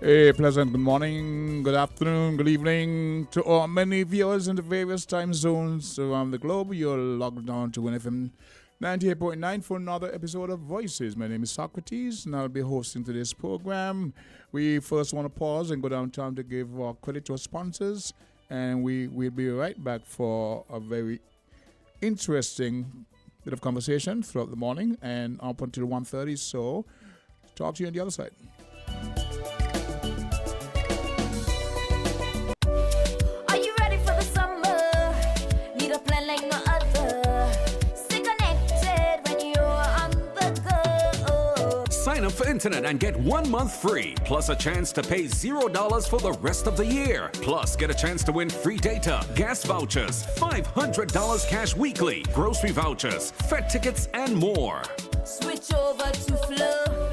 A pleasant good morning, good afternoon, good evening to all many viewers in the various time zones around the globe. You're logged on to WINNFM 98.9 for another episode of Voices. My name is Socrates, and I'll be hosting today's program. We first want to pause and go downtown to give our credit to our sponsors, and we'll be right back for a very interesting bit of conversation throughout the morning and up until 1:30. So, talk to you on the other side. Sign up for internet and get 1 month free, plus a chance to pay $0 for the rest of the year. Plus, get a chance to win free data, gas vouchers, $500 cash weekly, grocery vouchers, Fed tickets, and more. Switch over to Flow.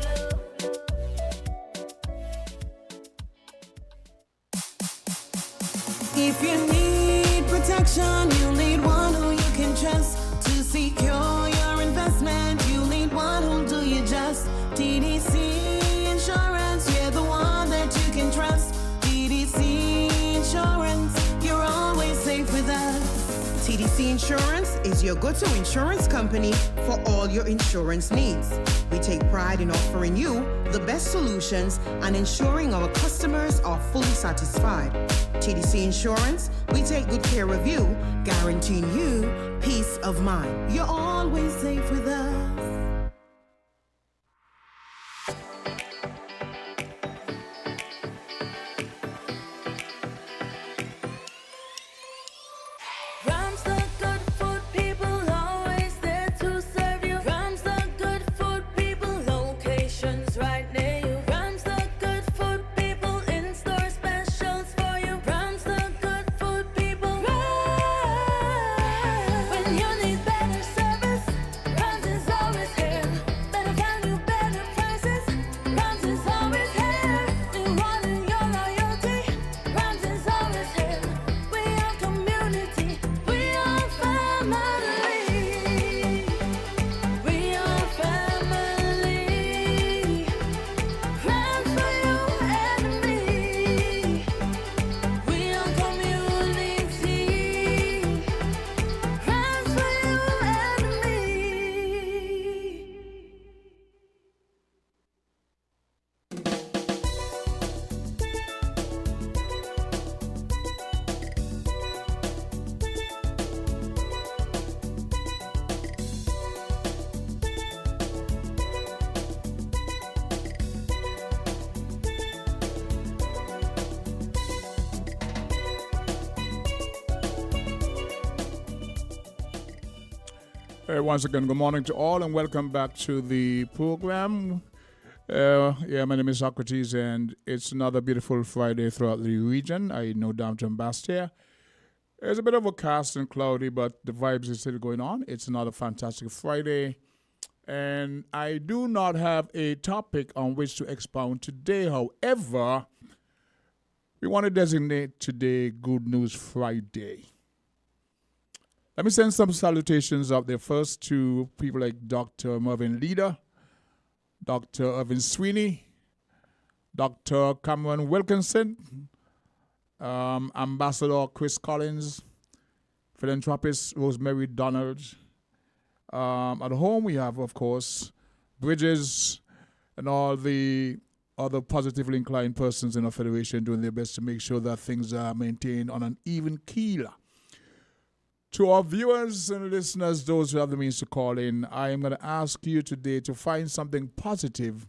If you need protection, you need one who you can trust to secure your investment. You need one who'll do you just. TDC Insurance, you're the one that you can trust. TDC Insurance, you're always safe with us. TDC Insurance is your go-to insurance company for all your insurance needs. We take pride in offering you the best solutions and ensuring our customers are fully satisfied. TDC Insurance, we take good care of you, guaranteeing you peace of mind. You're always safe with us. Rams the good food people, always there to serve you. Rams the good food people, locations right near you. Rams the good food people, in-store specials for you. Rams the good food people. Rams. When you need better service, Rams is always here. Better value, better prices. Rams is always here. Rewarding your loyalty. Rams is always here. We are community. We are family. We are family. Rams for you and me. We are community. Rams for you and me. Once again, good morning to all and welcome back to the program. My name is Socrates and it's another beautiful Friday throughout the region. I know downtown Bastia. It's a bit overcast and cloudy, but the vibes are still going on. It's another fantastic Friday. And I do not have a topic on which to expound today. However, we want to designate today Good News Friday. Let me send some salutations out there first to people like Dr. Mervyn Leader, Dr. Irvin Sweeney, Dr. Cameron Wilkinson, Ambassador Chris Collins, philanthropist Rosemary Donald. At home we have, of course, Bridges and all the other positively inclined persons in our federation doing their best to make sure that things are maintained on an even keel. To our viewers and listeners, those who have the means to call in, I am going to ask you today to find something positive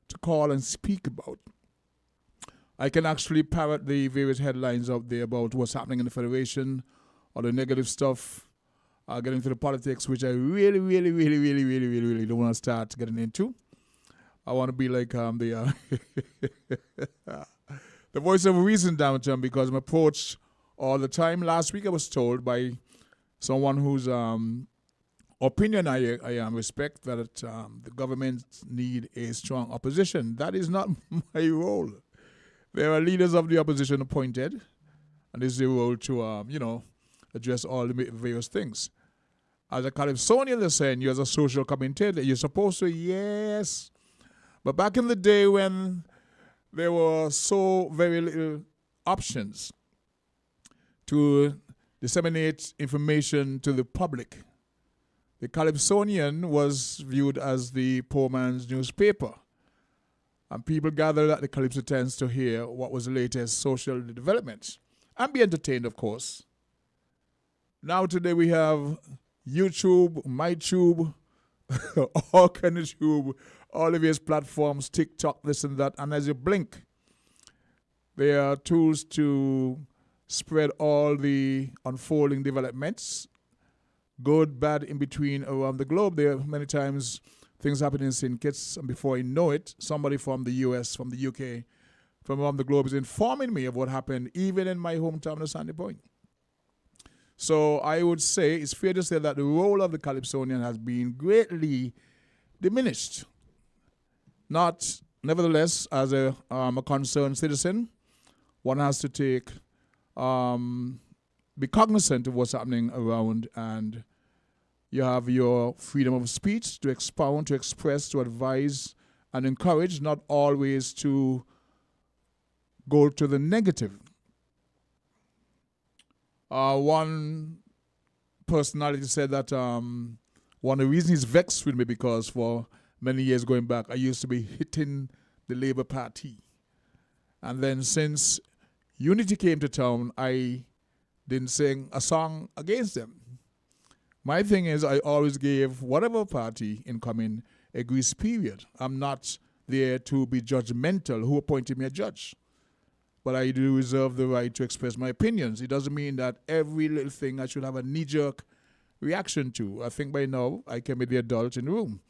to call and speak about. I can actually parrot the various headlines out there about what's happening in the Federation or the negative stuff. I'll get into the politics, which I really don't want to start getting into. I want to be like the voice of reason downtown because I'm approached all the time. Last week I was told by someone whose opinion I respect that the government need a strong opposition. That is not my role. There are leaders of the opposition appointed, and it's their role to, address all the various things. As a Calypsonian is saying, you as a social commentator, you're supposed to, yes. But back in the day when there were so very little options to disseminate information to the public. The Calypsonian was viewed as the poor man's newspaper, and people gathered at the Calypso tents to hear what was the latest social developments and be entertained, of course. Now today we have YouTube, MyTube, all kind of tube, all of these platforms, TikTok, this and that, and as you blink, there are tools to spread all the unfolding developments, good, bad, in between, around the globe. There are many times things happen in St. Kitts, and before I know it, somebody from the US, from the UK, from around the globe is informing me of what happened, even in my hometown of Sandy Point. So I would say, it's fair to say that the role of the Calypsonian has been greatly diminished. Not, nevertheless, as a concerned citizen, one has to be cognizant of what's happening around, and you have your freedom of speech to expound, to express, to advise, and encourage, not always to go to the negative. One personality said that one of the reasons he's vexed with me because for many years going back, I used to be hitting the Labour Party. And then since Unity came to town, I didn't sing a song against them. My thing is, I always gave whatever party incoming a grace period. I'm not there to be judgmental. Who appointed me a judge? But I do reserve the right to express my opinions. It doesn't mean that every little thing I should have a knee-jerk reaction to. I think by now I can be the adult in the room.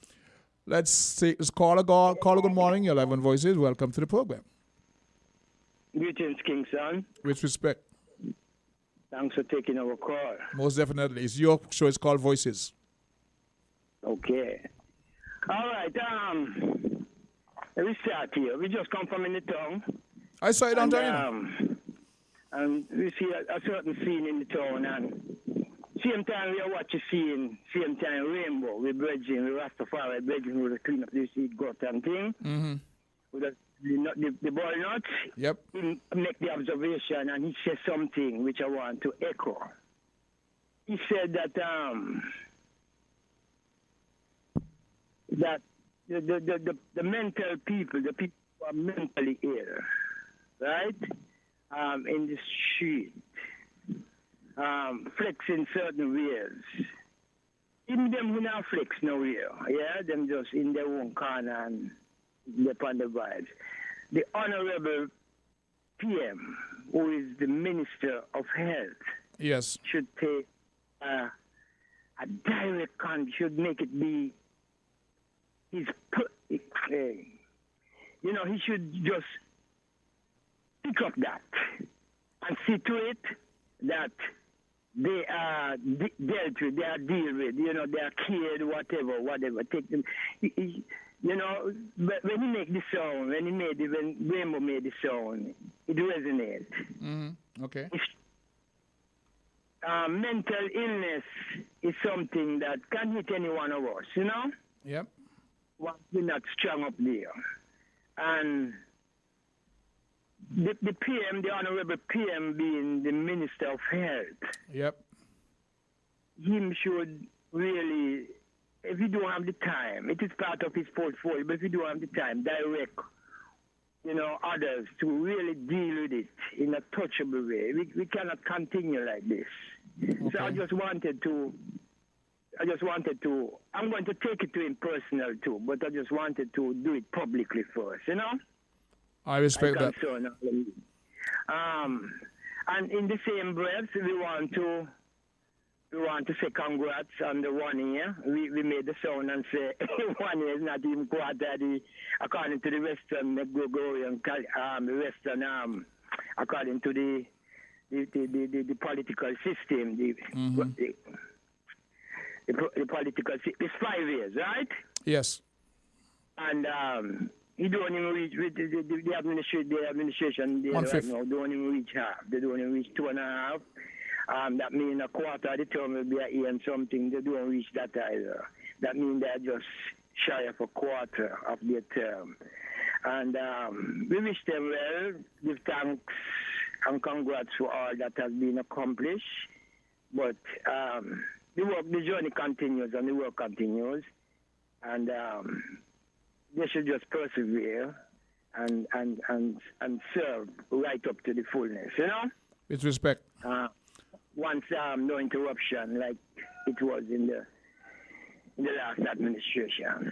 Let's call a good morning. You're live on Voices. Welcome to the program. Greetings, King Son. With respect. Thanks for taking our call. Most definitely. It's your show. It's called Voices. Okay. All right. Let me start here. We just come from in the town. I saw it on time. And we see a certain scene in the town, and same time we are watching scene, same time Rainbow, we bridging, we Rastafari bridging with the clean up this seed gut and thing. Mm-hmm. With the boy nuts. Yep. He make the observation, and he said something which I want to echo. He said that that the mental people, the people who are mentally ill, right, in the street, flex in certain ways. Even them who not flex nowhere, yeah, them just in their own corner and upon the vibes. The Honorable PM, who is the Minister of Health, Yes. should take a direct should make it be his, he should just pick up that and see to it that they are dealt with, they are dealt with, they are cared, whatever. Take them. But when he make the sound, when Rainbow made the sound, it resonates. Mm-hmm. Okay. Mental illness is something that can hit any one of us, Yep. Once we're not strong up there. And the PM, the Honorable PM being the Minister of Health, Yep. him should really, if you don't have the time, it is part of his portfolio, but if you don't have the time, direct, others to really deal with it in a touchable way. We cannot continue like this. Okay. So I just wanted to, I'm going to take it to him personal too, but I just wanted to do it publicly first, I respect that. And in the same breath, we want to say congrats on the 1 year. We made the sound and say 1 year is not even quarter according to the Western Gregorian, according to the political system, the political system. It's 5 years, right? Yes. And he don't even reach with the administration there right now. Don't even reach half. They don't even reach 2.5. That means a quarter of the term will be a year and something. They don't reach that either. That means they're just shy of a quarter of their term. And we wish them well, give thanks and congrats for all that has been accomplished. But the journey continues and the work continues. And they should just persevere and serve right up to the fullness, you know? With respect. Once no interruption like it was in the last administration.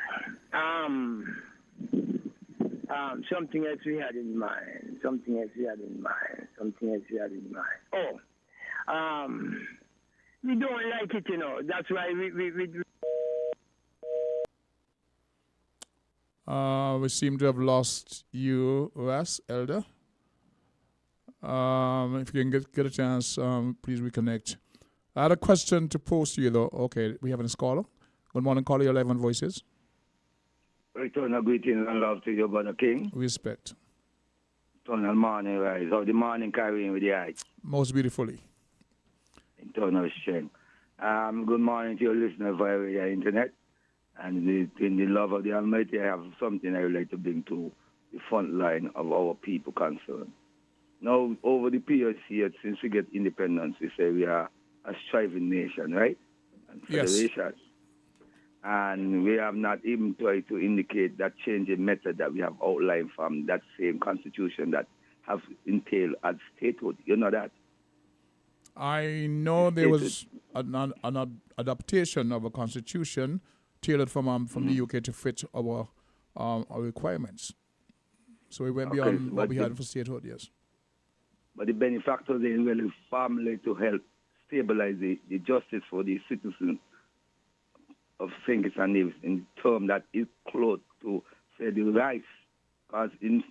Something else we had in mind. We don't like it, you know. That's why we seem to have lost you, Ras, Elder. If you can get a chance, please reconnect. I had a question to pose to you, though. Okay, we have a caller. Good morning, caller, 11 Voices. Return a greeting and love to you, Brother King. Respect. Eternal morning rise. How the morning carrying with the eyes. Most beautifully. Eternal strength. Good morning to your listeners via the internet. And in the love of the Almighty, I have something I would like to bring to the front line of our people concerned. Now, over the period here, since we get independence, we say we are a striving nation, right? And federation. Yes. And we have not even tried to indicate that changing method that we have outlined from that same constitution that have entailed as statehood. You know that? I know there was an adaptation of a constitution tailored from the UK to fit our requirements. So we went beyond what we had for statehood, yes. But the benefactors are really family to help stabilize the justice for the citizens of St. Kitts and Nevis in term that is close to say the rights. Because in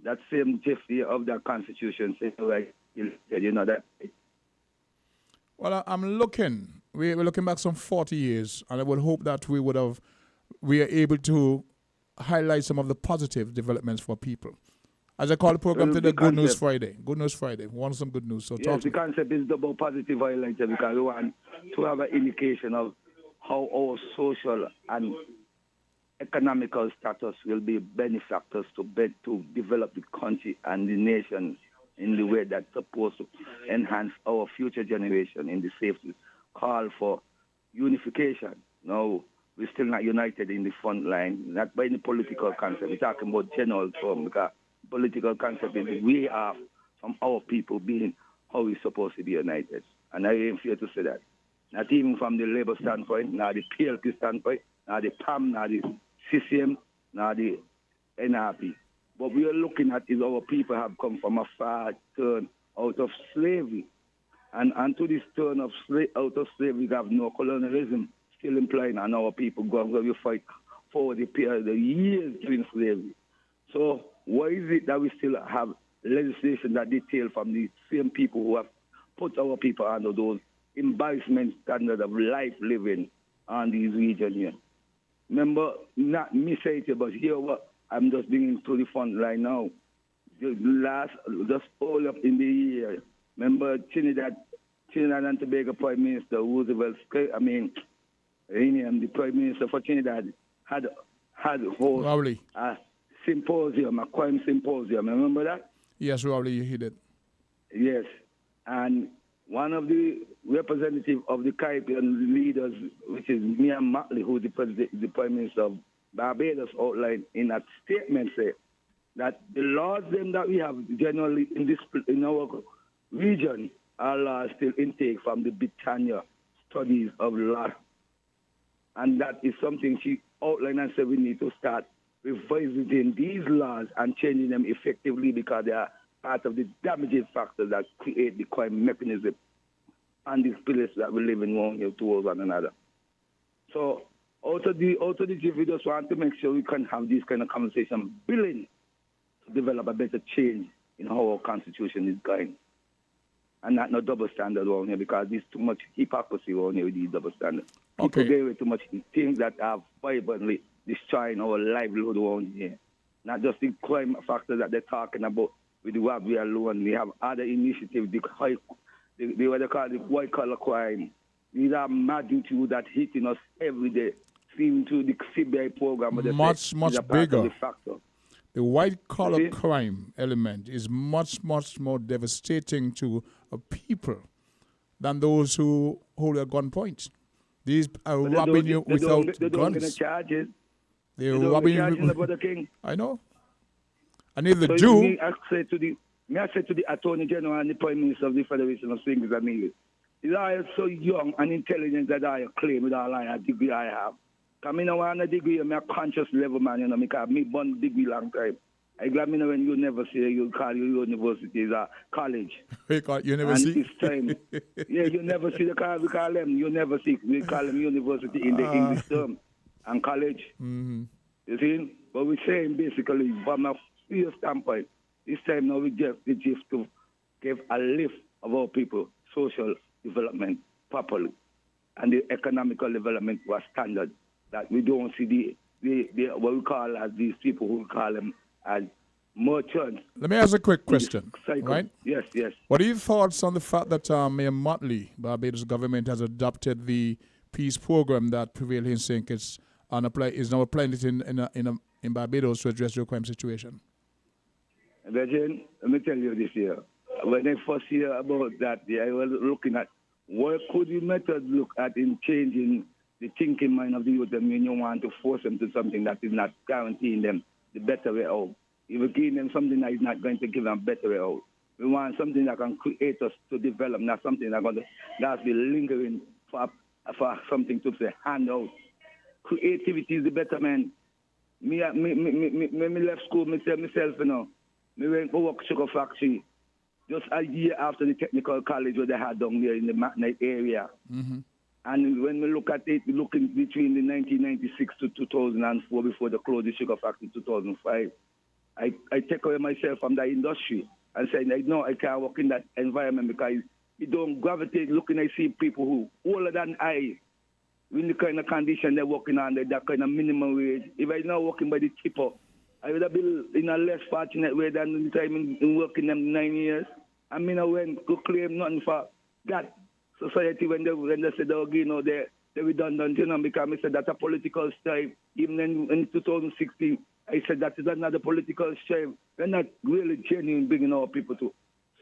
that same Jeffrey of that constitution say right, you know that. Well, I'm looking. We're looking back some 40 years, and I would hope that we are able to highlight some of the positive developments for people. As I call the program today, Good News Friday. Good News Friday. We want some good news. So yes, the concept is about positive highlights because we want to have an indication of how our social and economical status will be benefactors to develop the country and the nation in the way that's supposed to enhance our future generation in the safety. Call for unification. Now, we're still not united in the front line, not by the political concept. We're talking about general term because political concept is way off from our people being how we're supposed to be united. And I ain't fear to say that. Not even from the Labour standpoint, nor the PLP standpoint, nor the PAM, nor the CCM, nor the NRP. What we are looking at is our people have come from a far turn out of slavery. And to this turn of out of slavery, we have no colonialism still implying on our people going where we fight for the period of years during slavery. So why is it that we still have legislation that detail from the same people who have put our people under those embarrassment standard of life living on these regions here? Remember, not me saying it, but here what I'm just bringing to the front line now. Just all up in the year. Remember Trinidad and Tobago Prime Minister Roosevelt, the Prime Minister for Trinidad had hosted a symposium, a crime symposium. Remember that? Yes, Rowley, you did. Yes. And one of the representatives of the Caribbean leaders, which is Mia Matley, who is the Prime Minister of Barbados, outlined in that statement, say that the laws then that we have generally in our region are laws still intake from the Britannia studies of law. And that is something she outlined and said we need to start revising these laws and changing them effectively because they are part of the damaging factors that create the crime mechanism and this place that we live in one here towards one another. So out of the chief, we just want to make sure we can have this kind of conversation willing to develop a better change in how our constitution is going. And not no double standard around here because there's too much hypocrisy around here with these double standards. People get away too much things that are vibrantly destroying our livelihood around here. Not just the crime factors that they're talking about with the robbery alone. We have other initiatives, what they call the white collar crime. These are magnitude that hitting us every day. Seeing to the CBI program. Much bigger. The white collar See? crime element is much, much more devastating to a people than those who hold at gunpoint. These are But robbing you without they don't get the guns. charges. They're They don't robbing get charges, you. Brother King. I know. And if the So Jew, I say to the Attorney General and the Prime Minister of the Federation of Singers and Music, is I so young and intelligent that I claim with all a degree I have. Because I don't want a degree, I'm a conscious level man, you know, because me born degree long time. I'm glad me know when you never say you call your university is a college. you never And see. it's time. Yeah, you never see the car, we call them, you never see, we call them university in the English term and college. Mm-hmm. You see? But we're saying basically, from a serious standpoint, this time now we just to give a lift of our people, social development properly, and the economical development was standard. That we don't see the what we call as these people who call them as merchants. Let me ask a quick question. Right? Yes. What are your thoughts on the fact that Mayor Motley, Barbados government, has adopted the peace program that Prevail Insync is now applying it in Barbados to address your crime situation? Virgin, let me tell you this here. When I first hear about that, I was looking at what could the method look at in changing the thinking mind of the youth and when you want to force them to something that is not guaranteeing them the better way out. If we give them something that is not going to give them a better way out. We want something that can create us to develop, not something that's be lingering for something to say, hand out. Creativity is the better man. Me left school, me tell myself, you know, me went to work sugar factory just a year after the technical college where they had down there in the Magnet area. Mm-hmm. And when we look at it, we look in between the 1996 to 2004 before they closed the sugar factory in 2005. I take away myself from the industry and say, no, I can't work in that environment because you don't gravitate looking. I see people who older than I, in the kind of condition they're working on, that kind of minimum wage. If I'm not working by the cheaper, I would have been in a less fortunate way than the time in working them 9 years. I mean, I went to claim nothing for that society when they said, oh, you know, they're redundant, you know, because I said that's a political strife. Even in 2016, I said that is another political strife. We're not really genuine bringing our people to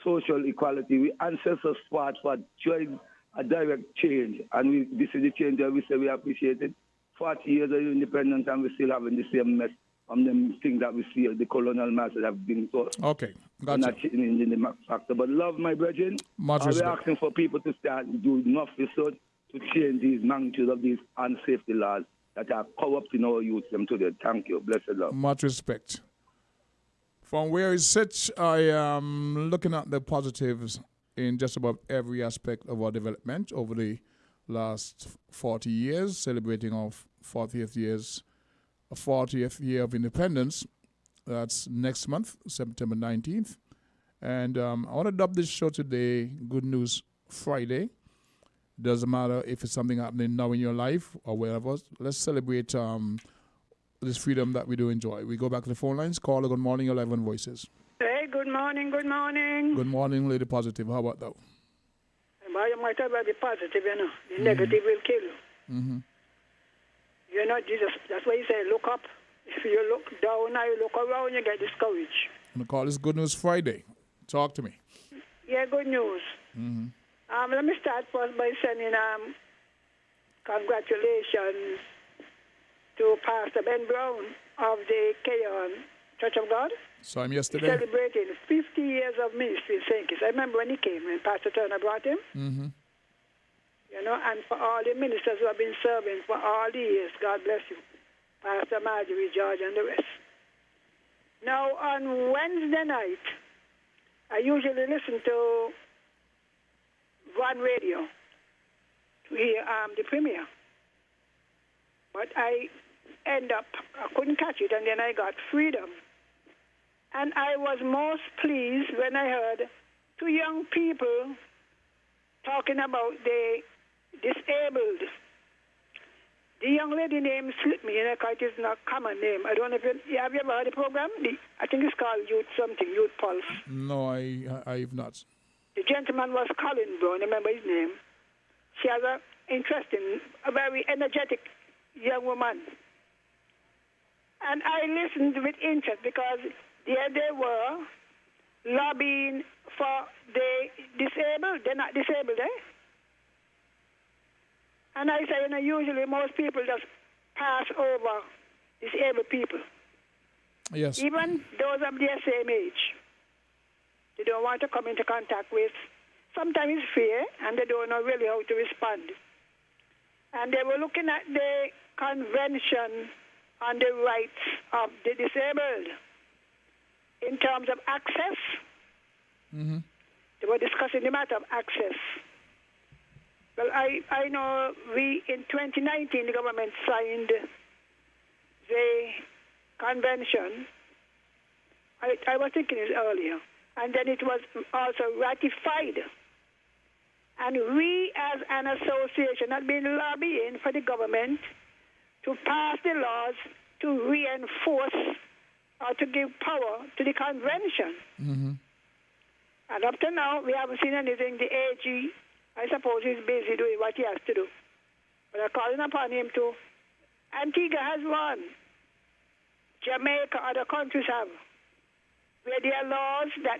social equality. We ancestors fought for trying a direct change, and this is the change that we say we appreciate it. 40 years of independence, and we're still having the same mess from them things that we see the colonial masters have been taught. Okay, gotcha. Not changing in the factor. But love, my brethren, Much we're respect. asking for people to start do enough research to change these magnitude of these unsafety laws that are corrupting our youth them today. Thank you. Blessed love. Much respect. From where it sits, I am looking at the positives in just about every aspect of our development over the last 40 years, celebrating our 40th year of independence. That's next month, September 19th. And I want to dub this show today Good News Friday. Doesn't matter if it's something happening now in your life or wherever. Let's celebrate this freedom that we do enjoy. We go back to the phone lines. Caller, good morning, 11 voices. Hey, good morning, good morning. Good morning, Lady Positive. How about that? Well, you might have be positive, you know. The negative will kill you. Mm-hmm. You know, Jesus, that's why he said, look up. If you look down or you look around, you get discouraged. I'm going to call this Good News Friday. Talk to me. Yeah, good news. Mm-hmm. Let me start first by sending congratulations to Pastor Ben Brown of the Keon Church of God. Saw him He's yesterday. celebrating 50 years of ministry in St. Kitts. I remember when he came, when Pastor Turner brought him. Mm-hmm. You know, and for all the ministers who have been serving for all the years, God bless you. Pastor Marjorie, George, and the rest. Now, on Wednesday night, I usually listen to One Radio to hear the premiere. But I couldn't catch it, and then I got Freedom. And I was most pleased when I heard two young people talking about the disabled. The young lady name slipped me, because it is not a common name. I don't know if have you ever heard the program? I think it's called Youth Pulse. No, I've not. The gentleman was Colin Brown, remember his name. She has a interesting, a very energetic young woman. And I listened with interest because there they were lobbying for the disabled. They're not disabled, eh? And I say, usually most people just pass over disabled people. Yes. Even those of their same age. They don't want to come into contact with. Sometimes it's fear, and they don't know really how to respond. And they were looking at the Convention on the Rights of the Disabled in terms of access. Mm-hmm. They were discussing the matter of access. Well, I know in 2019, the government signed the convention. I was thinking it earlier. And then it was also ratified. And we as an association have been lobbying for the government to pass the laws to reinforce or to give power to the convention. Mm-hmm. And up to now, we haven't seen anything. The AG, I suppose, is busy doing what he has to do. But I'm calling upon him to. Antigua has one. Jamaica, other countries have. Where there are laws that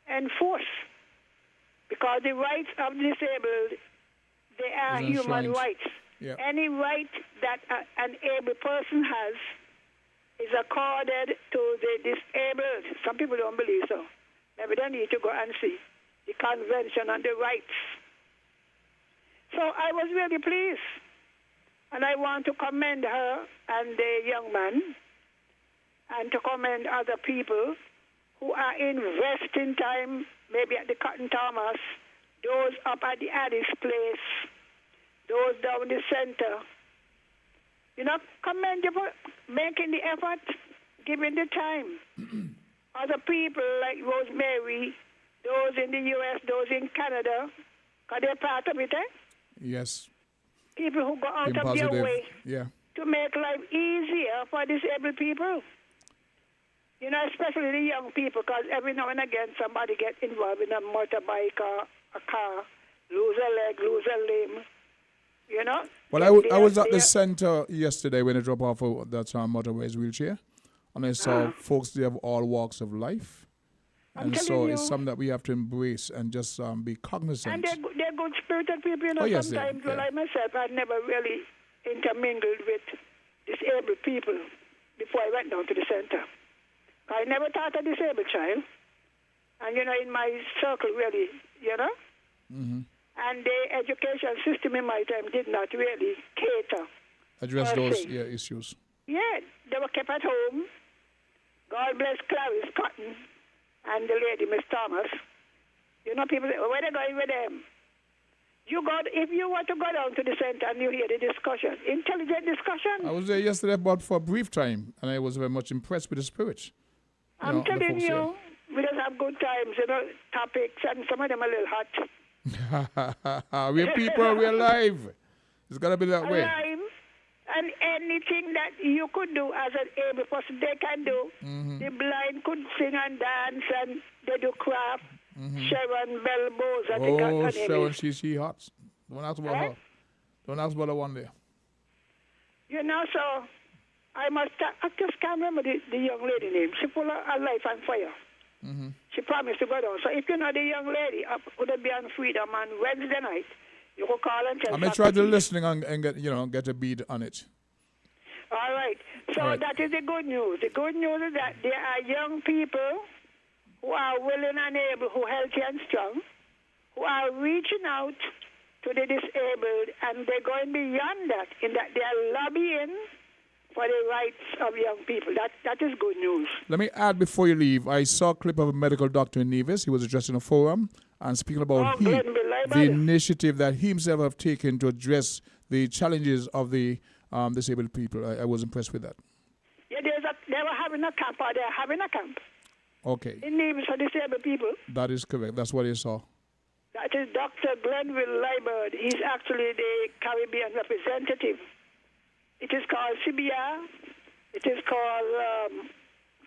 enforce. Because the rights of the disabled, they are human rights. Yep. Any right that an able person has is accorded to the disabled. Some people don't believe so. Maybe they need to go and see the Convention on the Rights. So I was really pleased. And I want to commend her and the young man and to commend other people who are investing time, maybe at the Cotton Thomas, those up at the Addis Place, those down the center. Commend you for making the effort, giving the time. Other people like Rosemary, those in the U.S., those in Canada, because they're part of it, eh? Yes. People who go out of their way to make life easier for disabled people. Especially the young people, because every now and again somebody gets involved in a motorbike or a car, lose a leg, lose a limb, Well, I was at the center yesterday when I dropped off that motorway's wheelchair, and I saw folks there of all walks of life. And so it's something that we have to embrace and just be cognizant. And they're good-spirited people, sometimes. Well, I myself, I never really intermingled with disabled people before I went down to the center. I never taught a disabled child. And, in my circle, really, Mm-hmm. And the education system in my time did not really cater. Address those issues. Yeah, they were kept at home. God bless Clarice Cotton and the lady, Miss Thomas. People say, where are they going with them? If you want to go down to the center and you hear the discussion, intelligent discussion. I was there yesterday for a brief time, and I was very much impressed with the spirit. I'm telling you, we just have good times, topics, and some of them are a little hot. We're people, we're alive. It's got to be that way. Alive, and anything that you could do as an able person, they can do. Mm-hmm. The blind could sing and dance, and they do craft. Mm-hmm. Sharon Bell Bowes, I think her name Sharon, is. she hot. Don't ask about her. Don't ask about her one day. So I just can't remember the young lady name. She put her life on fire. Mm-hmm. She promised to go down. So if you know the young lady, would be on Freedom on Wednesday night, you could call and tell. I may try to listening and get a bead on it. All right. So that is the good news. The good news is that there are young people who are willing and able, who are healthy and strong, who are reaching out to the disabled, and they're going beyond that, in that they are lobbying for the rights of young people. That is good news. Let me add before you leave, I saw a clip of a medical doctor in Nevis. He was addressing a forum and speaking about the initiative that he himself have taken to address the challenges of the disabled people. I was impressed with that. Yeah, they were having a camp, or they're having a camp. Okay. In Nevis for disabled people. That is correct. That's what I saw. That is Dr. Glenville Liebert. He's actually the Caribbean representative. It is called CBR. It is called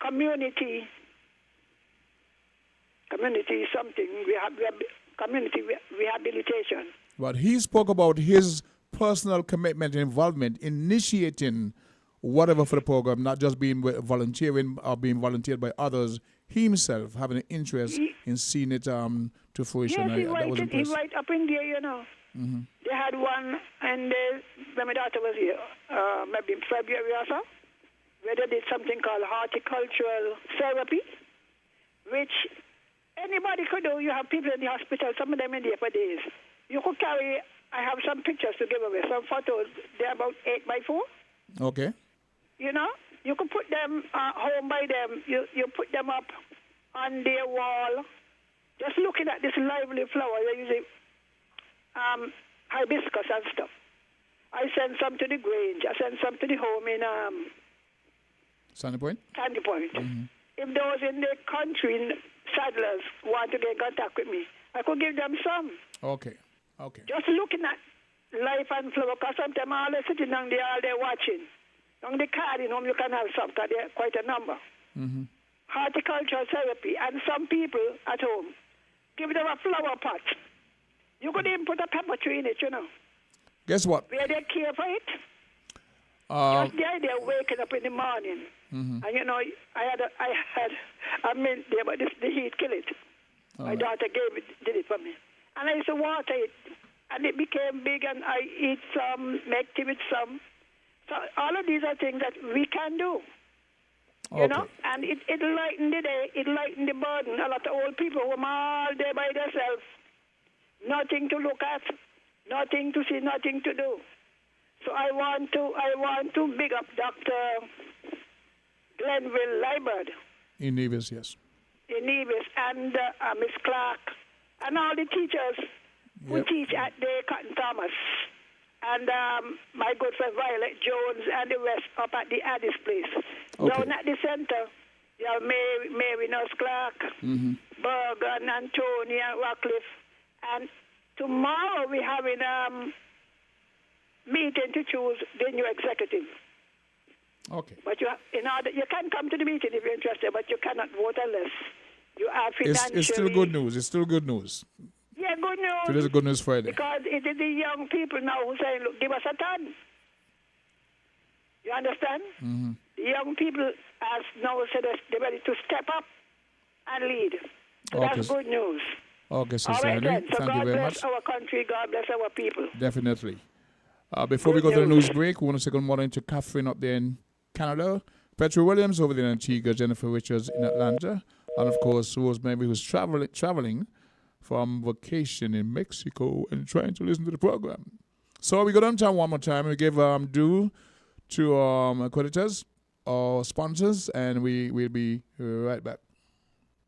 community something. Community rehabilitation. But he spoke about his personal commitment and involvement initiating whatever for the program, not just being volunteering or being volunteered by others, he himself having an interest in seeing it to fruition. Yes, he That was went impressive. right up in there, you know. They had one, and when my daughter was here, maybe in February or so, where they did something called horticultural therapy, which anybody could do. You have people in the hospital, some of them in there for days. You could carry, I have some pictures to give away, some photos. They're about 8 by 4. Okay. You know, you could put them home by them. You put them up on their wall. Just looking at this lively flower, they using hibiscus and stuff. I send some to the Grange. I send some to the home in Sandy Point? Sandy Point. If those in the country, in Saddlers, want to get in contact with me, I could give them some. Okay. Okay. Just looking at life and flower, because sometimes all they sitting down there, all they watching. On the card in home, you can have some, because they're quite a number. Horticultural therapy, and some people at home, give them a flower pot. You could even put a pepper tree in it, you know. Guess what? Where they care for it. Just the idea of waking up in the morning. And you know, I had a mint there, but the heat killed it. My daughter did it for me. And I used to water it. And it became big, and I eat some, make tea with some. So all of these are things that we can do. You know? And it lightened the day, it lightened the burden. A lot of old people who are all day by themselves. Nothing to look at, nothing to see, nothing to do. So I want to big up Dr. Glenville Liebert. In Nevis, yes. In Nevis, and Miss Clark, and all the teachers who teach at the Cotton Thomas. And my good friend Violet Jones and the rest up at the Addis place. Down at the center, you have Mary Nurse Clark, Bergen, Antonia, Rockcliffe. And tomorrow we're having meeting to choose the new executive. Okay. But you can come to the meeting if you're interested, but you cannot vote unless you are financially... It's still good news. It's still good news. Yeah, good news. Today's Good News Friday. Because it is the young people now who say, look, give us a turn. You understand? The young people has now said that they're ready to step up and lead. So that's good news. Okay, Sister All right, Henry. then. So Thank you God very bless much. our country. God bless our people. Definitely. Before we go to the news break, we want to say good morning to Catherine up there in Canada, Petra Williams over there in Antigua, Jennifer Richards in Atlanta, and of course Rosemary, who's traveling from vacation in Mexico and trying to listen to the program. So we go downtown one more time. We give due to creditors or sponsors, and we'll be right back.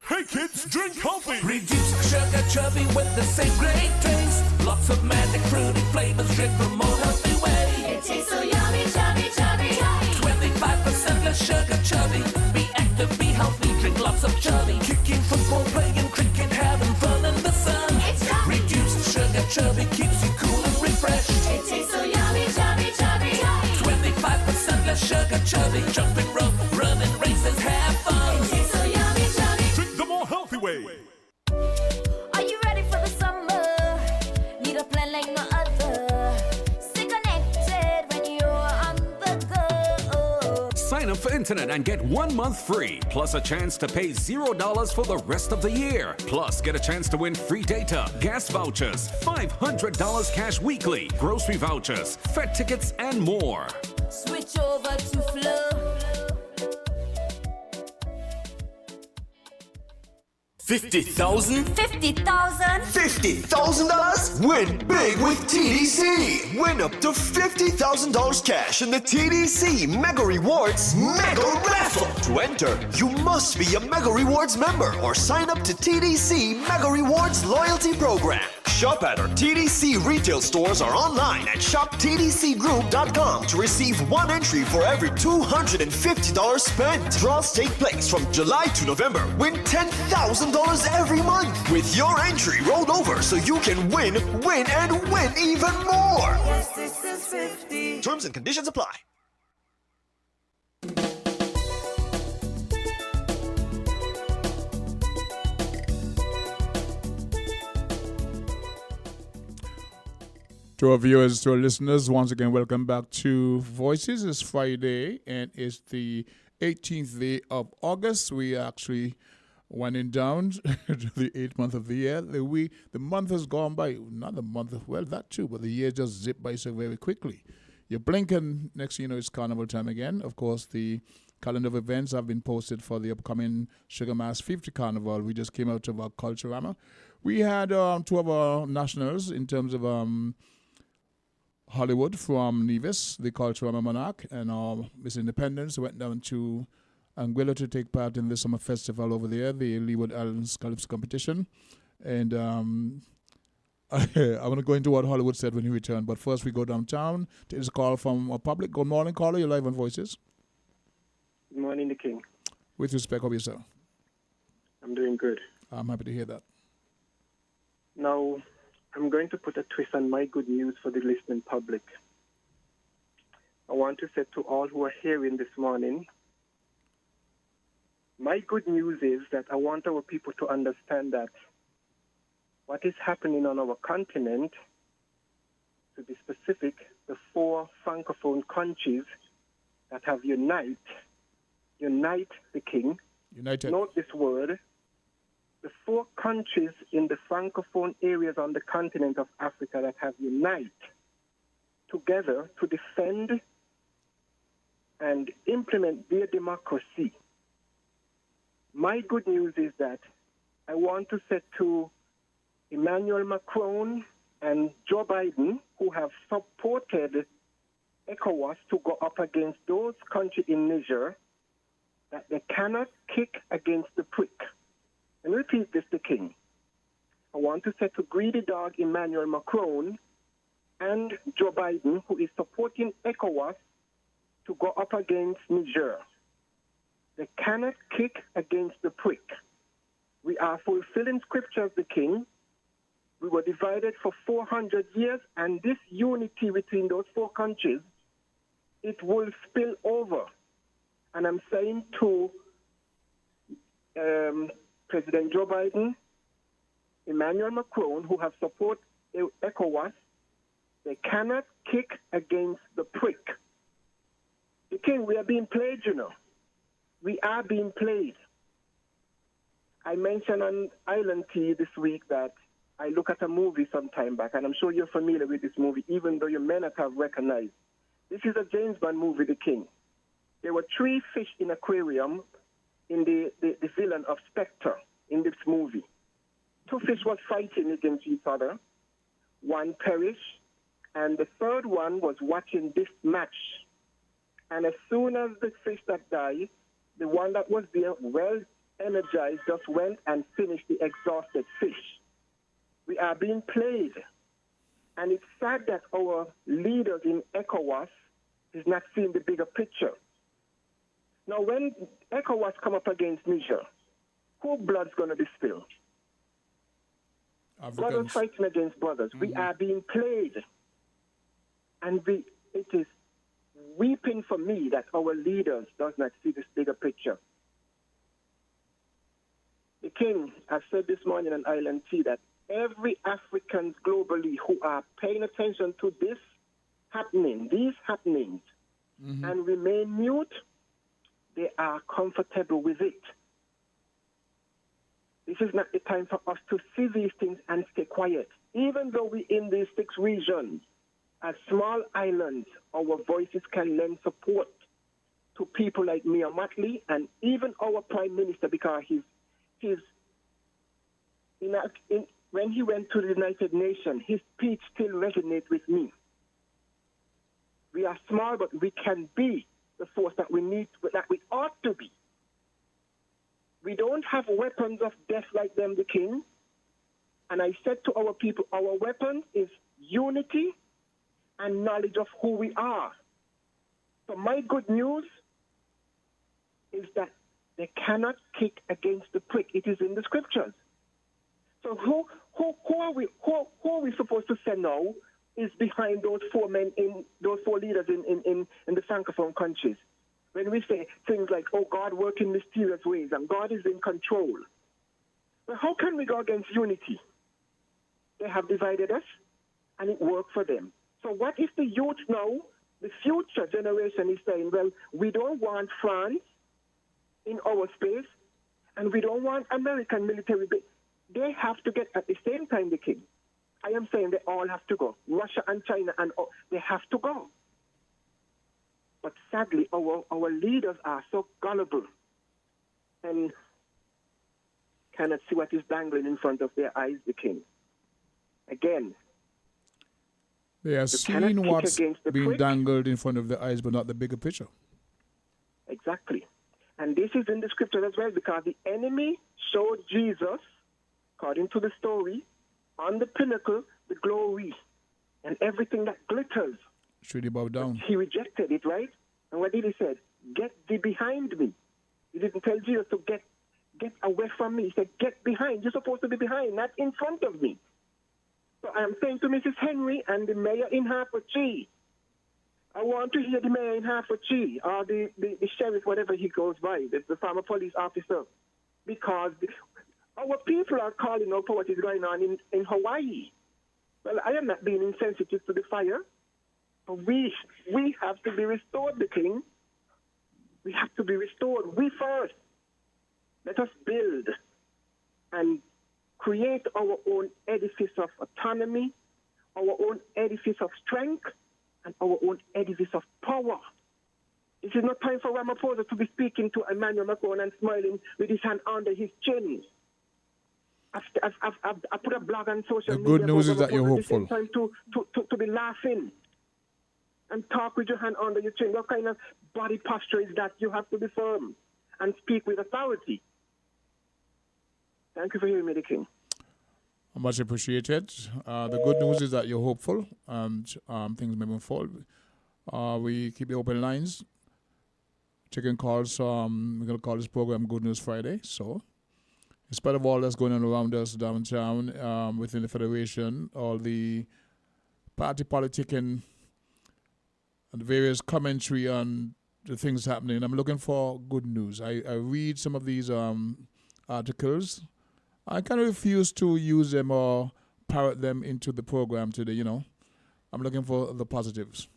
Hey kids, drink healthy! Reduce sugar chubby with the same great taste. Lots of magic fruity flavors, drink the more healthy way. It tastes so yummy, chubby, chubby, chubby. 25% less sugar chubby. Be active, be healthy, drink lots of chubby. Kicking, football, playing cricket, having fun in the sun. It's chubby. Reduced sugar chubby keeps you cool and refreshed. It tastes so yummy, chubby, chubby, chubby. 25% less sugar chubby. Jumping rope, running races, have fun. It tastes so yummy, chubby. Drink the more healthy way. Are you ready for the summer? Need a plan like no other. Stay connected when you're on the go. Sign up for internet and get 1 month free, plus a chance to pay $0 for the rest of the year. Plus, get a chance to win free data, gas vouchers, $500 cash weekly, grocery vouchers, Fed tickets, and more. Switch over to Flow. 50,000? 50,000. $50,000? Win big with TDC! Win up to $50,000 cash in the TDC Mega Rewards Mega Raffle! To enter, you must be a Mega Rewards member or sign up to TDC Mega Rewards Loyalty Program. Shop at our TDC retail stores or online at shoptdcgroup.com to receive one entry for every $250 spent. Draws take place from July to November. Win $10,000 every month with your entry rolled over so you can win, and win even more. Yes, this is 50. Terms and conditions apply. To our viewers, to our listeners, once again, welcome back to Voices. It's Friday and it's the 18th day of August. We actually winding down to the 8th month of the year. The month has gone by, not the month, well, that too, but the year just zipped by so very quickly. You blink and next thing you know, it's carnival time again. Of course, the calendar of events have been posted for the upcoming Sugar Mass 50 Carnival. We just came out of our Culturama. We had two of our nationals in terms of Hollywood from Nevis, the Culturama Monarch, and Miss Independence went down to Anguilla to take part in the summer festival over there, the Leeward Islands Calypso competition. And I want to go into what Hollywood said when he returned, but first we go downtown. There's a call from a public. Good morning, caller. You're live on Voices. Good morning, the King. With respect, how are you, sir? I'm doing good. I'm happy to hear that. Now, I'm going to put a twist on my good news for the listening public. I want to say to all who are hearing this morning, my good news is that I want our people to understand that what is happening on our continent, to be specific, the 4 Francophone countries that have unite the King. United. Note this word. The 4 countries in the Francophone areas on the continent of Africa that have unite together to defend and implement their democracy. My good news is that I want to say to Emmanuel Macron and Joe Biden, who have supported ECOWAS to go up against those countries in Niger, that they cannot kick against the prick. And repeat this, the King. I want to say to greedy dog Emmanuel Macron and Joe Biden, who is supporting ECOWAS to go up against Niger. They cannot kick against the prick. We are fulfilling scriptures, the King. We were divided for 400 years, and this unity between those 4 countries, it will spill over. And I'm saying to President Joe Biden, Emmanuel Macron, who have support ECOWAS, they cannot kick against the prick. The King, we are being played, you know. We are being played. I mentioned on Island T this week that I look at a movie some time back, and I'm sure you're familiar with this movie, even though you may not have recognized. This is a James Bond movie, The King. There were 3 fish in an aquarium in the villain of Spectre in this movie. 2 fish was fighting against each other. 1 perished, and the 3rd one was watching this match. And as soon as the fish that died, the one that was there, well energized, just went and finished the exhausted fish. We are being played. And it's sad that our leaders in ECOWAS is not seeing the bigger picture. Now, when ECOWAS come up against Niger, who blood's going to be spilled? Brothers fighting against brothers. Mm-hmm. We are being played. And it is weeping for me that our leaders does not see this bigger picture. The King, I've said this morning on Island T that every African globally who are paying attention to these happenings, mm-hmm. and remain mute, they are comfortable with it. This is not the time for us to see these things and stay quiet. Even though we're in these 6 regions, as small islands, our voices can lend support to people like Mia Motley and even our Prime Minister, because when he went to the United Nations, his speech still resonates with me. We are small, but we can be the force that we need, that we ought to be. We don't have weapons of death like them, the King. And I said to our people, our weapon is unity and knowledge of who we are. So my good news is that they cannot kick against the prick. It is in the scriptures. So who are we supposed to say now is behind those 4 men those 4 leaders in the Francophone countries? When we say things like, oh, God works in mysterious ways and God is in control. But how can we go against unity? They have divided us, and it worked for them. So what if the youth now, the future generation is saying, well, we don't want France in our space, and we don't want American military base. They have to get at the same time, the king. I am saying they all have to go. Russia and China, and they have to go. But sadly, our leaders are so gullible and cannot see what is dangling in front of their eyes, the king. Again, they are seeing what's being dangled in front of their eyes, but not the bigger picture. Exactly. And this is in the scripture as well, because the enemy showed Jesus, according to the story, on the pinnacle, the glory, and everything that glitters. Should he bow down? He rejected it, right? And what did he say? Get thee behind me. He didn't tell Jesus to get away from me. He said, get behind. You're supposed to be behind, not in front of me. So I am saying to Mrs. Henry and the mayor in Hertfordshire, I want to hear the mayor in Hertfordshire or the sheriff, whatever he goes by, the former police officer, because our people are calling out for what is going on in Hawaii. Well, I am not being insensitive to the fire. But we have to be restored, the king. We have to be restored. We first. Let us build and create our own edifice of autonomy, our own edifice of strength, and our own edifice of power. This is not time for Ramaphosa to be speaking to Emmanuel Macron and smiling with his hand under his chin. I put a blog on social media. The good news is that you're hopeful. Time to be laughing and talk with your hand under your chin. What kind of body posture is that? You have to be firm and speak with authority. Thank you for hearing me, the king. Much appreciated. The good news is that you're hopeful and things may move forward. We keep the open lines, taking calls. We're going to call this program Good News Friday. So, in spite of all that's going on around us downtown, within the Federation, all the party politicking and the various commentary on the things happening, I'm looking for good news. I read some of these articles. I kind of refuse to use them or parrot them into the program today, I'm looking for the positives.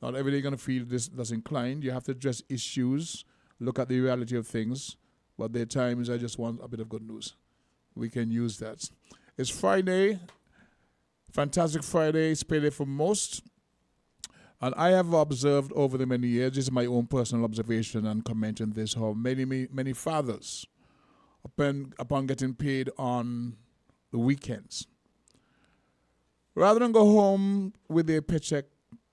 Not everybody going to feel that's inclined. You have to address issues, look at the reality of things. But there are times I just want a bit of good news. We can use that. It's Friday. Fantastic Friday. It's payday for most. And I have observed over the many years, this is my own personal observation and comment on this, how many fathers, upon getting paid on the weekends, rather than go home with their paycheck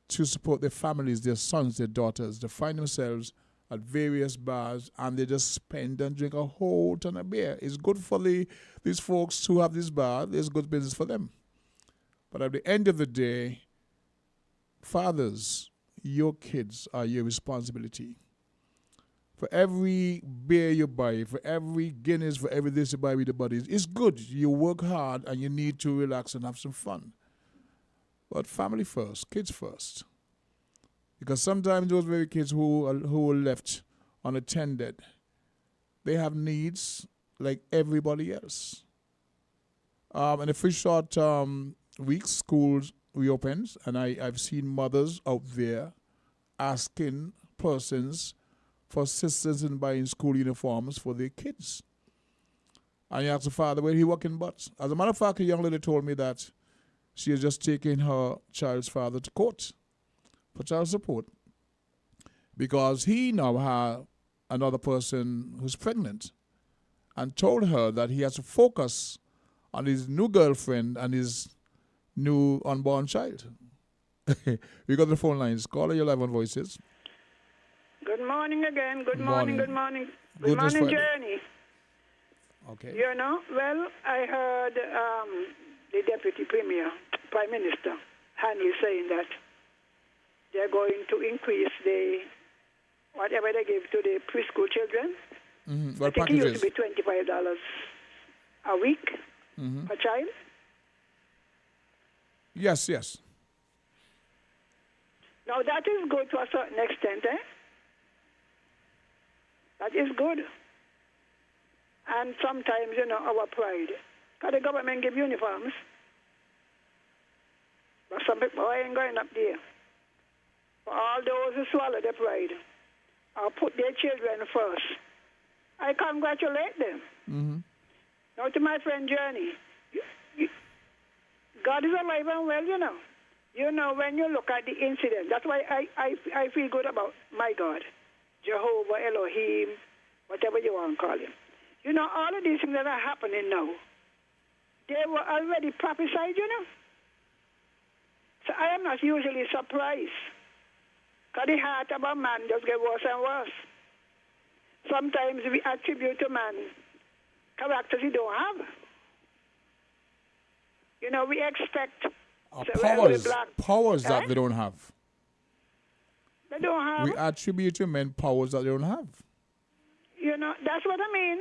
to support their families, their sons, their daughters, they find themselves at various bars and they just spend and drink a whole ton of beer. It's good for these folks who have this bar. There's good business for them. But at the end of the day, fathers, your kids are your responsibility. For every beer you buy, for every Guinness, for every this you buy with the buddies, it's good. You work hard and you need to relax and have some fun. But family first, kids first. Because sometimes those very kids who are left unattended, they have needs like everybody else. In a few short weeks, schools reopens, and I've seen mothers out there asking persons for assistance in buying school uniforms for their kids. And you ask the father, where he working but? As a matter of fact, a young lady told me that she is just taking her child's father to court for child support because he now has another person who's pregnant and told her that he has to focus on his new girlfriend and his new unborn child. We got the phone lines. Caller, you're live on Voices. Good morning again. Good morning. Good morning, Journey. Okay. Well, I heard the Deputy Premier, Prime Minister, Hanley saying that they're going to increase whatever they give to the preschool children. Mm-hmm. I think it used to be $25 a week per child. Yes. Now, that is good to a certain extent, eh? That is good. And sometimes, our pride. Because the government give uniforms. some people, I ain't going up there. For all those who swallow their pride or put their children first, I congratulate them. Mm-hmm. Now to my friend Journey, God is alive and well, you know. You know, when you look at the incident, that's why I feel good about my God, Jehovah, Elohim, whatever you want to call him. You know, all of these things that are happening now, they were already prophesied, you know. So I am not usually surprised. Because the heart of a man just gets worse and worse. Sometimes we attribute to man characters he don't have. You know, we expect powers that they don't have. They don't have. We attribute to men powers that they don't have. You know, that's what I mean.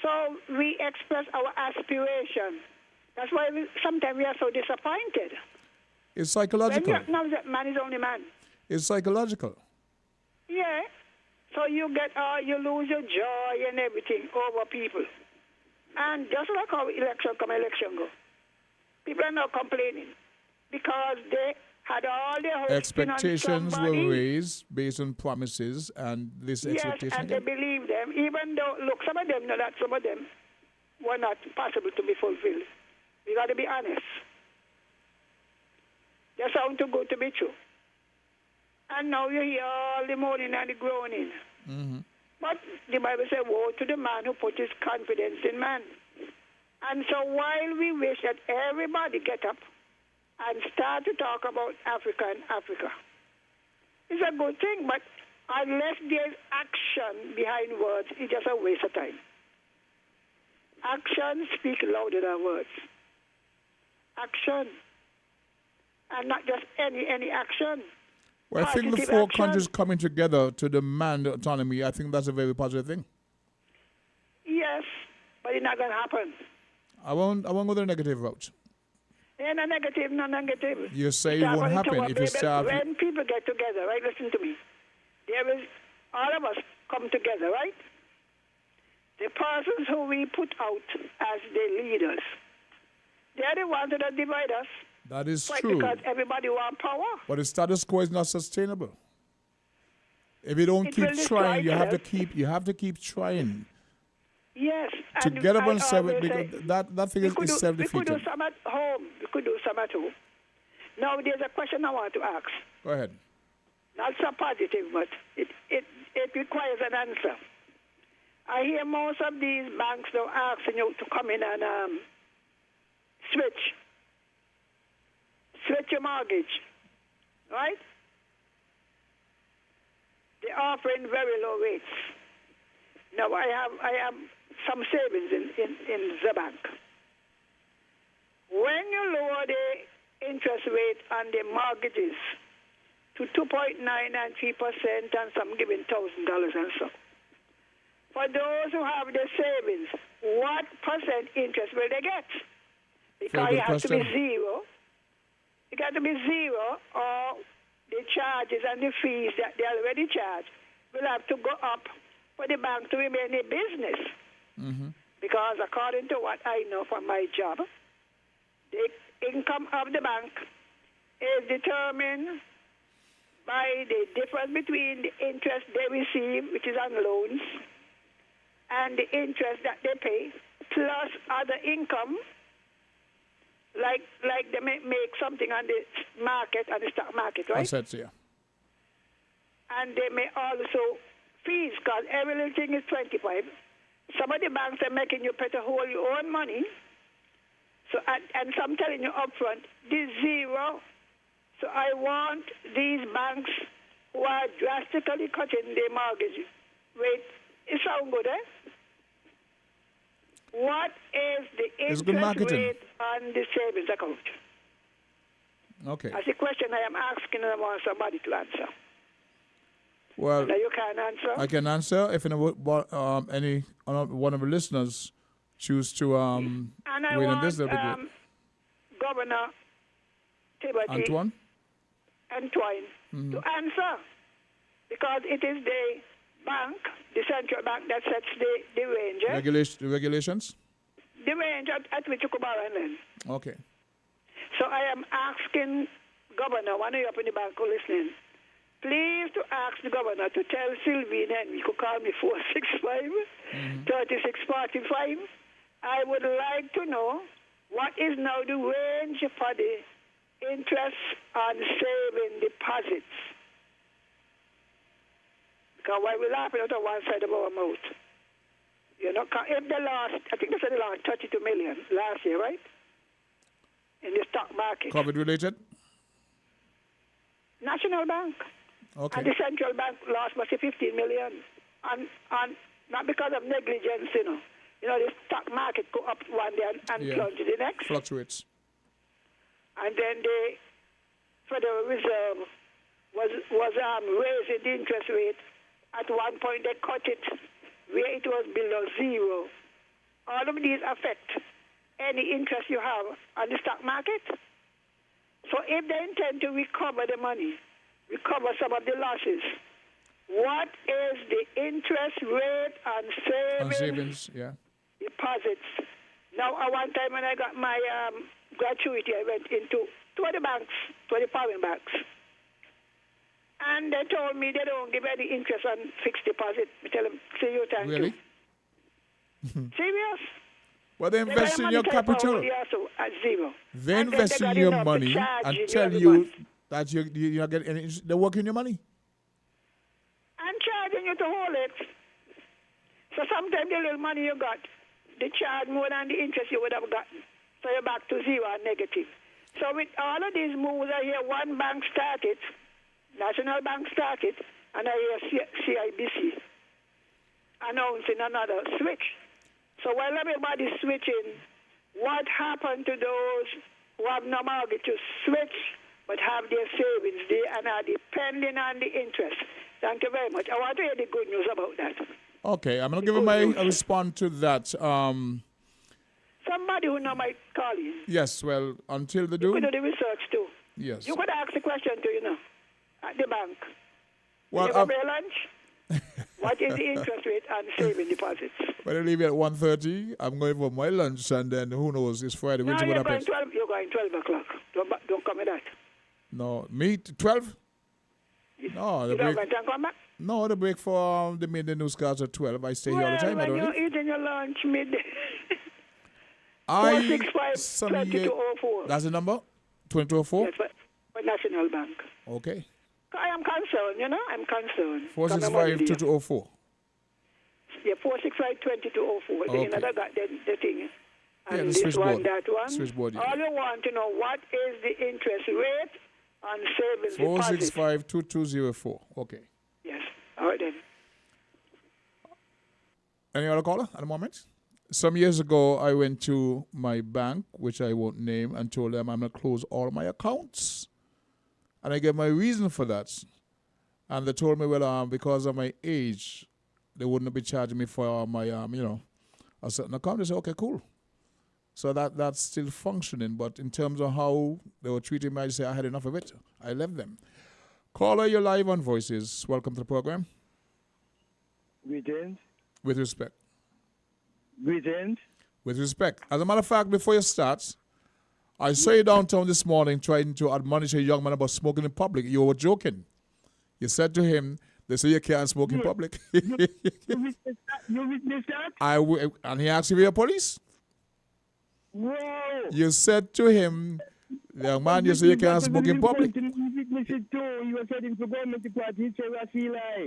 So we express our aspiration. That's why sometimes we are so disappointed. It's psychological. Now that man is only man. It's psychological. Yeah. So you you lose your joy and everything over people. And just like how election go. People are not complaining because they had all their hopes. Expectations were raised based on promises, and this expectation. Yes, and they believe them, even though, look, some of them know that some of them were not possible to be fulfilled. We got to be honest. They sound too good to be true. And now you hear all the moaning and the groaning. Mm-hmm. But the Bible says, woe to the man who put his confidence in man. And so while we wish that everybody get up and start to talk about Africa and Africa, it's a good thing, but unless there's action behind words, it's just a waste of time. Actions speak louder than words. Action. And not just any action. Well, I think the four countries coming together to demand autonomy, I think that's a very positive thing. Yes, but it's not going to happen. I won't go the negative route. Yeah, no negative. You say it won't happen if you start. When people get together, right, listen to me. There is, all of us come together, right? The persons who we put out as the leaders, they're the ones that divide us. That is right, true. Because everybody wants power. But the status quo is not sustainable. If you don't keep trying, you have to keep trying. Yes. To get up on seven, because that thing is self-defeating. We could do some at home. Now, there's a question I want to ask. Go ahead. Not so positive, but it requires an answer. I hear most of these banks now asking you to come in and switch your mortgage, right? They're offering very low rates. Now, I have some savings in the bank. When you lower the interest rate on the mortgages to 2.9 and 3%, and some giving $1,000 and so, for those who have the savings, what percent interest will they get? Because it has to be zero. It got to be zero, or the charges and the fees that they already charge will have to go up for the bank to remain in business. Mm-hmm. Because according to what I know from my job, the income of the bank is determined by the difference between the interest they receive, which is on loans, and the interest that they pay, plus other income, like they may make something on the market, on the stock market, right? Assets, yeah. And they may also fees, because every little thing is 25. Some of the banks are making you pay to hold your own money. So, and some telling you up front, this zero. So I want these banks who are drastically cutting their mortgage rate. It sounds good, eh? What is the interest rate on the savings account? Okay. That's a question I am asking, and I want somebody to answer. Well, now you can answer. I can answer if any one of the listeners choose to and I wait want, on this little bit. Governor Timothy Antoine to answer, because it is the bank, the central bank, that sets the range. The regulations? The range at which you could borrow and lend. Okay. So I am asking Governor, one of you up in the bank who listening, please to ask the governor to tell Sylvie and you could call me 465-3645. I would like to know what is now the range for the interest on saving deposits. Because why we laughing out of one side of our mouth? You know, if the last, I think they said the last 32 million last year, right? In the stock market. COVID related? National Bank. Okay. And the central bank lost must be 15 million. And not because of negligence, you know. You know, the stock market go up one day and plunge the next. Fluctuates. And then the Federal Reserve was raising the interest rate. At one point they cut it where it was below zero. All of these affect any interest you have on the stock market. So if they intend to recover the money, recover some of the losses, what is the interest rate on savings deposits? Now, at one time when I got my gratuity, I went into two of the banks, 2 of the foreign banks. And they told me they don't give any interest on fixed deposit. I tell them, see you, thank you. Serious? Well, they invest in your capital. At zero. They invest in your money and tell you that you're not getting any interest. They're working your money. And charging you to hold it. So sometimes the little money you got, they charge more than the interest you would have gotten. So you're back to zero and negative. So with all of these moves, I hear one bank started, National Bank started, and I hear CIBC announcing another switch. So while everybody's switching, what happened to those who have no mortgage to switch but have their savings there and are depending on the interest? Thank you very much. I want to hear the good news about that. Okay, I'm going to give my response to that. Somebody who know might call you. Yes, well, until they do. You could do the research too. Yes. You could ask the question too, you know, at the bank. Well, you have your lunch? What is the interest rate on saving deposits? When I leave at 1:30, I'm going for my lunch, and then who knows, it's Friday. No, you're going 12 o'clock. Don't come with that. No, me, 12? No, you don't going to come back? No, the break for the midday newscast at 12. I stay here all the time. When you're eating your lunch midday. 465-2204. That's the number? 2204? Yes, for National Bank. Okay. I am concerned, you know. I'm concerned. 465-2204. Yeah, 465-2204. Okay. You know, that got the thing. And yeah, the this switchboard. one, that one. Switchboard, yeah. All you want to know, what is the interest rate on savings deposits? 465-2204. Okay. Yes. All right then. Any other caller at the moment? Some years ago, I went to my bank, which I won't name, and told them I'm going to close all my accounts. And I gave my reason for that. And they told me, well, because of my age, they wouldn't be charging me for my, a certain account. They said, okay, cool. So that's still functioning. But in terms of how they were treating me, I said I had enough of it. I left them. Caller, you're live on Voices. Welcome to the program. Greetings. With respect. Greetings. With respect. As a matter of fact, before you start, I saw you downtown this morning trying to admonish a young man about smoking in public. You were joking. You said to him, they say you can't smoke in public. You witnessed that? And he asked if you're police. Whoa. You said to him, the young man, you say you can't smoke in public.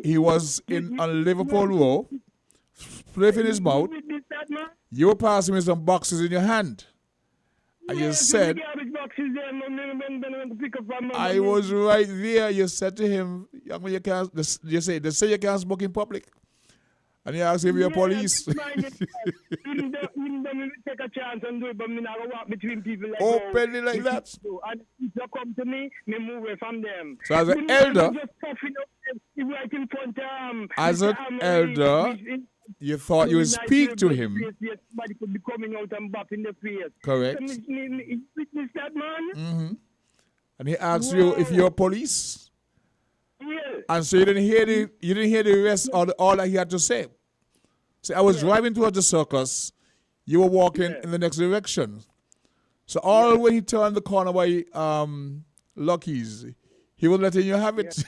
He was on Liverpool Road, flipping his mouth. You were passing me some boxes in your hand. And you said, I was right there. You said to him, young man, they say you can't smoke in public. And he asked if you're police. Take a chance and do it, but I'm not going to walk between people like openly like that. And if they come to me, me move away from them. So as an elder, you thought you would speak to him. Somebody could be coming out and bop in the face. Correct. So witness that, man. Mm-hmm. And he asked you if you're police. Yeah. And so you didn't hear the rest of all that he had to say. So I was driving towards the circus. You were walking in the next direction. So all when he turned the corner by Lucky's, he was letting you have it.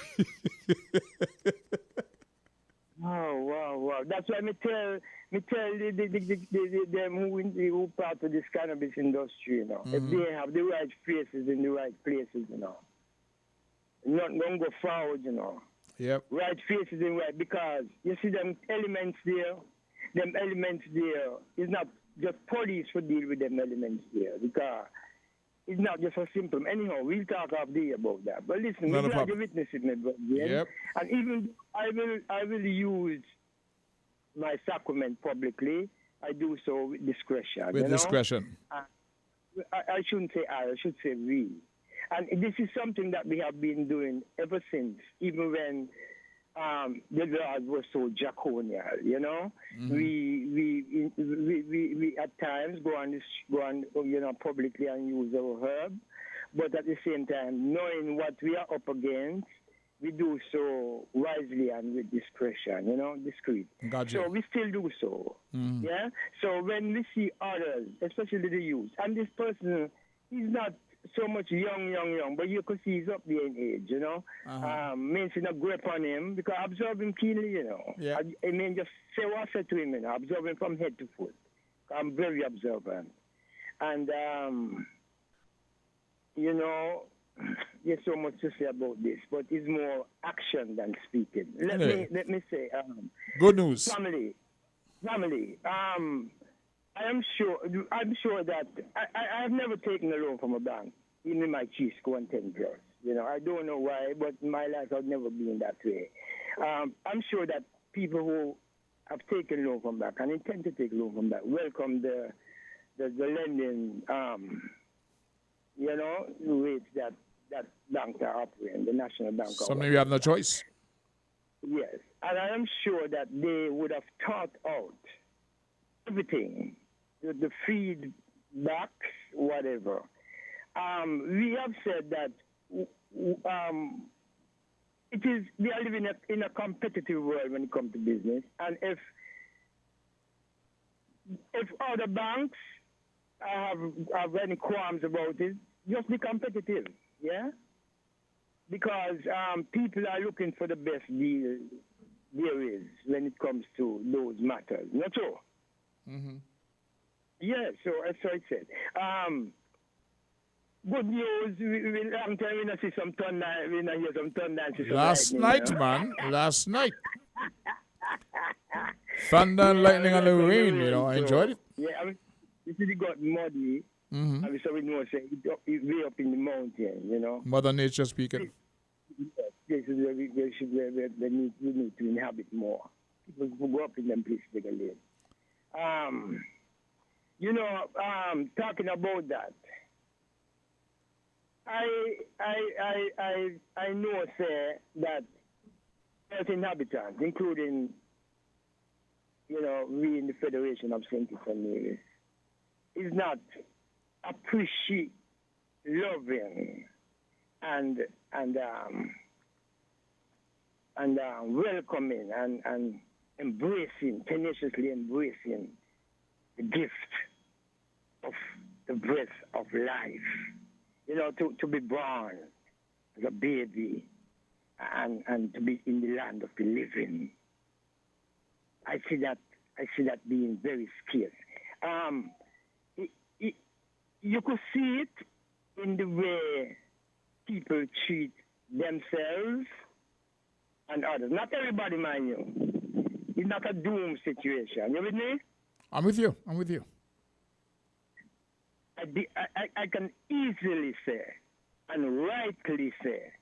Wow. That's why me tell them who part of this cannabis industry, you know. If they have the right faces in the right places, you know. Not gonna go forward, you know. Yep. Right faces in right, because you see them elements there is not just police for deal with them elements there, because it's not just so simple. Anyhow, we'll talk off day about that. But listen, we're glad you witnessed it, my brother. Yep. And even I will use my sacrament publicly. I do so with discretion. With discretion. I shouldn't say I should say we. And this is something that we have been doing ever since, even when the laws were so draconian, you know. We at times go on you know, publicly and use our herb, but at the same time, knowing what we are up against, we do so wisely and with discretion, you know, discreet. Gotcha. So we still do so, yeah. So when we see others, especially the youth, and this person, he's not so much young, but you could see he's up there in age, you know. Means you know, grip on him, because I observe him keenly, you know. Yeah. I mean, just say what I said to him, you know. Observe him from head to foot. I'm very observant. And, you know, there's so much to say about this, but it's more action than speaking. Let me say, good news. Family. I'm sure that I have never taken a loan from a bank, even in my chief score and 10 plus. You know, I don't know why, but in my life I've never been that way. I'm sure that people who have taken loan from bank and intend to take loan from bank welcome the lending, you know, rates that banks are offering, the National Bank. So maybe you have no choice. Yes, and I am sure that they would have thought out everything, the feedbacks, whatever. We have said that we are living in a competitive world when it comes to business, and if other banks have any qualms about it, just be competitive, yeah? Because people are looking for the best deal there is when it comes to those matters, not so? Yeah, so as I said, good news. We long time we not see some thunder. We not hear some thunder and see some Last lightning, night, you know? man. Last night. Thunder and lightning and the rain, you know. I enjoyed it. Yeah, I mean, you see, it got muddy. And so we know, say, it's way up in the mountain, you know. Mother Nature speaking. This is where we need to inhabit more. People who go up in them places, they can live. You know, talking about that, I know, say, that Earth inhabitants, including, you know, we in the Federation of St. Kitts and Nevis, is not appreciate, loving, and welcoming and embracing, tenaciously embracing the gift of the breath of life. You know, to be born as a baby and to be in the land of the living. I see that being very scarce. You could see it in the way people treat themselves and others. Not everybody, mind you. It's not a doom situation. You with me? I'm with you. I can easily say and rightly say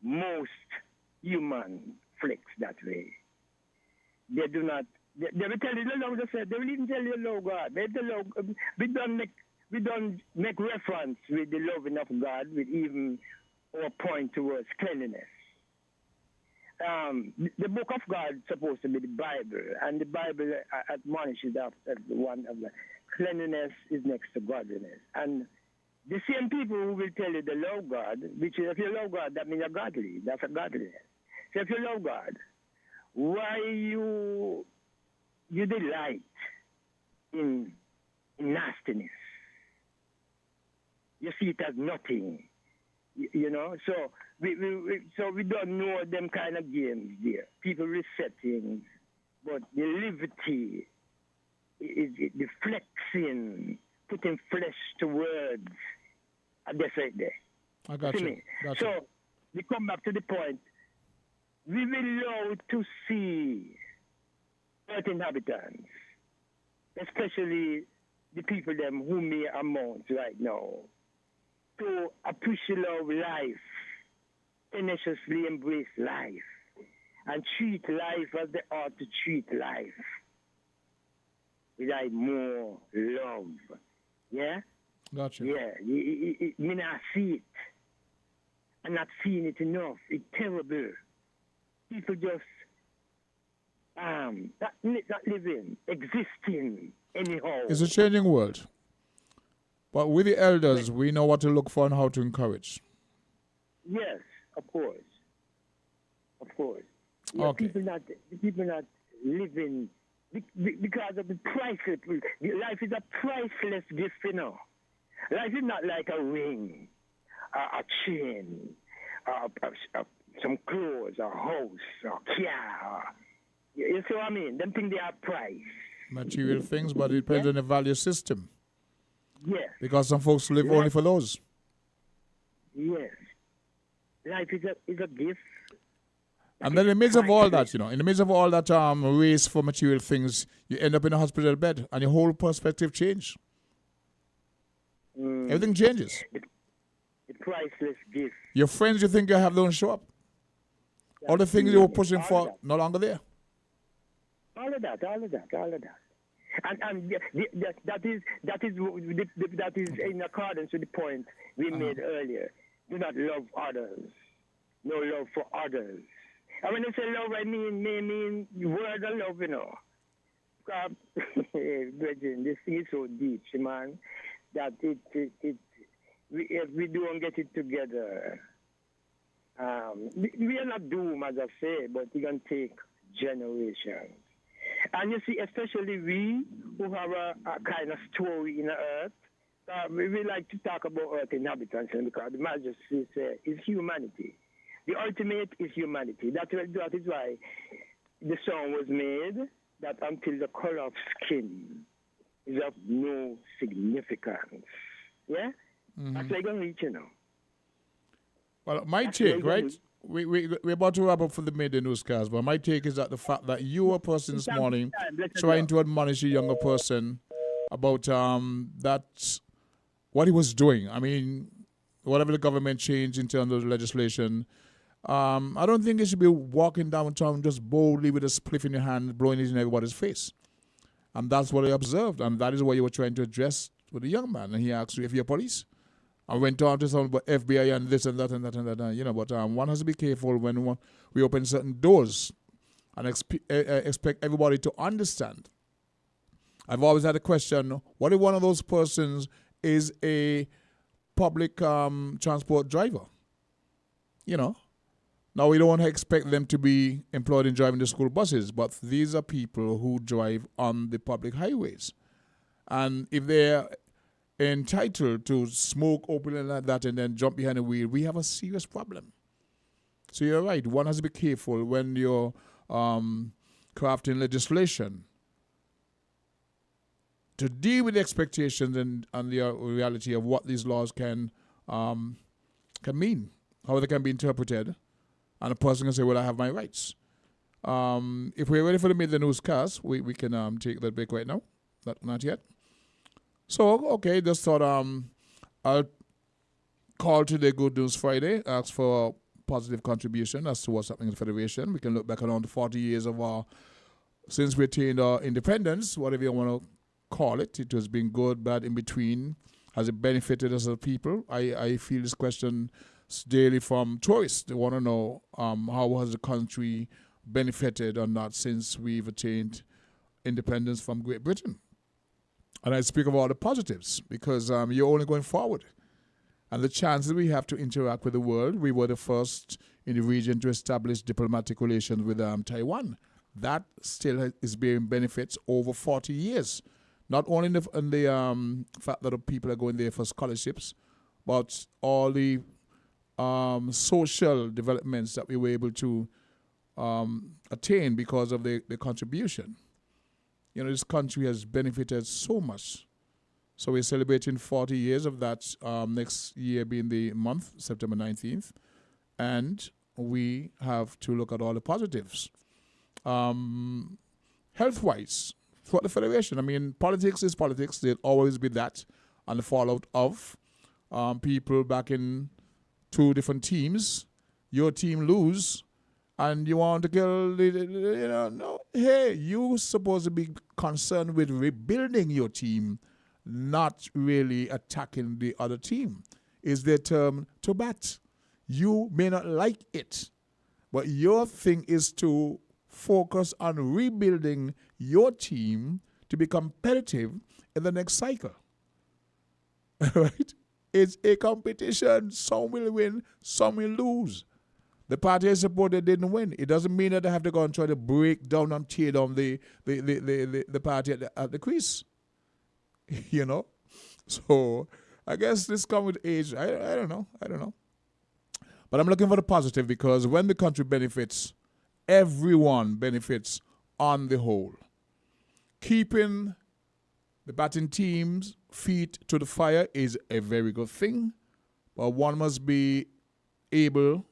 most human flex that way. They do not. They will tell you the Lord. They will even tell you the Lord God. We don't make reference with the loving of God, with even or point towards cleanliness. The book of God is supposed to be the Bible, and the Bible admonishes after one of the cleanliness is next to godliness. And the same people who will tell you they love God, which is, if you love God, that means you're godly. That's a godliness. So if you love God, why you delight in nastiness? you see it as nothing. You know, so we don't know them kind of games there. People reset things, but the liberty is the flexing, putting flesh to words. That's right there. I got See you. me? Got So you. we come back to the point. We will love to see Earth inhabitants, especially the people them who may amount right now, to appreciate life, tenaciously embrace life, and treat life as they ought to treat life. With more love. Yeah? Got you. Yeah. Me not see it. I'm not seeing it enough. It's terrible. People just not living, existing anyhow. It's a changing world. But with the elders, we know what to look for and how to encourage. Yes, of course. Of course. Yeah, Okay. people not living because of the priceless. Life is a priceless gift, you know. Life is not like a ring, a chain, some clothes, a house, a car. You see what I mean? Them things they are price. Material things, but it depends on the value system. Yes. Because some folks live only for those. Yes. Life is a gift. And then in the midst of all that, in the midst of all that race for material things, you end up in a hospital bed and your whole perspective change. Everything changes. The priceless gift. Your friends you think you have don't show up. All the things you were pushing for, no longer there. All of that. And that is in accordance with the point we made earlier. Do not love others. No love for others. And when I say love, I mean the word of love, you know. Brethren, this thing is so deep, man, that if we don't get it together, we are not doomed, as I say, but it's going to take generations. And you see, especially we who have a kind of story in the earth, we like to talk about earth inhabitants because the majesty is humanity. The ultimate is humanity. That is why the song was made, that until the color of skin is of no significance. Yeah? That's like going to reach, you know. Well, my take, right? We're about to wrap up for the midday newscast, but my take is that the fact that you were a person this morning trying to admonish a younger person about that what he was doing. I mean, whatever the government changed in terms of legislation, I don't think you should be walking downtown just boldly with a spliff in your hand, blowing it in everybody's face. And that's what I observed, and that is what you were trying to address with the young man. And he asked you if you're police. I went on to something about FBI and this and that and that and that, but one has to be careful when we open certain doors and expect everybody to understand. I've always had a question, what if one of those persons is a public transport driver? Now we don't want to expect them to be employed in driving the school buses, but these are people who drive on the public highways. And if they're entitled to smoke openly like that and then jump behind the wheel, we have a serious problem. So you're right. One has to be careful when you're crafting legislation to deal with the expectations and the reality of what these laws can mean, how they can be interpreted, and a person can say, well, I have my rights. If we're ready for the midday newscast, we can take that break right now. Not yet. So, okay, just thought I'll call today Good News Friday, ask for a positive contribution as to what's happening in the Federation. We can look back around 40 years of since we attained our independence, whatever you want to call it. It has been good, bad, in between. Has it benefited us as a people? I feel this question daily from tourists. They want to know how has the country benefited or not since we've attained independence from Great Britain. And I speak of all the positives because you're only going forward. And the chances we have to interact with the world, we were the first in the region to establish diplomatic relations with Taiwan. That still is bearing benefits over 40 years. Not only in the fact that the people are going there for scholarships, but all the social developments that we were able to attain because of the contribution. You know, this country has benefited so much. So we're celebrating 40 years of that next year being the month, September 19th. And we have to look at all the positives. Health-wise, for the Federation, I mean, politics is politics. There'll always be that and the fallout of people back in two different teams. Your team lose, and you want to kill no. Hey, you're supposed to be concerned with rebuilding your team, not really attacking the other team. Is their term to bat. You may not like it, but your thing is to focus on rebuilding your team to be competitive in the next cycle. Right? It's a competition. Some will win, some will lose. The party I supported didn't win. It doesn't mean that I have to go and try to break down and tear down the party at the crease. You know? So I guess this comes with age. I don't know. But I'm looking for the positive, because when the country benefits, everyone benefits on the whole. Keeping the batting team's feet to the fire is a very good thing, but one must be able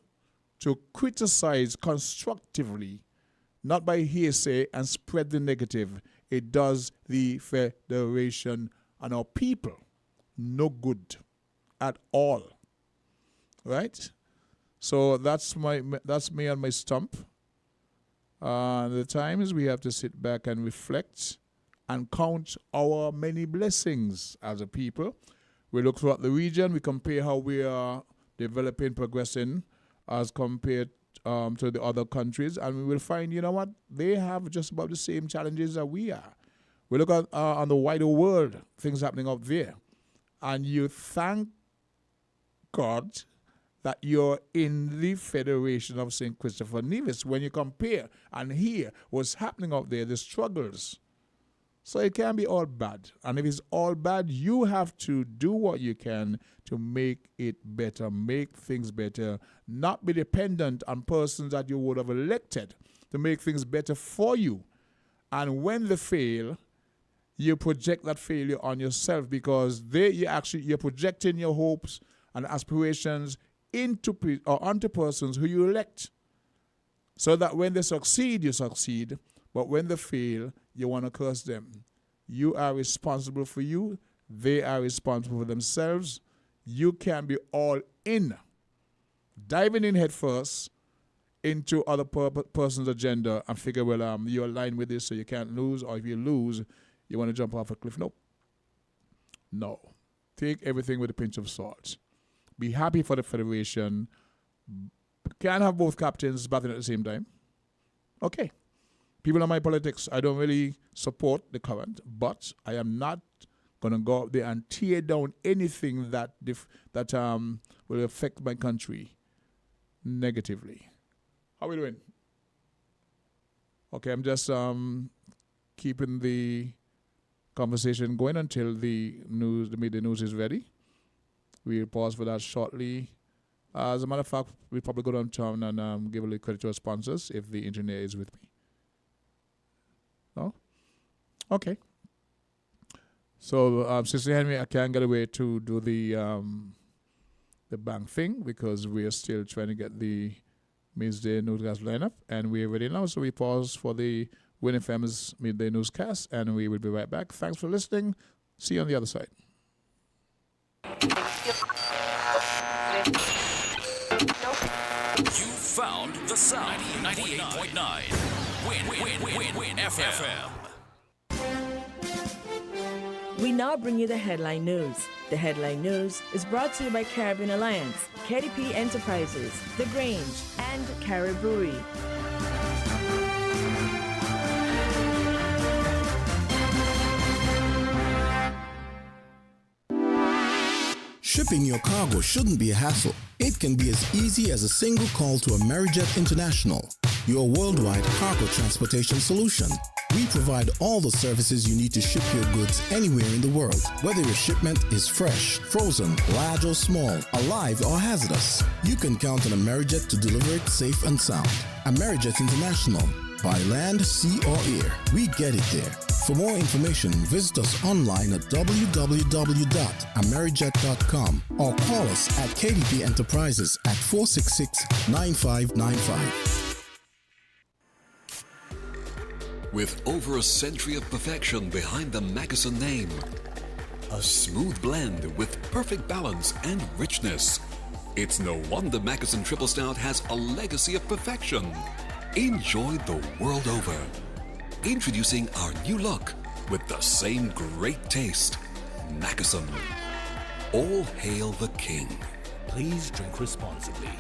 to criticize constructively, not by hearsay and spread the negative. It does the Federation and our people no good at all. Right? So that's me on my stump. The times we have to sit back and reflect and count our many blessings as a people. We look throughout the region, we compare how we are developing, progressing as compared to the other countries, and we will find, you know what, they have just about the same challenges that we are. We look at on the wider world, things happening up there, and you thank God that you're in the Federation of St. Christopher Nevis when you compare and hear what's happening out there, the struggles. So it can't be all bad. And if it's all bad, you have to do what you can to make it better, make things better, not be dependent on persons that you would have elected to make things better for you. And when they fail, you project that failure on yourself, because you're projecting your hopes and aspirations onto persons who you elect, so that when they succeed, you succeed, but when they fail, you want to curse them. You are responsible for you. They are responsible for themselves. You can be all in, diving in head first into other person's agenda and figure, well, you're aligned with this, so you can't lose, or if you lose, you want to jump off a cliff. No. Take everything with a pinch of salt. Be happy for the Federation. Can't have both captains batting at the same time. Okay. People in my politics, I don't really support the current, but I am not going to go out there and tear down anything that will affect my country negatively. How are we doing? Okay, I'm just keeping the conversation going until the midday news is ready. We'll pause for that shortly. As a matter of fact, we'll probably go downtown and give a little credit to our sponsors if the engineer is with me. No? Okay. So, Sister Henry, I can't get away to do the bank thing because we are still trying to get the midday newscast lineup, and we're ready now. So we pause for the WINNMedia Family's midday newscast, and we will be right back. Thanks for listening. See you on the other side. You found the sound. 98.9. Win FM. We now bring you the headline news. The headline news is brought to you by Caribbean Alliance, KDP Enterprises, The Grange, and Cariboury. Shipping your cargo shouldn't be a hassle. It can be as easy as a single call to Amerijet International, your worldwide cargo transportation solution. We provide all the services you need to ship your goods anywhere in the world, whether your shipment is fresh, frozen, large or small, alive or hazardous. You can count on Amerijet to deliver it safe and sound. Amerijet International. By land, sea or air, we get it there. For more information, visit us online at www.amerijet.com or call us at KDP Enterprises at 466-9595. With over a century of perfection behind the Mackeson name, a smooth blend with perfect balance and richness, it's no wonder Mackeson Triple Stout has a legacy of perfection. Enjoyed the world over. Introducing our new look with the same great taste. Mackeson. All hail the king. Please drink responsibly.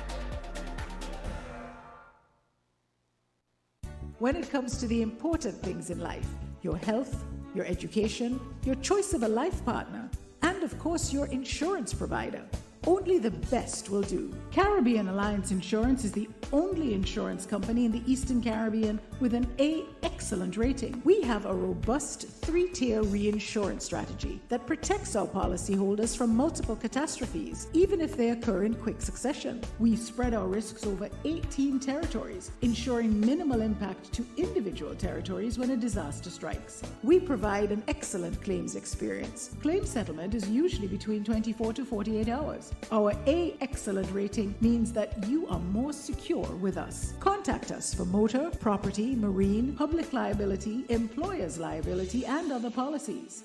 When it comes to the important things in life, your health, your education, your choice of a life partner, and of course your insurance provider, only the best will do. Caribbean Alliance Insurance is the only insurance company in the Eastern Caribbean with an A excellent rating. We have a robust 3-tier reinsurance strategy that protects our policyholders from multiple catastrophes, even if they occur in quick succession. We spread our risks over 18 territories, ensuring minimal impact to individual territories when a disaster strikes. We provide an excellent claims experience. Claim settlement is usually between 24 to 48 hours. Our A excellent rating means that you are more secure with us. Contact us for motor, property, marine, public liability, employer's liability, and other policies.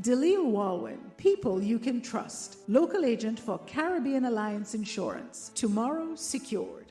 Delisle Walwyn, people you can trust. Local agent for Caribbean Alliance Insurance. Tomorrow secured.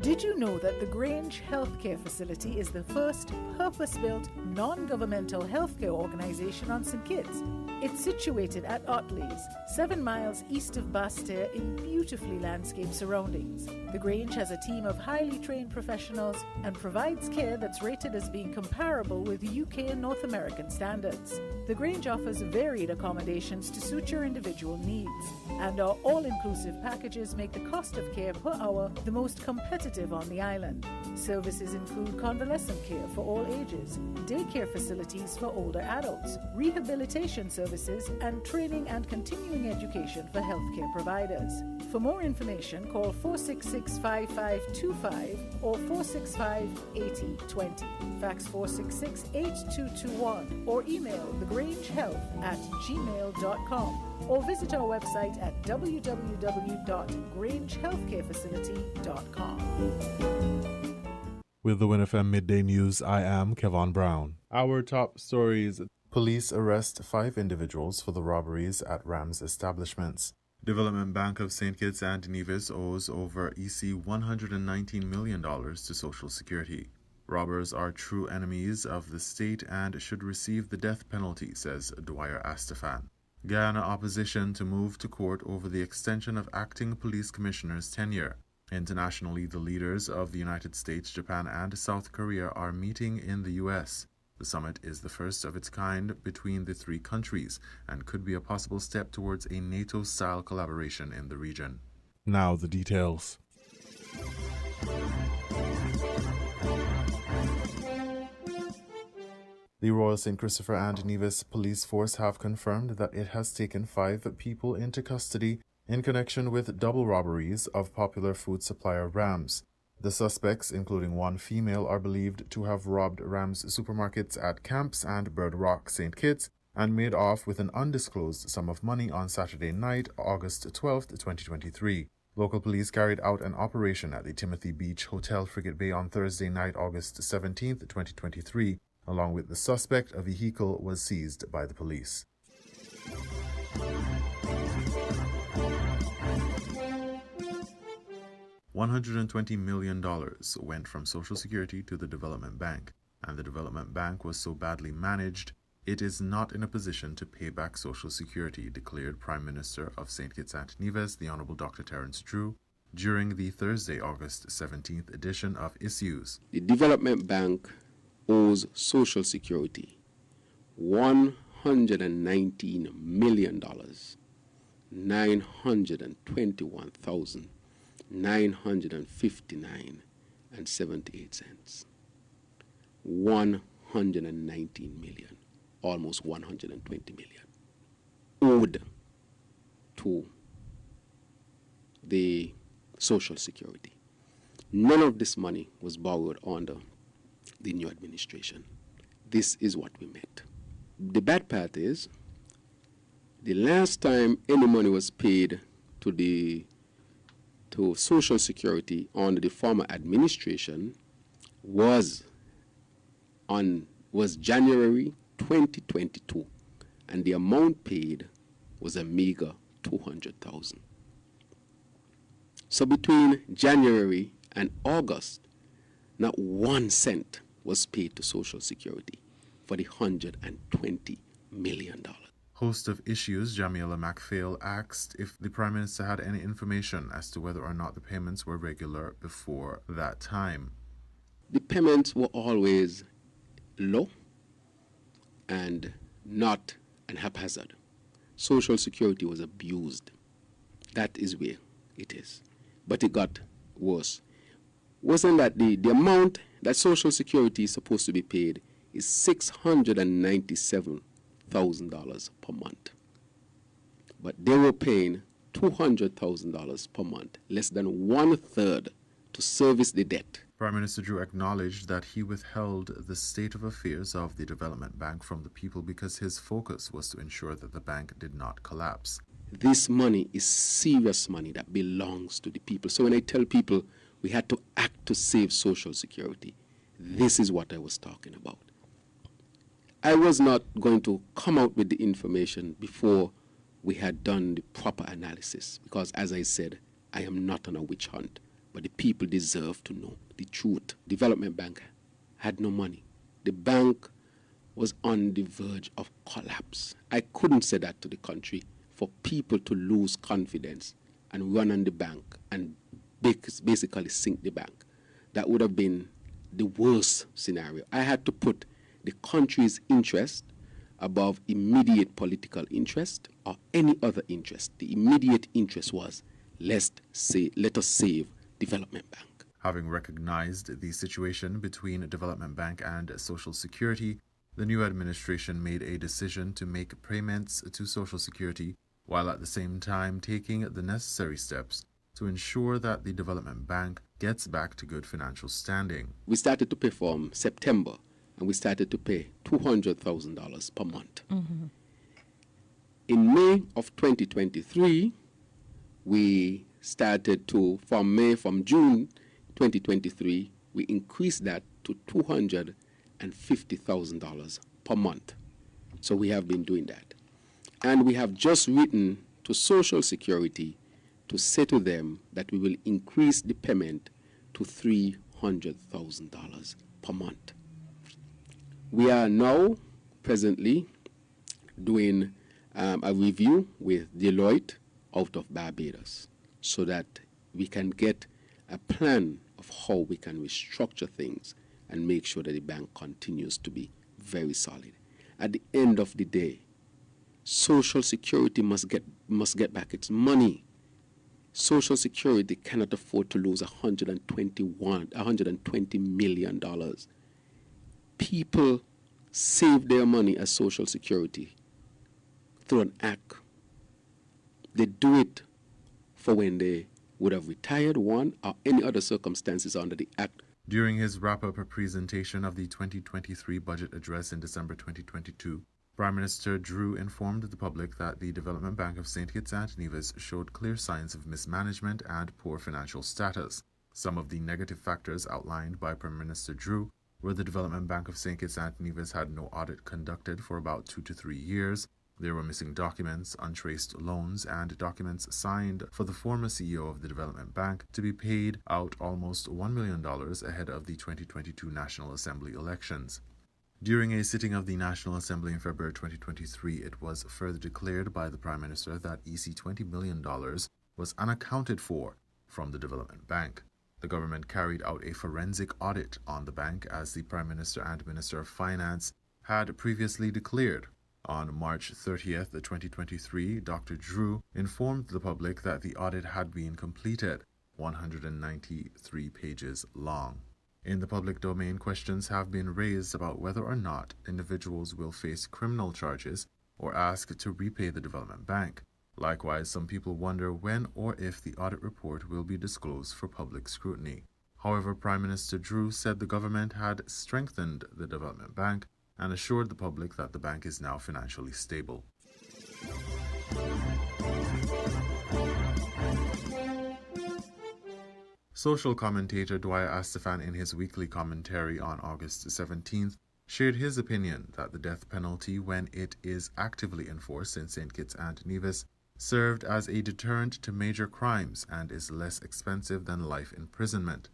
Did you know that the Grange Healthcare Facility is the first purpose-built, non-governmental healthcare organization on St. Kitts? It's situated at Otley's, 7 miles east of Basseterre in beautifully landscaped surroundings. The Grange has a team of highly trained professionals and provides care that's rated as being comparable with UK and North American standards. The Grange offers varied accommodations to suit your individual needs, and our all-inclusive packages make the cost of care per hour the most competitive on the island. Services include convalescent care for all ages, daycare facilities for older adults, rehabilitation services, and training and continuing education for healthcare providers. For more information, call 466-5525 or 465-8020. Fax 466-8221 or email thegrangehealth@gmail.com or visit our website at www.grangehealthcarefacility.com. With the WINNFM Midday News, I am Kevon Brown. Our top stories: police arrest 5 individuals for the robberies at Rams establishments. Development Bank of St. Kitts and Nevis owes over EC $119 million to Social Security. Robbers are true enemies of the state and should receive the death penalty, says Dwyer Astafan. Guyana opposition to move to court over the extension of acting police commissioner's tenure. Internationally, the leaders of the United States, Japan, and South Korea are meeting in the U.S. The summit is the first of its kind between the 3 countries and could be a possible step towards a NATO-style collaboration in the region. Now the details. The Royal St. Christopher and Nevis Police Force have confirmed that it has taken 5 people into custody in connection with double robberies of popular food supplier Rams. The suspects, including 1 female, are believed to have robbed Rams supermarkets at Camps and Bird Rock, St. Kitts, and made off with an undisclosed sum of money on Saturday night, August 12, 2023. Local police carried out an operation at the Timothy Beach Hotel, Frigate Bay on Thursday night, August 17, 2023. Along with the suspect, a vehicle was seized by the police. $120 million went from Social Security to the Development Bank, and the Development Bank was so badly managed, it is not in a position to pay back Social Security, declared Prime Minister of St. Kitts and Nevis, the Honourable Dr. Terence Drew, during the Thursday, August 17th edition of Issues. The Development Bank owes Social Security $119 million, $921,959.78. 119 million, almost 120 million, owed to the Social Security. None of this money was borrowed under the new administration. This is what we met. The bad part is, the last time any money was paid to Social Security under the former administration was January 2022, and the amount paid was a meager 200,000. So between January and August, not 1 cent was paid to Social Security for the $120 million. Host of Issues, Jamila McPhail, asked if the Prime Minister had any information as to whether or not the payments were regular before that time. The payments were always low and not haphazard. Social Security was abused. That is where it is. But it got worse. Wasn't that the amount that Social Security is supposed to be paid is $697,000 per month. But they were paying $200,000 per month, less than 1/3 to service the debt. Prime Minister Drew acknowledged that he withheld the state of affairs of the development bank from the people because his focus was to ensure that the bank did not collapse. This money is serious money that belongs to the people. So when I tell people we had to act to save Social Security, this is what I was talking about. I was not going to come out with the information before we had done the proper analysis because, as I said, I am not on a witch hunt, but the people deserve to know the truth. Development Bank had no money. The bank was on the verge of collapse. I couldn't say that to the country for people to lose confidence and run on the bank and basically sink the bank. That would have been the worst scenario. I had to put the country's interest above immediate political interest or any other interest. The immediate interest was let us save Development Bank. Having recognized the situation between Development Bank and Social Security, the new administration made a decision to make payments to Social Security while at the same time taking the necessary steps to ensure that the Development Bank gets back to good financial standing. We started to pay from September, and we started to pay $200,000 per month. Mm-hmm. In May of 2023, we started to, from June 2023, we increased that to $250,000 per month. So we have been doing that. And we have just written to Social Security to say to them that we will increase the payment to $300,000 per month. We are now presently doing a review with Deloitte out of Barbados so that we can get a plan of how we can restructure things and make sure that the bank continues to be very solid. At the end of the day, Social Security must get back its money. Social Security cannot afford to lose $120 million. People save their money as Social Security through an act. They do it for when they would have retired, or any other circumstances under the act. During his wrap-up presentation of the 2023 budget address in December 2022, Prime Minister Drew informed the public that the Development Bank of St. Kitts and Nevis showed clear signs of mismanagement and poor financial status. Some of the negative factors outlined by Prime Minister Drew were the Development Bank of St. Kitts and Nevis had no audit conducted for about 2 to 3 years. There were missing documents, untraced loans, and documents signed for the former CEO of the Development Bank to be paid out almost $1 million ahead of the 2022 National Assembly elections. During a sitting of the National Assembly in February 2023, it was further declared by the Prime Minister that $20 million was unaccounted for from the Development Bank. The government carried out a forensic audit on the bank as the Prime Minister and Minister of Finance had previously declared. On March 30th, 2023, Dr. Drew informed the public that the audit had been completed, 193 pages long. In the public domain, questions have been raised about whether or not individuals will face criminal charges or asked to repay the development bank. Likewise, some people wonder when or if the audit report will be disclosed for public scrutiny. However, Prime Minister Drew said the government had strengthened the development bank and assured the public that the bank is now financially stable. Social commentator Dwyer Astafan, in his weekly commentary on August 17th, shared his opinion that the death penalty, when it is actively enforced in St. Kitts and Nevis, served as a deterrent to major crimes and is less expensive than life imprisonment.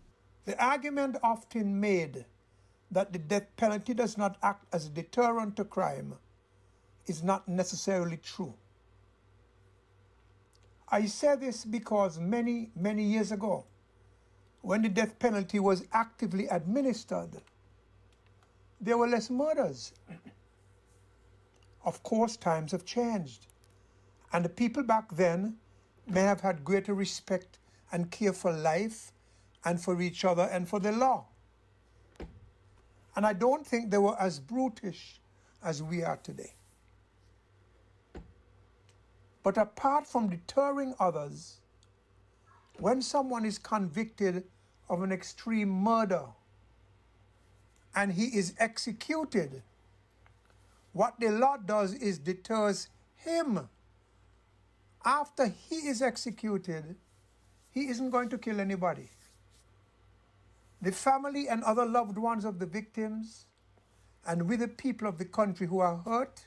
The argument often made that the death penalty does not act as a deterrent to crime is not necessarily true. I say this because many years ago, when the death penalty was actively administered, there were less murders. Of course, times have changed, and the people back then may have had greater respect and care for life and for each other and for the law. And I don't think they were as brutish as we are today. But apart from deterring others, when someone is convicted of an extreme murder and he is executed, what the law does is deters him. After he is executed, he isn't going to kill anybody. The family and other loved ones of the victims, and with the people of the country who are hurt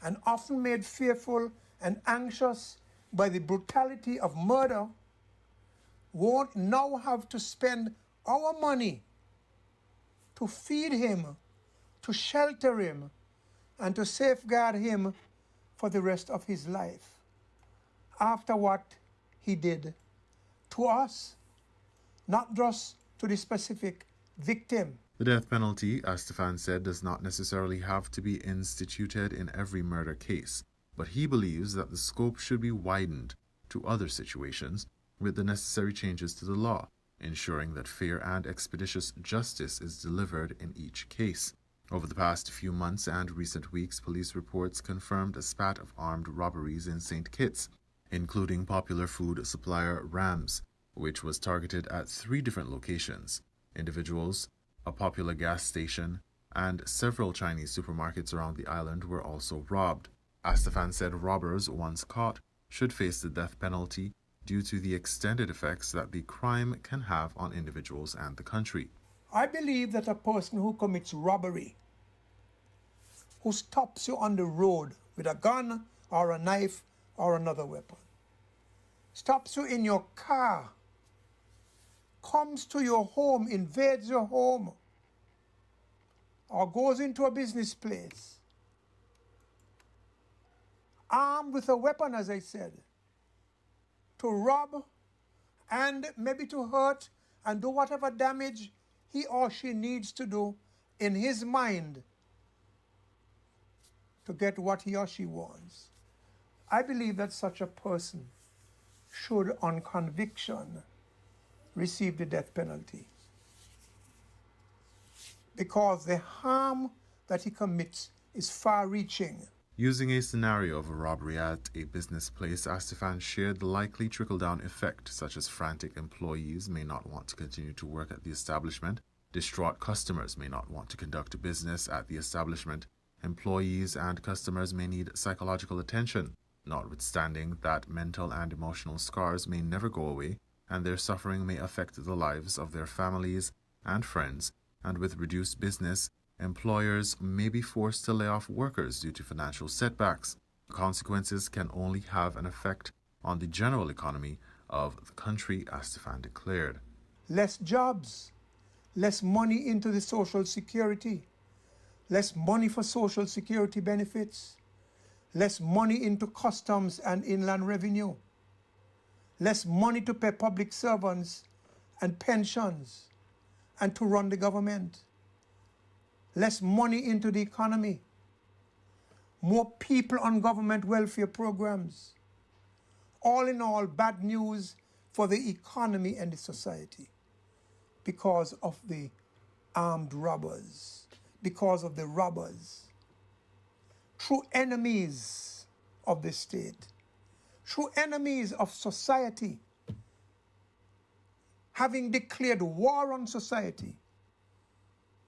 and often made fearful and anxious by the brutality of murder, won't now have to spend our money to feed him, to shelter him, and to safeguard him for the rest of his life after what he did to us, not just to the specific victim. The death penalty, Astafan said, does not necessarily have to be instituted in every murder case, but he believes that the scope should be widened to other situations with the necessary changes to the law, ensuring that fair and expeditious justice is delivered in each case. Over the past few months and recent weeks, police reports confirmed a spat of armed robberies in St. Kitts, including popular food supplier Rams, which was targeted at 3 different locations. Individuals, a popular gas station, and several Chinese supermarkets around the island were also robbed. Astafan said robbers, once caught, should face the death penalty due to the extended effects that the crime can have on individuals and the country. I believe that a person who commits robbery, who stops you on the road with a gun or a knife or another weapon, stops you in your car, comes to your home, invades your home, or goes into a business place, armed with a weapon, as I said, to rob and maybe to hurt and do whatever damage he or she needs to do in his mind to get what he or she wants. I believe that such a person should, on conviction, receive the death penalty, because the harm that he commits is far-reaching. Using a scenario of a robbery at a business place, Astafan shared the likely trickle-down effect, such as frantic employees may not want to continue to work at the establishment, distraught customers may not want to conduct business at the establishment, employees and customers may need psychological attention, notwithstanding that mental and emotional scars may never go away, and their suffering may affect the lives of their families and friends, and with reduced business, employers may be forced to lay off workers due to financial setbacks. The consequences can only have an effect on the general economy of the country, Astafan declared. Less jobs, less money into the social security, less money for social security benefits, less money into customs and inland revenue, less money to pay public servants and pensions and to run the government, less money into the economy, more people on government welfare programs. All in all, bad news for the economy and the society. because of the armed robbers, because of the robbers, true enemies of the state, true enemies of society, having declared war on society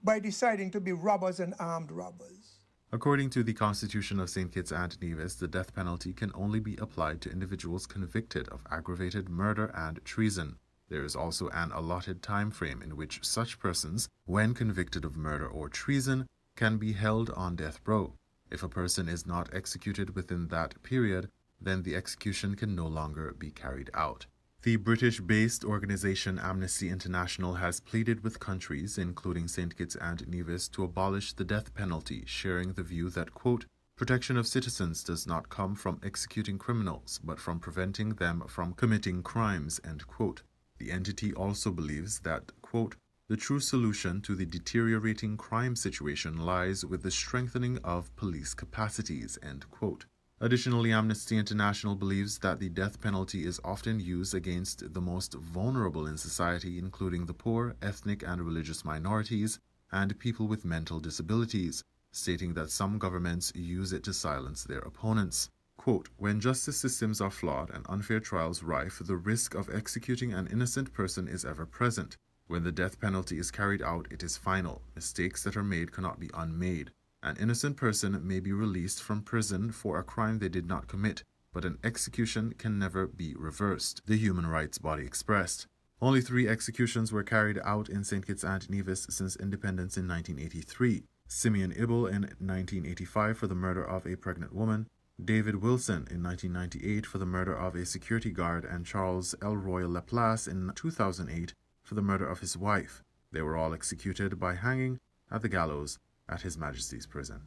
by deciding to be robbers and armed robbers. According to the Constitution of St. Kitts and Nevis, the death penalty can only be applied to individuals convicted of aggravated murder and treason. There is also an allotted time frame in which such persons, when convicted of murder or treason, can be held on death row. If a person is not executed within that period, then the execution can no longer be carried out. The British-based organization Amnesty International has pleaded with countries, including St. Kitts and Nevis, to abolish the death penalty, sharing the view that, quote, protection of citizens does not come from executing criminals, but from preventing them from committing crimes, end quote. The entity also believes that, quote, the true solution to the deteriorating crime situation lies with the strengthening of police capacities, end quote. Additionally, Amnesty International believes that the death penalty is often used against the most vulnerable in society, including the poor, ethnic and religious minorities, and people with mental disabilities, stating that some governments use it to silence their opponents. Quote, when justice systems are flawed and unfair trials rife, the risk of executing an innocent person is ever present. When the death penalty is carried out, it is final. Mistakes that are made cannot be unmade. An innocent person may be released from prison for a crime they did not commit, but an execution can never be reversed, the human rights body expressed. Only 3 executions were carried out in St. Kitts and Nevis since independence in 1983. Simeon Ibble in 1985 for the murder of a pregnant woman, David Wilson in 1998 for the murder of a security guard, and Charles Elroy Laplace in 2008 for the murder of his wife. They were all executed by hanging at the gallows at His Majesty's prison.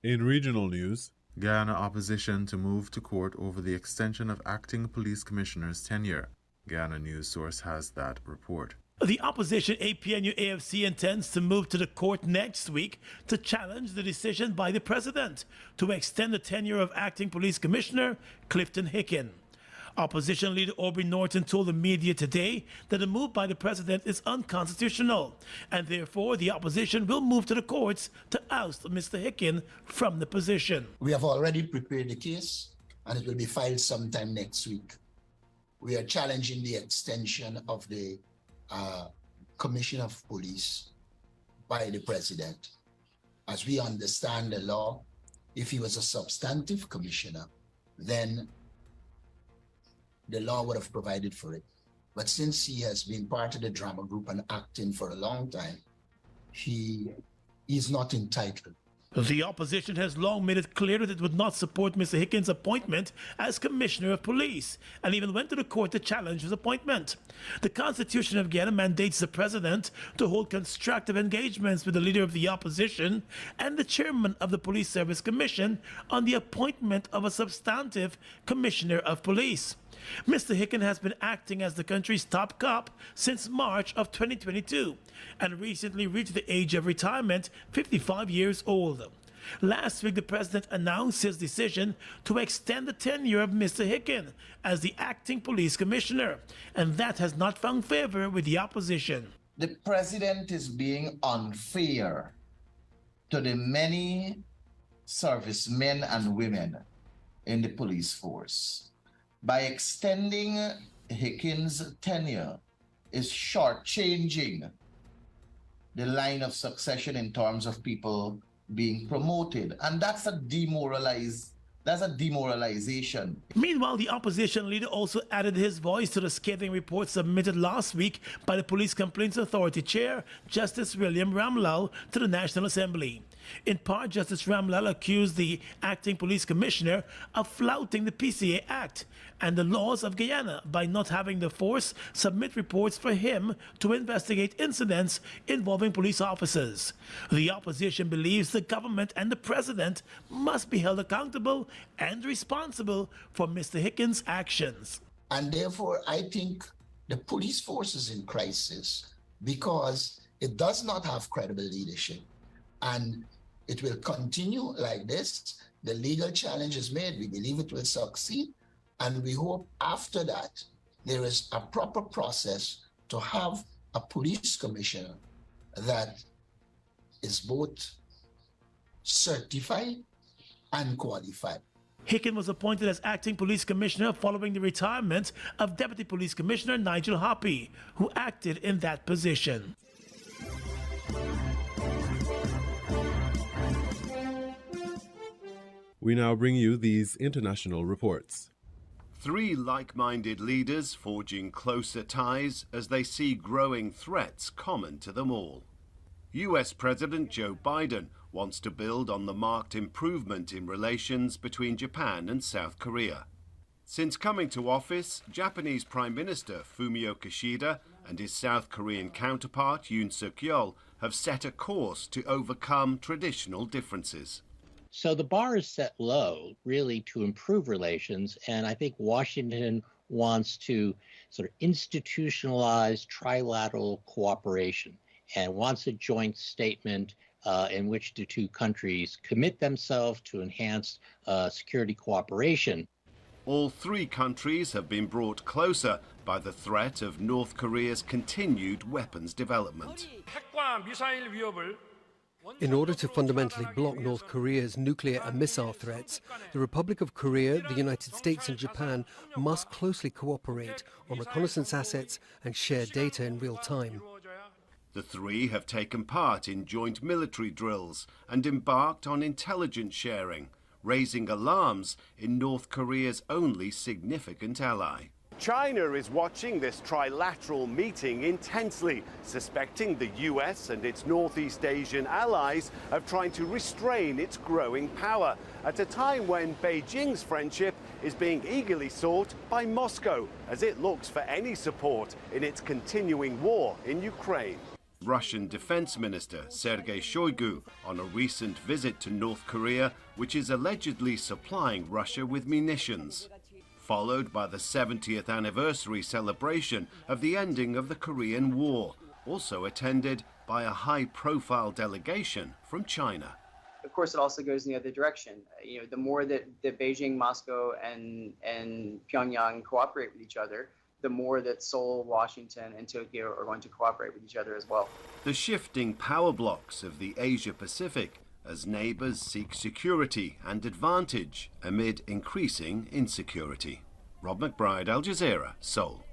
In regional news, Guyana opposition to move to court over the extension of acting police commissioner's tenure. Guyana news source has that report. The opposition APNU AFC intends to move to the court next week to challenge the decision by the president to extend the tenure of acting police commissioner Clifton Hicken. Opposition leader Aubrey Norton told the media today that the move by the president is unconstitutional, and therefore the opposition will move to the courts to oust Mr. Hicken from the position. We have already prepared the case, and it will be filed sometime next week. We are challenging the extension of the Commissioner of Police by the president. As we understand the law, if he was a substantive commissioner, then the law would have provided for it. But since he has been part of the drama group and acting for a long time, he is not entitled. The opposition has long made it clear that it would not support Mr. Hicken's appointment as Commissioner of Police, and even went to the court to challenge his appointment. The Constitution of Guyana mandates the President to hold constructive engagements with the Leader of the Opposition and the Chairman of the Police Service Commission on the appointment of a substantive Commissioner of Police. Mr. Hicken has been acting as the country's top cop since March of 2022 and recently reached the age of retirement, 55 years old. Last week, the president announced his decision to extend the tenure of Mr. Hicken as the acting police commissioner, and that has not found favor with the opposition. The president is being unfair to the many servicemen and women in the police force. By extending Hicken's tenure is shortchanging the line of succession in terms of people being promoted, and that's a demoralization. Meanwhile, the opposition leader also added his voice to the scathing report submitted last week by the Police Complaints Authority Chair, Justice William Ramlal, to the National Assembly. In part, Justice Ramlal accused the acting police commissioner of flouting the PCA Act and the laws of Guyana by not having the force submit reports for him to investigate incidents involving police officers. The opposition believes the government and the president must be held accountable and responsible for Mr. Hicken's actions. And therefore, I think the police force is in crisis because it does not have credible leadership. And it will continue like this. The legal challenge is made. We believe it will succeed. And we hope after that, there is a proper process to have a police commissioner that is both certified and qualified. Hicken was appointed as acting police commissioner following the retirement of Deputy Police Commissioner Nigel Hoppy, who acted in that position. We now bring you these international reports. 3 like-minded leaders forging closer ties as they see growing threats common to them all. US President Joe Biden wants to build on the marked improvement in relations between Japan and South Korea. Since coming to office, Japanese Prime Minister Fumio Kishida and his South Korean counterpart Yoon Suk-yeol have set a course to overcome traditional differences. So the bar is set low, really, to improve relations, and I think Washington wants to sort of institutionalize trilateral cooperation and wants a joint statement in which the two countries commit themselves to enhance security cooperation. All 3 countries have been brought closer by the threat of North Korea's continued weapons development. In order to fundamentally block North Korea's nuclear and missile threats, the Republic of Korea, the United States and Japan must closely cooperate on reconnaissance assets and share data in real time. The 3 have taken part in joint military drills and embarked on intelligence sharing, raising alarms in North Korea's only significant ally. China is watching this trilateral meeting intensely, suspecting the US and its Northeast Asian allies of trying to restrain its growing power at a time when Beijing's friendship is being eagerly sought by Moscow as it looks for any support in its continuing war in Ukraine. Russian Defense Minister Sergei Shoigu on a recent visit to North Korea, which is allegedly supplying Russia with munitions, followed by the 70th anniversary celebration of the ending of the Korean War, also attended by a high-profile delegation from China. Of course, it also goes in the other direction. The more that Beijing, Moscow, and Pyongyang cooperate with each other, the more that Seoul, Washington, and Tokyo are going to cooperate with each other as well. The shifting power blocks of the Asia-Pacific as neighbors seek security and advantage amid increasing insecurity. Rob McBride, Al Jazeera, Seoul.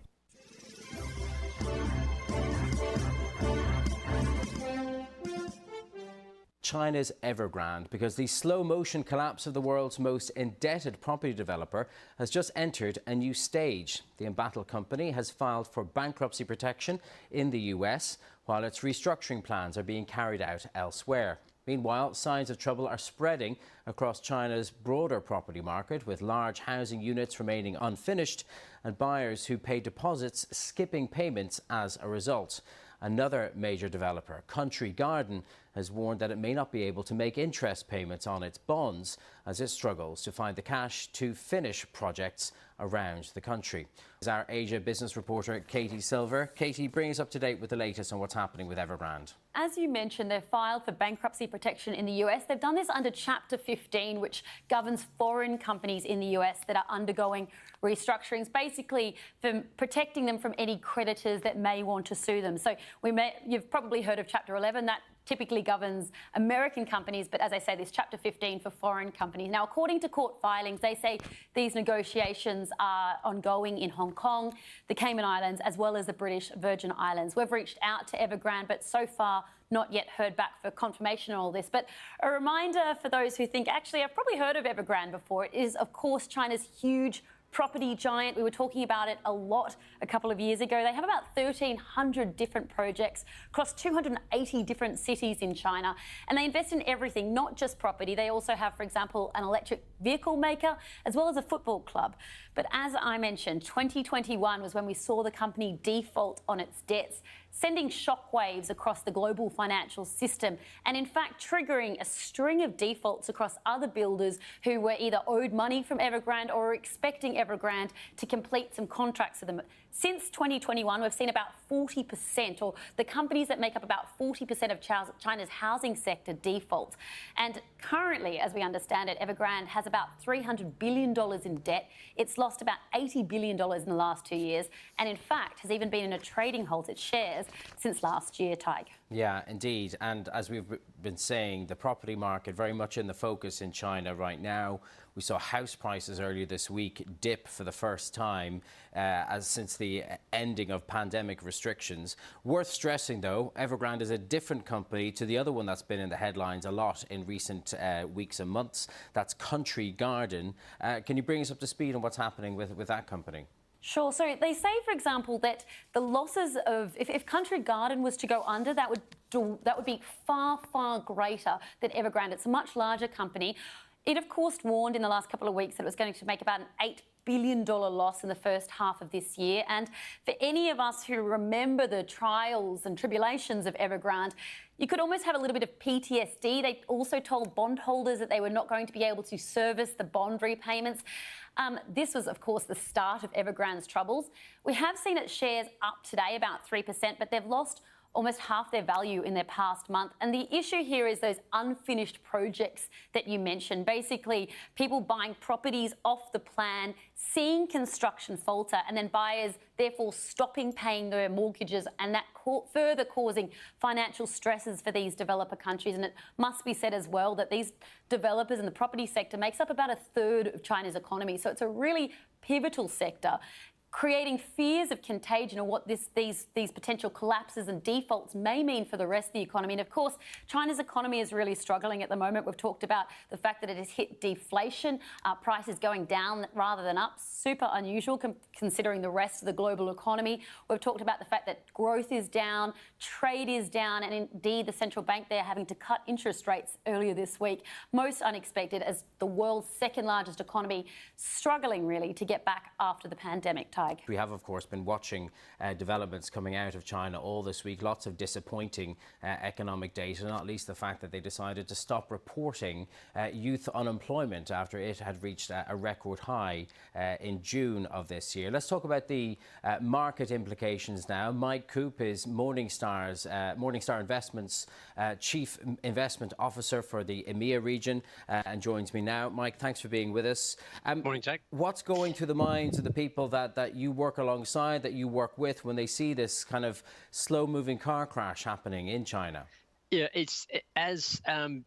China's Evergrande, because the slow-motion collapse of the world's most indebted property developer has just entered a new stage. The embattled company has filed for bankruptcy protection in the US, while its restructuring plans are being carried out elsewhere. Meanwhile, signs of trouble are spreading across China's broader property market, with large housing units remaining unfinished and buyers who pay deposits skipping payments as a result. Another major developer, Country Garden, has warned that it may not be able to make interest payments on its bonds as it struggles to find the cash to finish projects around the country. Is our Asia business reporter Katie Silver. Katie, bring us up to date with the latest on what's happening with Evergrande. As you mentioned, they've filed for bankruptcy protection in the US. They've done this under Chapter 15, which governs foreign companies in the US that are undergoing restructurings, basically for protecting them from any creditors that may want to sue them. So you've probably heard of Chapter 11. That typically governs American companies, but as I say, this Chapter 15 for foreign companies. Now, according to court filings, they say these negotiations are ongoing in Hong Kong, the Cayman Islands, as well as the British Virgin Islands. We've reached out to Evergrande, but so far not yet heard back for confirmation on all this. But a reminder for those who think, actually, I've probably heard of Evergrande before. It is, of course, China's huge property giant. We were talking about it a lot a couple of years ago. They have about 1,300 different projects across 280 different cities in China. And they invest in everything, not just property. They also have, for example, an electric vehicle maker, as well as a football club. But as I mentioned, 2021 was when we saw the company default on its debts. sending shockwaves across the global financial system and, in fact, triggering a string of defaults across other builders who were either owed money from Evergrande or were expecting Evergrande to complete some contracts for them. Since 2021, we've seen about 40%, or the companies that make up about 40% of China's housing sector default. And currently, as we understand it, Evergrande has about $300 billion in debt. It's lost about $80 billion in the last 2 years, and in fact has even been in a trading halt its shares since last year, Tig. Yeah, indeed. And as we've been saying, the property market very much in the focus in China right now. We saw house prices earlier this week dip for the first time since the ending of pandemic restrictions. Worth stressing, though, Evergrande is a different company to the other one that's been in the headlines a lot in recent weeks and months. That's Country Garden. Can you bring us up to speed on what's happening with that company? Sure. So they say, for example, that the losses of if Country Garden was to go under, that would be far, far greater than Evergrande. It's a much larger company. It, of course, warned in the last couple of weeks that it was going to make about an $8 billion loss in the first half of this year. And for any of us who remember the trials and tribulations of Evergrande, you could almost have a little bit of PTSD. They also told bondholders that they were not going to be able to service the bond repayments. This was, of course, the start of Evergrande's troubles. We have seen its shares up today about 3%, but they've lost almost half their value in their past month. And the issue here is those unfinished projects that you mentioned. Basically, people buying properties off the plan, seeing construction falter, and then buyers therefore stopping paying their mortgages, and that further causing financial stresses for these developer countries. And it must be said as well that these developers in the property sector makes up about a third of China's economy. So it's a really pivotal sector, creating fears of contagion or what these potential collapses and defaults may mean for the rest of the economy. And of course, China's economy is really struggling at the moment. We've talked about the fact that it has hit deflation, prices going down rather than up, super unusual considering the rest of the global economy. We've talked about the fact that growth is down, trade is down, and indeed the central bank there having to cut interest rates earlier this week. Most unexpected, as the world's second largest economy struggling really to get back after the pandemic. We have, of course, been watching developments coming out of China all this week. Lots of disappointing economic data, not least the fact that they decided to stop reporting youth unemployment after it had reached a record high in June of this year. Let's talk about the market implications now. Mike Coop is Morningstar Investments Chief Investment Officer for the EMEA region and joins me now. Mike, thanks for being with us. Morning, Jack. What's going through the minds of the people that you work alongside, that you work with, when they see this kind of slow-moving car crash happening in China? Yeah, as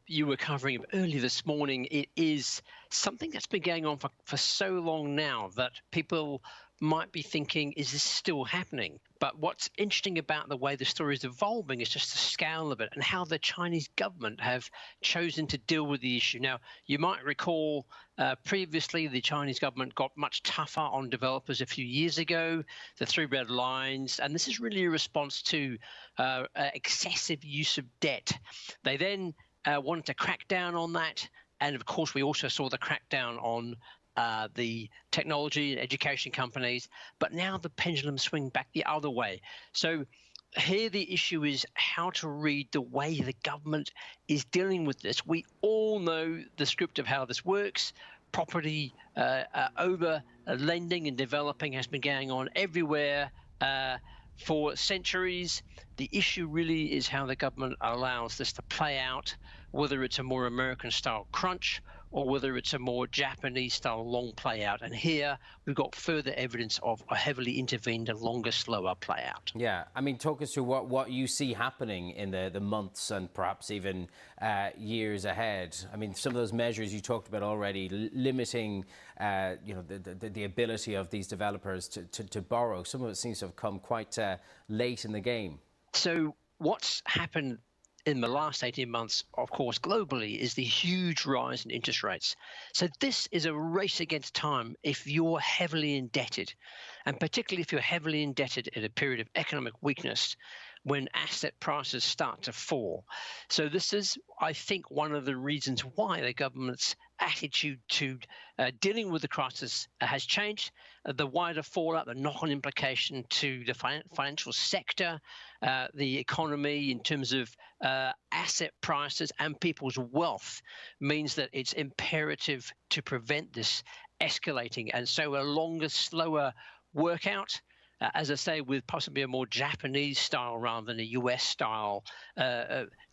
you were covering earlier this morning, it is something that's been going on for so long now that people might be thinking, is this still happening? But what's interesting about the way the story is evolving is just the scale of it and how the Chinese government have chosen to deal with the issue. Now, you might recall previously the Chinese government got much tougher on developers a few years ago, the 3 red lines, and this is really a response to excessive use of debt. They then wanted to crack down on that, and of course we also saw the crackdown on the technology and education companies, but now the pendulum swing back the other way. So here the issue is how to read the way the government is dealing with this. We all know the script of how this works. Property over lending and developing has been going on everywhere for centuries. The issue really is how the government allows this to play out, whether it's a more American-style crunch or whether it's a more Japanese-style long play-out. And here we've got further evidence of a heavily intervened and longer, slower play-out. Yeah, I mean, talk us through what you see happening in the months and perhaps even years ahead. I mean, some of those measures you talked about already, limiting the ability of these developers to borrow. Some of it seems to have come quite late in the game. So what's happened in the last 18 months, of course, globally, is the huge rise in interest rates. So this is a race against time if you're heavily indebted, and particularly if you're heavily indebted in a period of economic weakness when asset prices start to fall. So this is, I think, one of the reasons why the government's attitude to dealing with the crisis has changed. The wider fallout, the knock-on implication to the financial sector, the economy in terms of asset prices and people's wealth means that it's imperative to prevent this escalating. And so a longer, slower workout, as I say, with possibly a more Japanese style rather than a US style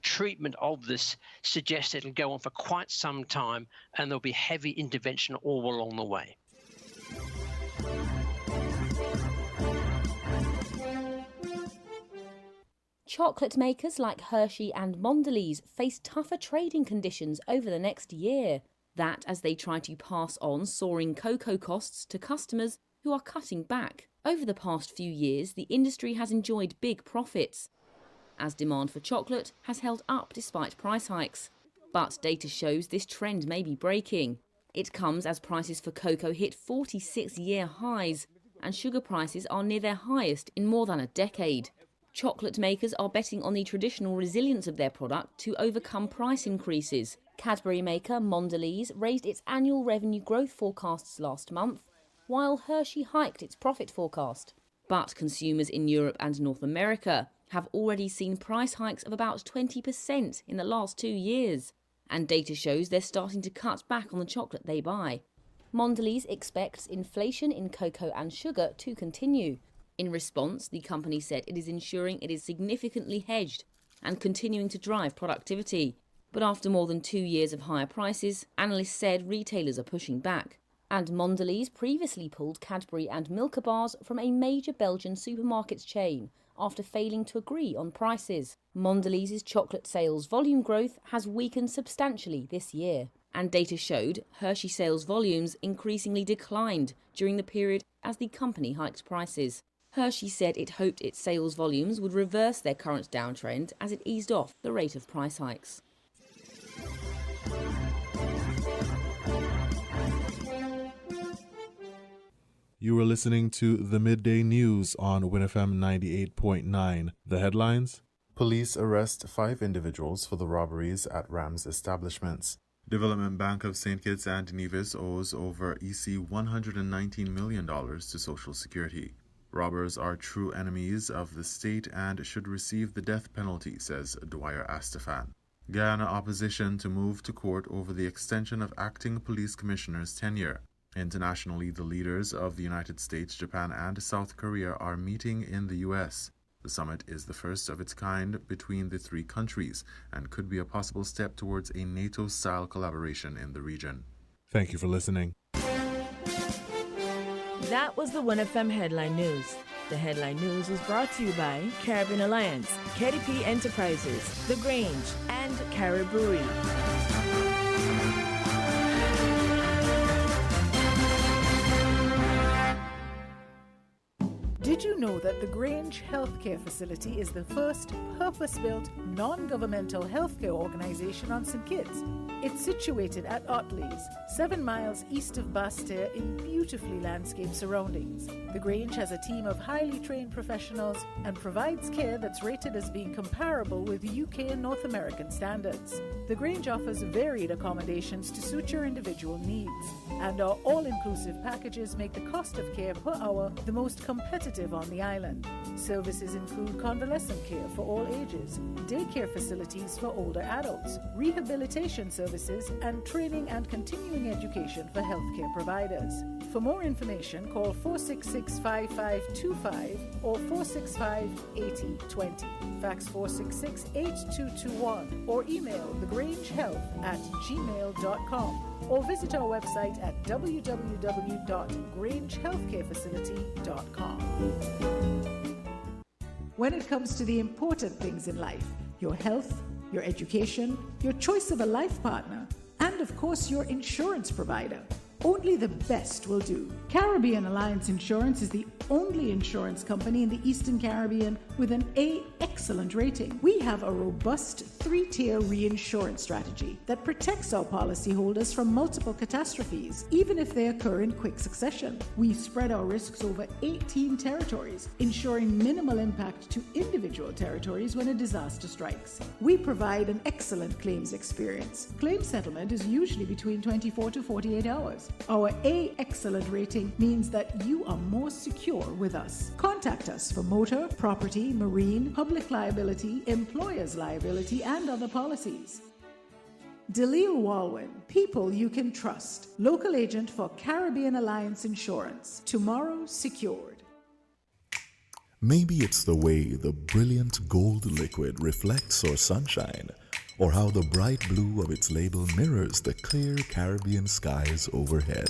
treatment of this, suggests it'll go on for quite some time and there'll be heavy intervention all along the way. Chocolate makers like Hershey and Mondelez face tougher trading conditions over the next year. That as they try to pass on soaring cocoa costs to customers who are cutting back. Over the past few years, the industry has enjoyed big profits, as demand for chocolate has held up despite price hikes. But data shows this trend may be breaking. It comes as prices for cocoa hit 46-year highs, and sugar prices are near their highest in more than a decade. Chocolate makers are betting on the traditional resilience of their product to overcome price increases. Cadbury maker Mondelez raised its annual revenue growth forecasts last month, while Hershey hiked its profit forecast. But consumers in Europe and North America have already seen price hikes of about 20% in the last 2 years, and data shows they're starting to cut back on the chocolate they buy. Mondelez expects inflation in cocoa and sugar to continue. In response, the company said it is ensuring it is significantly hedged and continuing to drive productivity. But after more than 2 years of higher prices, analysts said retailers are pushing back. And Mondelez previously pulled Cadbury and Milka bars from a major Belgian supermarkets chain after failing to agree on prices. Mondelez's chocolate sales volume growth has weakened substantially this year. And data showed Hershey sales volumes increasingly declined during the period as the company hiked prices. Hershey said it hoped its sales volumes would reverse their current downtrend as it eased off the rate of price hikes. You were listening to the Midday News on WINNFM 98.9. The headlines: Police arrest 5 individuals for the robberies at Rams establishments. Development Bank of St. Kitts and Nevis owes over EC $119 million to Social Security. Robbers are true enemies of the state and should receive the death penalty, says Dwyer Astafan. Guyana opposition to move to court over the extension of acting police commissioner's tenure. Internationally, the leaders of the United States, Japan, and South Korea are meeting in the U.S. The summit is the first of its kind between the 3 countries and could be a possible step towards a NATO-style collaboration in the region. Thank you for listening. That was the WINNFM Headline News. The Headline News was brought to you by Caribbean Alliance, KDP Enterprises, The Grange, and Carib Brewery. Did you know that the Grange Healthcare Facility is the first purpose-built, non-governmental healthcare organization on St. Kitts? It's situated at Otley's, 7 miles east of Basseterre in beautifully landscaped surroundings. The Grange has a team of highly trained professionals and provides care that's rated as being comparable with UK and North American standards. The Grange offers varied accommodations to suit your individual needs, and our all-inclusive packages make the cost of care per hour the most competitive on the island. Services include convalescent care for all ages, daycare facilities for older adults, rehabilitation services, and training and continuing education for healthcare providers. For more information, call 466-5525 or 465-8020. Fax 466-8221 or email thegrangehealth@gmail.com or visit our website at www.grangehealthcarefacility.com. When it comes to the important things in life, your health, your education, your choice of a life partner, and of course your insurance provider, only the best will do. Caribbean Alliance Insurance is the only insurance company in the Eastern Caribbean with an A excellent rating. We have a robust 3-tier reinsurance strategy that protects our policyholders from multiple catastrophes, even if they occur in quick succession. We spread our risks over 18 territories, ensuring minimal impact to individual territories when a disaster strikes. We provide an excellent claims experience. Claim settlement is usually between 24 to 48 hours. Our A Excellent rating means that you are more secure with us. Contact us for motor, property, marine, public liability, employer's liability, and other policies. Delisle Walwyn, people you can trust. Local agent for Caribbean Alliance Insurance. Tomorrow secured. Maybe it's the way the brilliant gold liquid reflects our sunshine, or how the bright blue of its label mirrors the clear Caribbean skies overhead.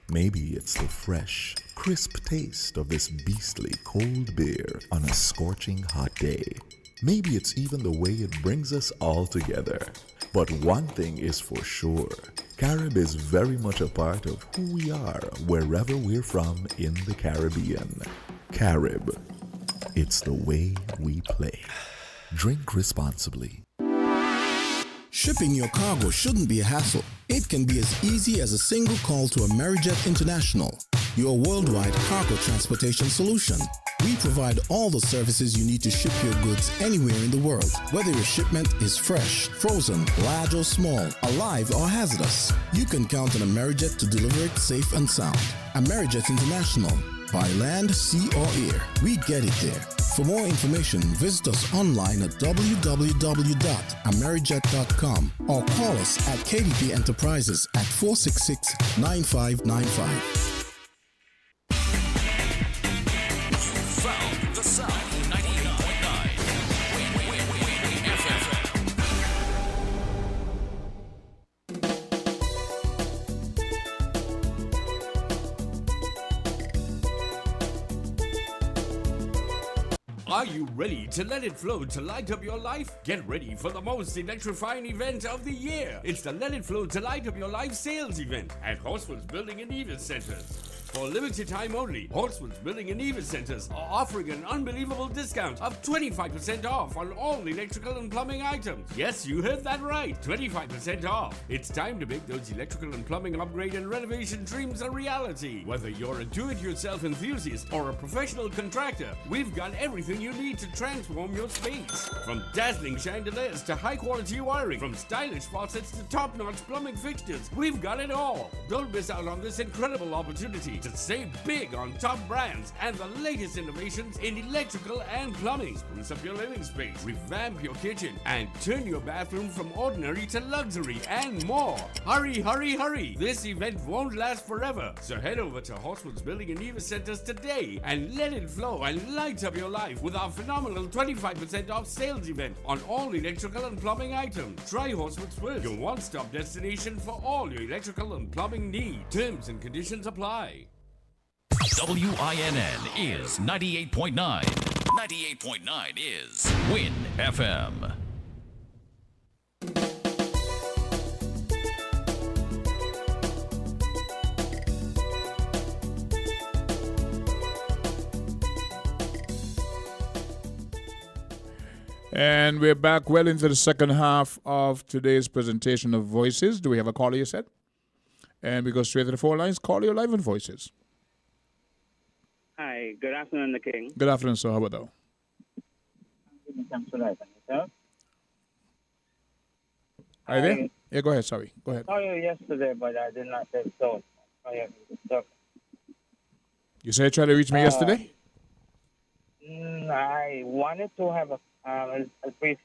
Maybe it's the fresh, crisp taste of this beastly cold beer on a scorching hot day. Maybe it's even the way it brings us all together. But one thing is for sure, Carib is very much a part of who we are wherever we're from in the Caribbean. Carib, it's the way we play. Drink responsibly. Shipping your cargo shouldn't be a hassle. It can be as easy as a single call to Amerijet International, your worldwide cargo transportation solution. We provide all the services you need to ship your goods anywhere in the world, whether your shipment is fresh, frozen, large or small, alive or hazardous. You can count on Amerijet to deliver it safe and sound. Amerijet International, by land, sea or air, we get it there. For more information, visit us online at www.amerijet.com or call us at KDP Enterprises at 466-9595. Found the Sound 98.9 FM. Are you ready to let it flow to light up your life? Get ready for the most electrifying event of the year. It's the Let It Flow to Light Up Your Life sales event at Horsford's Building and Evis Centers. For limited time only, Horsford's Building and Evis Centers are offering an unbelievable discount of 25% off on all electrical and plumbing items. Yes, you heard that right, 25% off. It's time to make those electrical and plumbing upgrade and renovation dreams a reality. Whether you're a do-it-yourself enthusiast or a professional contractor, we've got everything you need to transform your space. From dazzling chandeliers to high-quality wiring, from stylish faucets to top-notch plumbing fixtures, we've got it all. Don't miss out on this incredible opportunity to save big on top brands and the latest innovations in electrical and plumbing. Spruce up your living space, revamp your kitchen, and turn your bathroom from ordinary to luxury and more. Hurry, hurry, hurry! This event won't last forever, so head over to Horsford's Building and Evis Centers today and let it flow and light up your life with our phenomenal 25% off sales event on all electrical and plumbing items. Try Horsford's first, your one-stop destination for all your electrical and plumbing needs. Terms and conditions apply. WINN is 98.9. 98.9 is Win FM. And we're back well into the second half of today's presentation of Voices. Do we have a caller, you said? And we go straight to the phone lines. Call your live on Voices. Hi, good afternoon, the King. Good afternoon, sir. How about that? Are you there? Yeah, go ahead. Sorry. Go ahead. I saw you yesterday, but I did not take so. You said you tried to reach me yesterday? I wanted to have a brief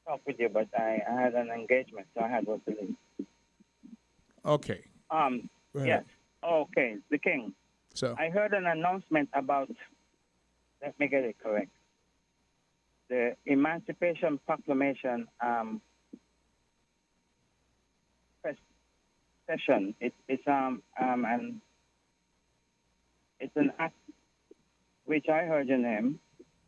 talk with you, but I had an engagement, so I had to leave. Okay. Yes. Okay, the King. So I heard an announcement about, let me get it correct, the Emancipation Proclamation session. It's an act which I heard your name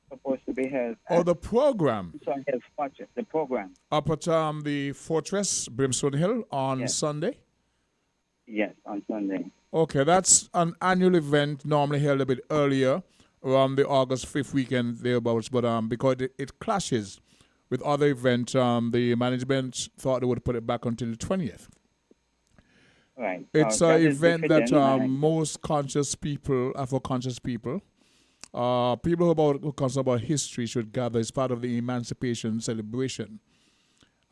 supposed to be held. The program. So I have watched it. The program. Up at the Fortress, Brimstone Hill on Sunday. Yes, on Sunday. Okay, that's an annual event normally held a bit earlier, around the August 5th weekend thereabouts, but because it clashes with other events, the management thought they would put it back until the 20th. Right. It's an event that most conscious people, Afro-conscious people, people who are concerned about history should gather as part of the emancipation celebration.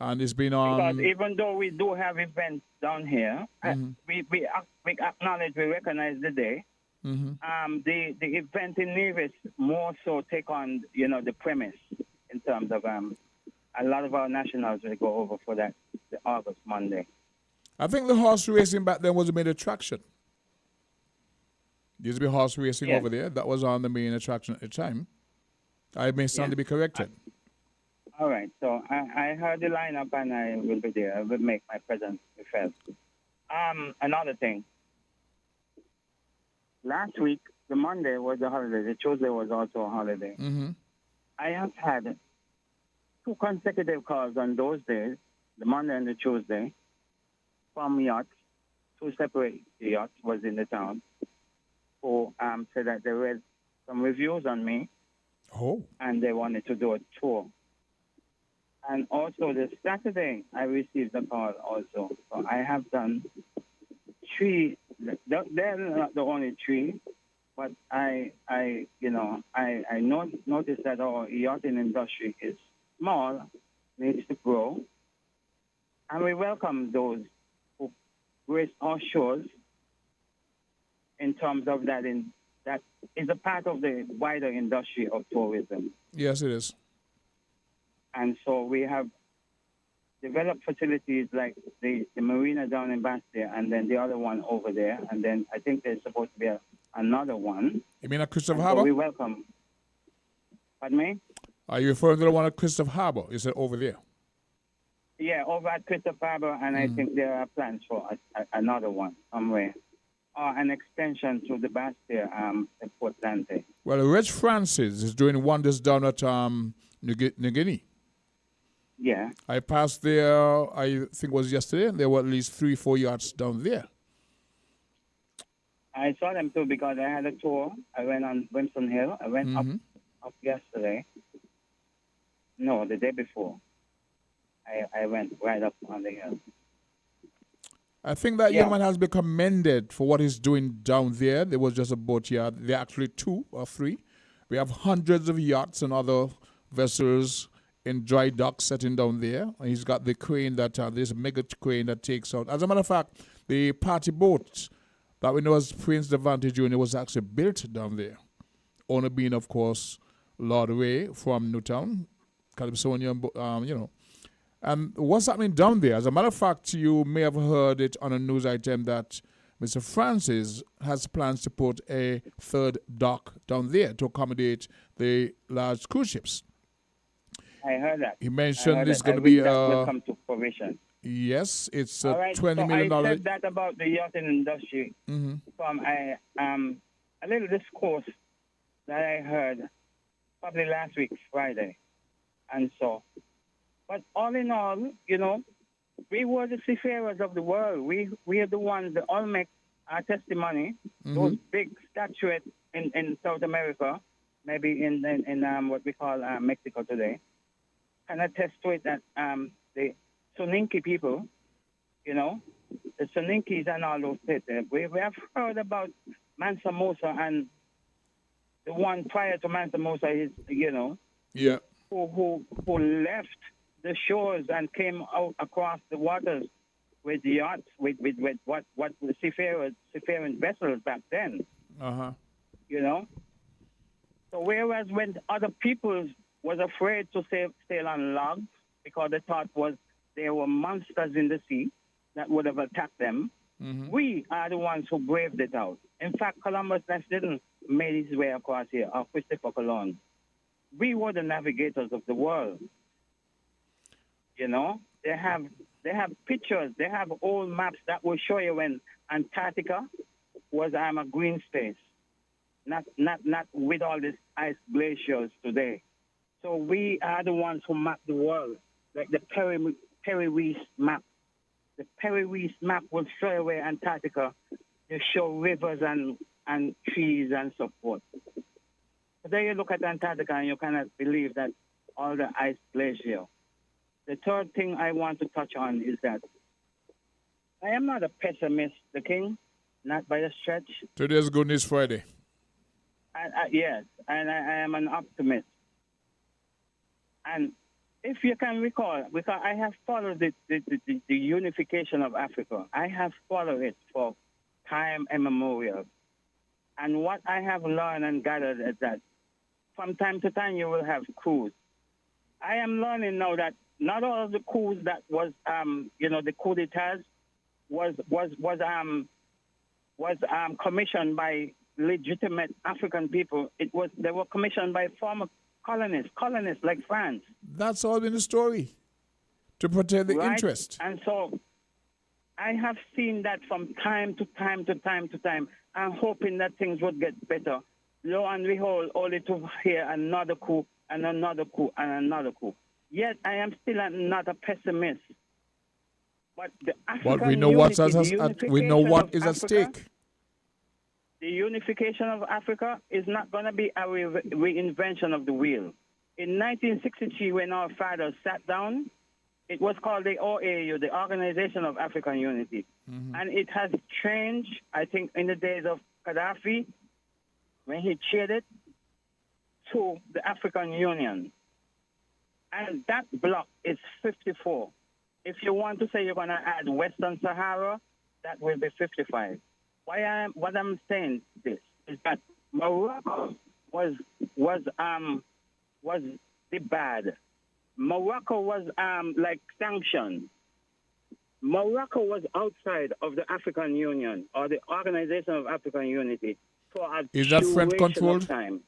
And it's been Because even though we do have events down here, we acknowledge, we recognize the day. The event in Nevis more so take on, the premise in terms of a lot of our nationals will go over for that, the August Monday. I think the horse racing back then was the main attraction. There used to be horse racing over there. That was on the main attraction at the time. I may stand to be corrected. All right. So I heard the lineup and I will be there. I will make my presence felt. Another thing. Last week, the Monday was a holiday. The Tuesday was also a holiday. I have had 2 consecutive calls on those days, the Monday and the Tuesday, from yachts. 2 separate yachts was in the town, who said that they read some reviews on me. And they wanted to do a tour. And also this Saturday, I received a call also. So I have done 3. They're not the only 3, but I noticed that our yachting industry is small, needs to grow, and we welcome those who grace our shores in terms of that. That is a part of the wider industry of tourism. Yes, it is. And so we have developed facilities like the marina down in Bastia, and then the other one over there, and then I think there's supposed to be another one. You mean at Christopher So Harbour? we welcome. Pardon me? Are you referring to the one at Christopher Harbour? You said over there? Yeah, over at Christopher Harbour, and I think there are plans for another one somewhere. An extension to the Bastia at Port Dante. Well, Reg Francis is doing wonders down at New Guinea. Yeah. I passed there, I think it was yesterday, and there were at least 3-4 yachts down there. I saw them too because I had a tour. I went on Winston Hill. I went up yesterday. No, the day before. I went right up on the hill. I think that young man has been commended for what he's doing down there. There was just a boat yard. There are actually 2 or 3. We have hundreds of yachts and other vessels in dry dock setting down there. And he's got the crane that, there's a mega crane that takes out. As a matter of fact, the party boat that we know as Prince Devante Jr. was actually built down there. Owner being, of course, Lord Ray from Newtown, California, And what's happening down there? As a matter of fact, you may have heard it on a news item that Mr. Francis has plans to put a 3rd dock down there to accommodate the large cruise ships. I heard that. He mentioned it's going to be will come to fruition. Yes, it's All right, $20 million. I said that about the yachting industry from a little discourse that I heard probably last week, Friday. And so, but all in all, we were the seafarers of the world. We are the ones that all make our testimony. Those big statuettes in South America, maybe in what we call Mexico today, can attest to it that the Soninke people, the Soninkes and all those places, we have heard about Mansa Musa, and the one prior to Mansa Musa is, who left the shores and came out across the waters with yachts, with what the seafaring vessels back then. So whereas when other peoples was afraid to sail on logs because they thought there were monsters in the sea that would have attacked them, we are the ones who braved it out. In fact, Columbus didn't make his way across here, or Christopher Colon. We were the navigators of the world. They have pictures, they have old maps that will show you when Antarctica was a green space, not with all these ice glaciers today. So we are the ones who map the world, like the Perry-Weiss map. The Perry-Weiss map will show you where Antarctica, they show rivers and trees and so forth. So there you look at Antarctica and you cannot believe that all the ice glacier. The third thing I want to touch on is that I am not a pessimist, the king, not by a stretch. Today's Good News Friday. Yes, and I am an optimist. And if you can recall, because I have followed the unification of Africa. I have followed it for time immemorial. And what I have learned and gathered is that from time to time you will have coups. I am learning now that not all of the coups that was, the coup d'etats was commissioned by legitimate African people. They were commissioned by former colonists like France. That's all in the story, to protect the right? interest. And so I have seen that from time to time to time to time. I'm hoping that things would get better. Lo and behold, only to hear another coup and another coup and another coup. Yet I am still not a pessimist. But the African But we know we know what is at stake. The unification of Africa is not going to be a reinvention of the wheel. In 1963, when our fathers sat down, it was called the OAU, the Organization of African Unity. Mm-hmm. And it has changed, I think, in the days of Gaddafi, when he chaired it, to the African Union. And that block is 54. If you want to say you're going to add Western Sahara, that will be 55. What I'm saying this is that Morocco was the bad. Morocco was like sanctioned. Morocco was outside of the African Union or the Organization of African Unity for a is that French controlled? Time.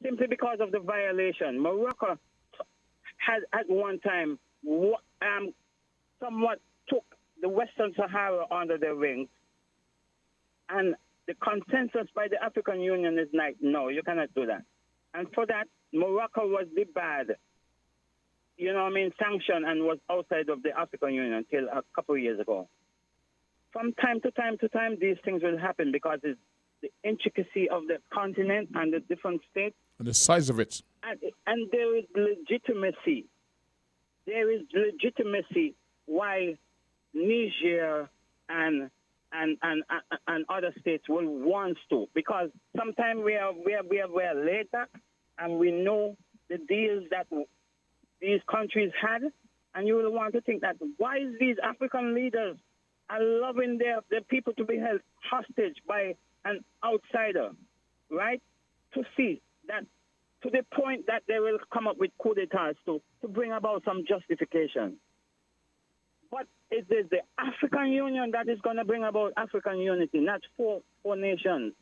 Simply because of the violation. Morocco had at one time somewhat took the Western Sahara under their wings, and the consensus by the African Union is like, no, you cannot do that. And for that, Morocco was the bad, sanctioned and was outside of the African Union until a couple of years ago. From time to time, these things will happen because it's the intricacy of the continent and the different states. And the size of it. And there is legitimacy. There is legitimacy why Niger and other states will want to, because sometimes we are later and we know the deals that these countries had, and you will want to think that why is these African leaders are loving their people to be held hostage by an outsider, right? To see that to the point that they will come up with coup d'etats to bring about some justification. But it is the African Union that is going to bring about African unity, not four nations.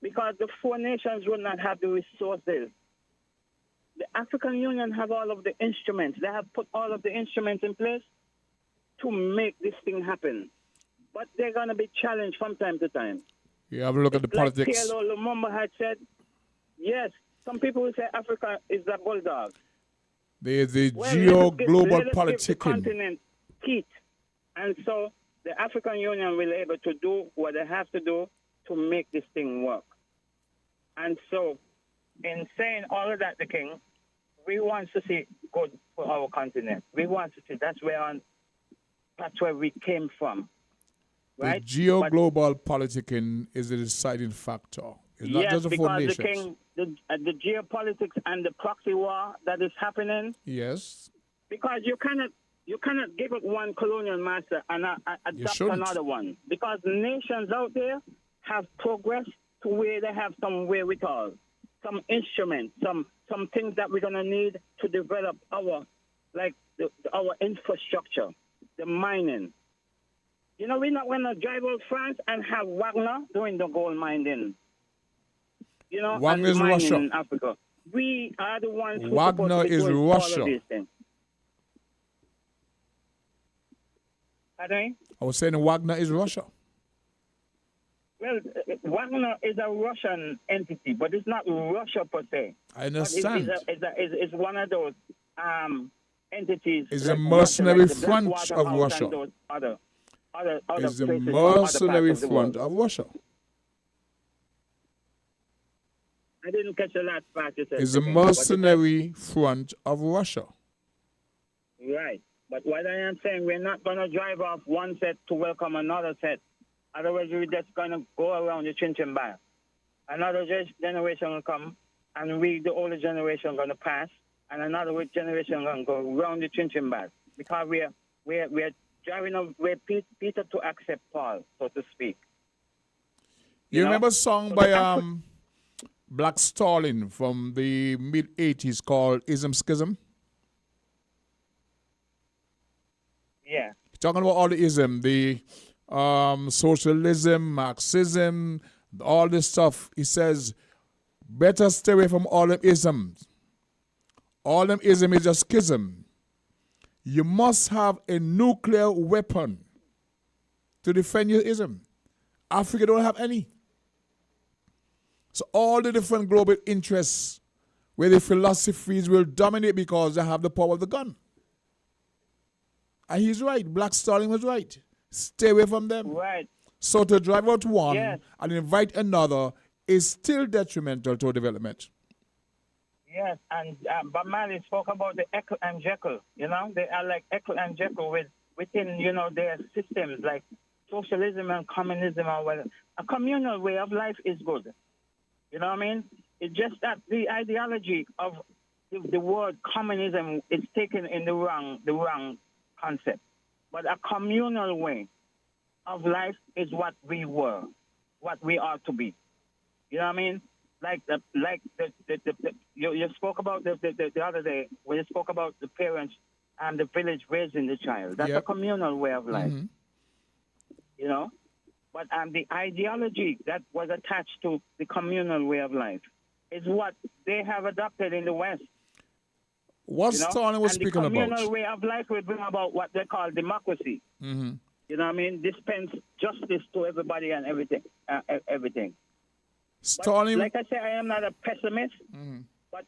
Because the four nations will not have the resources. The African Union have all of the instruments. They have put all of the instruments in place to make this thing happen. But they're going to be challenged from time to time. You have a look at the politics. Like PLO Lumumba had said, yes, some people will say Africa is a bulldog. The geo-global politicking. Continent heat. And so the African Union will be able to do what they have to do to make this thing work. And so in saying all of that, the King, we want to see good for our continent. We want to see that's where we came from. Right? The geo-global politicking is the deciding factor. It's not just the four nations. Because the geopolitics and the proxy war that is happening. Yes. Because you cannot give it one colonial master and adopt another one. Because nations out there have progressed to where they have some wherewithal, some instruments, some things that we're gonna need to develop our infrastructure, the mining. We're not gonna drive out France and have Wagner doing the gold mining. Wagner is Russia. In Africa. We are the ones who Wagner is Russia. Pardon? I was saying Wagner is Russia. Well, Wagner is a Russian entity, but it's not Russia per se. I understand. It's one of those entities. It's a mercenary front of Russia. It's a mercenary front of Russia. I didn't catch the last part you said. It's a mercenary front of Russia. Right. But what I am saying, we're not going to drive off one set to welcome another set. Otherwise, we're just going to go around the chin bar. Another generation will come, and the older generation, are going to pass, and another with generation gonna go round the chinching bag because we're driving up where Peter to accept Paul, so to speak. You know? remember a song So by Black Stalin from the mid-'80s called Ism Schism? Yeah. Talking about all the ism, the socialism, Marxism, all this stuff. He says, better stay away from all them isms. All them ism is just schism. You must have a nuclear weapon to defend your ism. Africa don't have any. So all the different global interests where the philosophies will dominate because they have the power of the gun. And he's right. Black Stalin was right. Stay away from them. Right. So to drive out one Yes. and invite another is still detrimental to development. Yes, and Bob Marley spoke about the Echo and Jekyll. You know, they are like Echo and Jekyll within, you know, their systems, like socialism and communism or whatever. A communal way of life is good. You know what I mean? It's just that the ideology of the word communism is taken in the wrong concept. But a communal way of life is what we were, what we are to be. You know what I mean? You spoke about the other day when you spoke about the parents and the village raising the child. That's a communal way of life. Mm-hmm. You know? But the ideology that was attached to the communal way of life is what they have adopted in the West. What Stalin was speaking about? The communal about? way of life will bring about what they call democracy. Mm-hmm. You know what I mean? Dispense justice to everybody and everything. Stalin. But like I say, I am not a pessimist. Mm-hmm. But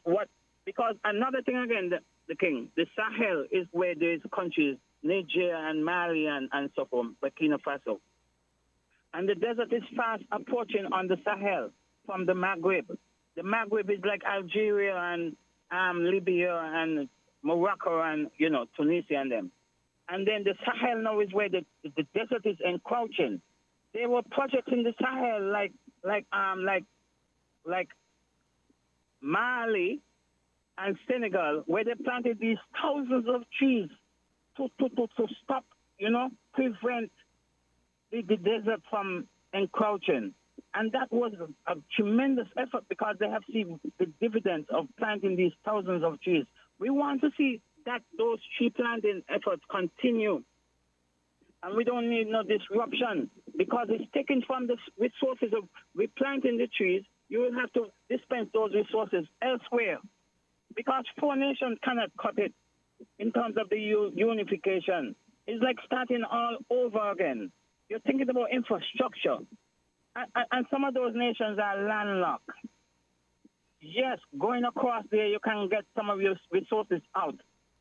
because another thing again, the king, the Sahel is where there's countries, Niger and Mali and so forth, Burkina Faso. And the desert is fast approaching on the Sahel from the Maghreb. The Maghreb is like Algeria and Libya and Morocco and, you know, Tunisia and them. And then the Sahel now is where the desert is encroaching. There were projects in the Sahel like Mali and Senegal where they planted these thousands of trees to stop, you know, prevent the desert from encroaching. And that was a tremendous effort because they have seen the dividends of planting these thousands of trees. We want to see that those tree planting efforts continue. And we don't need no disruption because it's taken from the resources of replanting the trees. You will have to dispense those resources elsewhere because four nations cannot cut it in terms of the unification. It's like starting all over again. You're thinking about infrastructure. And some of those nations are landlocked. Yes, going across there, you can get some of your resources out,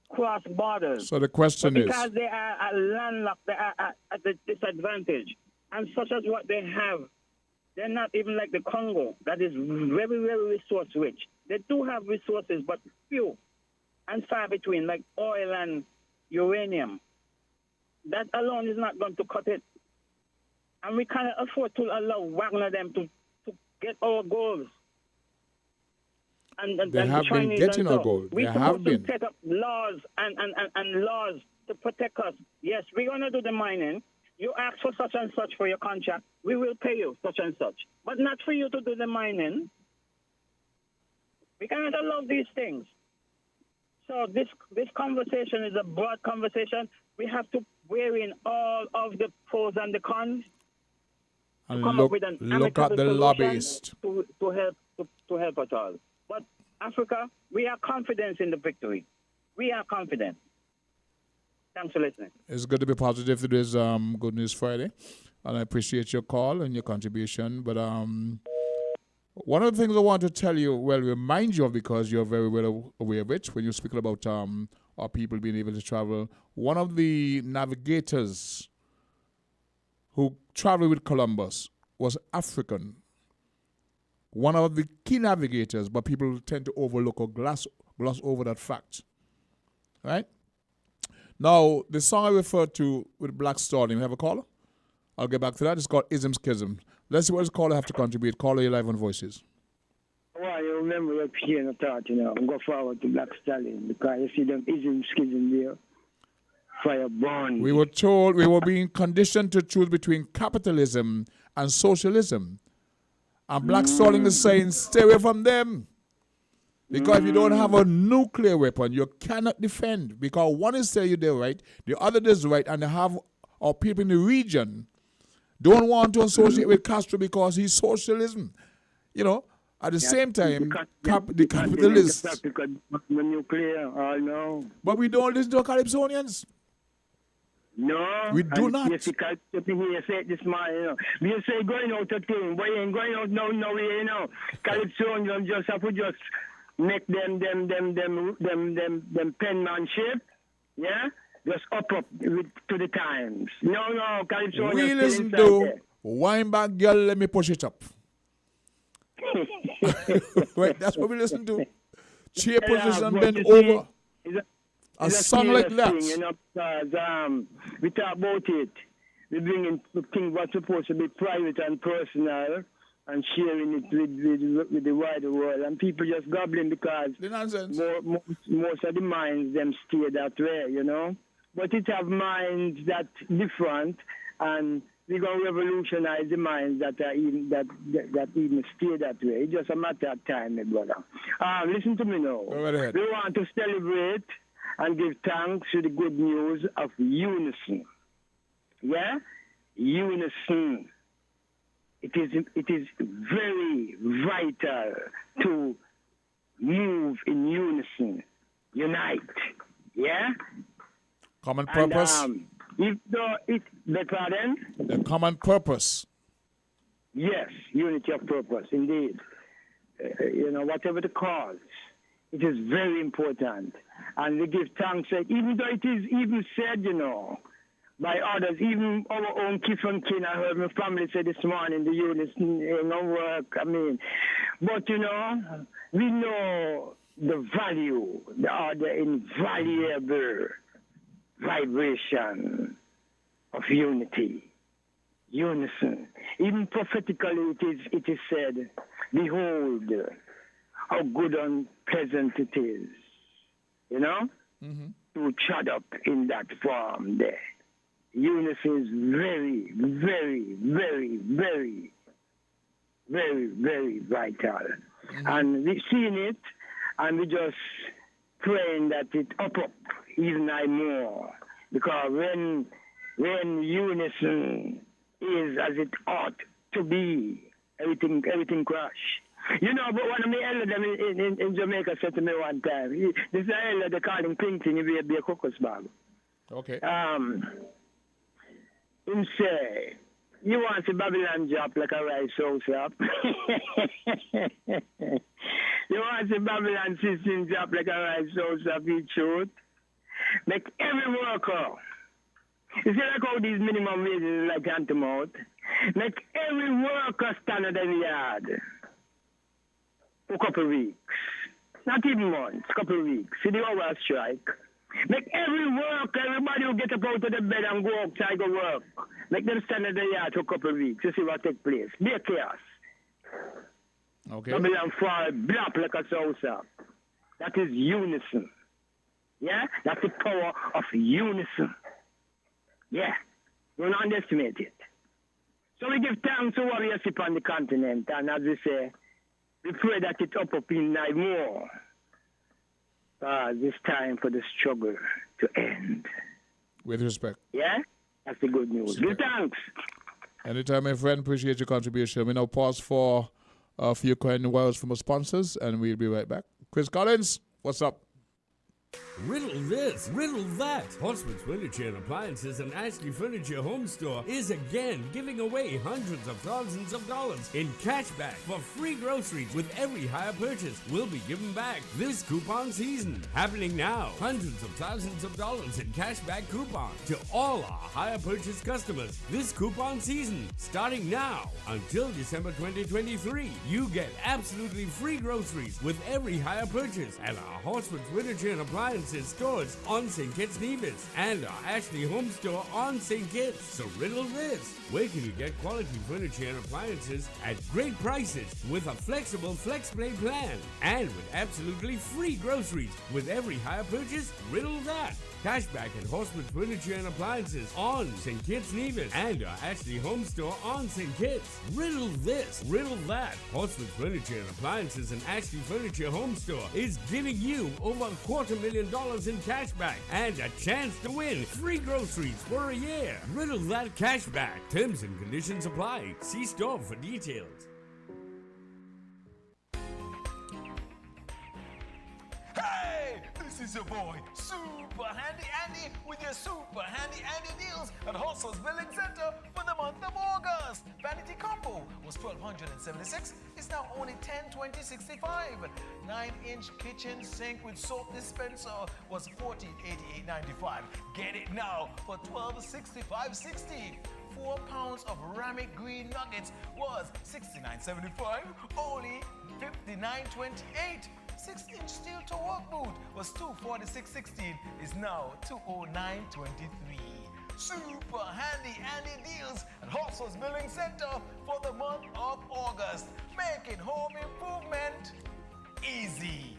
cross borders. So the question is, because they are landlocked, they are at a disadvantage. And such as what they have, they're not even like the Congo, that is very, very resource rich. They do have resources, but few and far between, like oil and uranium. That alone is not going to cut it. And we cannot afford to allow Wagner them to get our goals. And they have been getting our goals. We have been. set up laws and laws to protect us. Yes, we're going to do the mining. You ask for such and such for your contract. We will pay you such and such. But not for you to do the mining. We cannot allow these things. So this conversation is a broad conversation. We have to weigh in all of the pros and the cons. And come look, up with an look at the solution lobbyists. to help us all. But Africa, we are confident in the victory. We are confident. Thanks for listening. It's good to be positive to this Good News Friday, and I appreciate your call and your contribution. But one of the things I want to tell you, remind you of, because you're very well aware of it, when you're speaking about our people being able to travel, one of the navigators who traveled with Columbus was African. One of the key navigators, but people tend to overlook or gloss over that fact. Right? Now, the song I referred to with Black Stalin, we have a caller? I'll get back to that. It's called Ism Schism. Let's see what this caller have to contribute. Caller, you're live on Voices. Right. you remember your pain of thought, and go forward to Black Stallion because you see them ism schism there. Fire burn. We were told, we were being conditioned to choose between capitalism and socialism. And Black Stallion is saying, stay away from them. Because if you don't have a nuclear weapon, you cannot defend. Because one is saying they're right, the other is right, and they have our people in the region don't want to associate with Castro because he's socialism. At the same time, the capitalists. Nuclear, I know. But we don't listen to Calypsonians. No, we do not. You say it this morning, You say going out a thing, but you ain't going out no way, Calypsonians just have to just make them penmanship, yeah? Just up to the times. No, Calypsonians. We listen to Wine Back Girl, let me push it up. Right, that's what we listen to. Chair position bent over. A song like that. Thing, because, we talk about it. We bring in things what's supposed to be private and personal and sharing it with the wider world. And people just gobbling because most of the minds them stay that way, But it have minds that different, and we're going to revolutionize the minds that even stay that way. It's just a matter of time, my brother. Listen to me now. Go right ahead. We want to celebrate and give thanks to the good news of unison. Yeah? Unison. It is very vital to move in unison. Unite. Yeah? Common purpose. And, pardon? The common purpose. Yes, unity of purpose, indeed. Whatever the cause, it is very important. And we give thanks, even though it is even said, by others, even our own kith and kin. I heard my family say this morning, the unison work, But, we know the value, the invaluable vibration of unity, unison. Even prophetically it is said, behold, how good and pleasant it is, to chat up in that form there. Unison is very, very, very, very, very, very vital. And we've seen it, and we just praying that it up even more. Because when unison is as it ought to be, everything crash. But one of my elders in Jamaica said to me one time, this is an elder, they call him Clinton, he be a caucus bag. Okay. Him say, you want to Babylon drop like a rice house up? You want to Babylon system drop like a rice house up, each truth? Make every worker, you see like how these minimum wages is like hand-to-mouth? Make every worker stand at the yard for a couple of weeks. Not even months, couple of weeks. See the hour strike. Make every worker, everybody who get up out of the bed and go outside go work. Make them stand at the yard for a couple of weeks to see what take place. Be a chaos. Okay. Babylon fall blop like a saucer. That is unison. Yeah? That's the power of unison. Yeah. Don't underestimate it. So we give thanks to warriorship on the continent, and as we say, we pray that it up in night more. It's time for the struggle to end. With respect. Yeah? That's the good news. Give thanks. Anytime, my friend. Appreciate your contribution. We now pause for a few kind words from our sponsors, and we'll be right back. Chris Collins, what's up? Riddle this, riddle that. Horseman's Furniture and Appliances and Ashley Furniture Home Store is again giving away hundreds of thousands of dollars in cashback for free groceries with every hire purchase. Will be given back this coupon season. Happening now. Hundreds of thousands of dollars in cashback coupons to all our hire purchase customers this coupon season. Starting now until December 2023. You get absolutely free groceries with every hire purchase at our Horseman's Furniture and Appliances Appliances stores on St. Kitts Nevis and our Ashley Home Store on St. Kitts. So riddle this. Where can you get quality furniture and appliances at great prices with a flexible FlexPlay plan and with absolutely free groceries with every hire purchase? Riddle that. Cashback at Horseman's Furniture and Appliances on St. Kitts Nevis and our Ashley Home Store on St. Kitts. Riddle this, riddle that. Horseman's Furniture and Appliances and Ashley Furniture Home Store is giving you over $250,000 in cashback and a chance to win free groceries for a year. Riddle that cashback. Terms and conditions apply. See store for details. Hey, this is your boy, Super Handy Andy, with your Super Handy Andy deals at Hustle's Building Center for the month of August. Vanity combo was $1,276. It's now only $10,2065. 9-inch kitchen sink with soap dispenser was $1488.95. Get it now for $1265.60. 4 pounds of Ramic green nuggets was $69.75. Only $59.28. 6-inch steel toe work boot was $246.16. Is now $209.23. Super handy Andy deals at Hustle's Building Center for the month of August, making home improvement easy.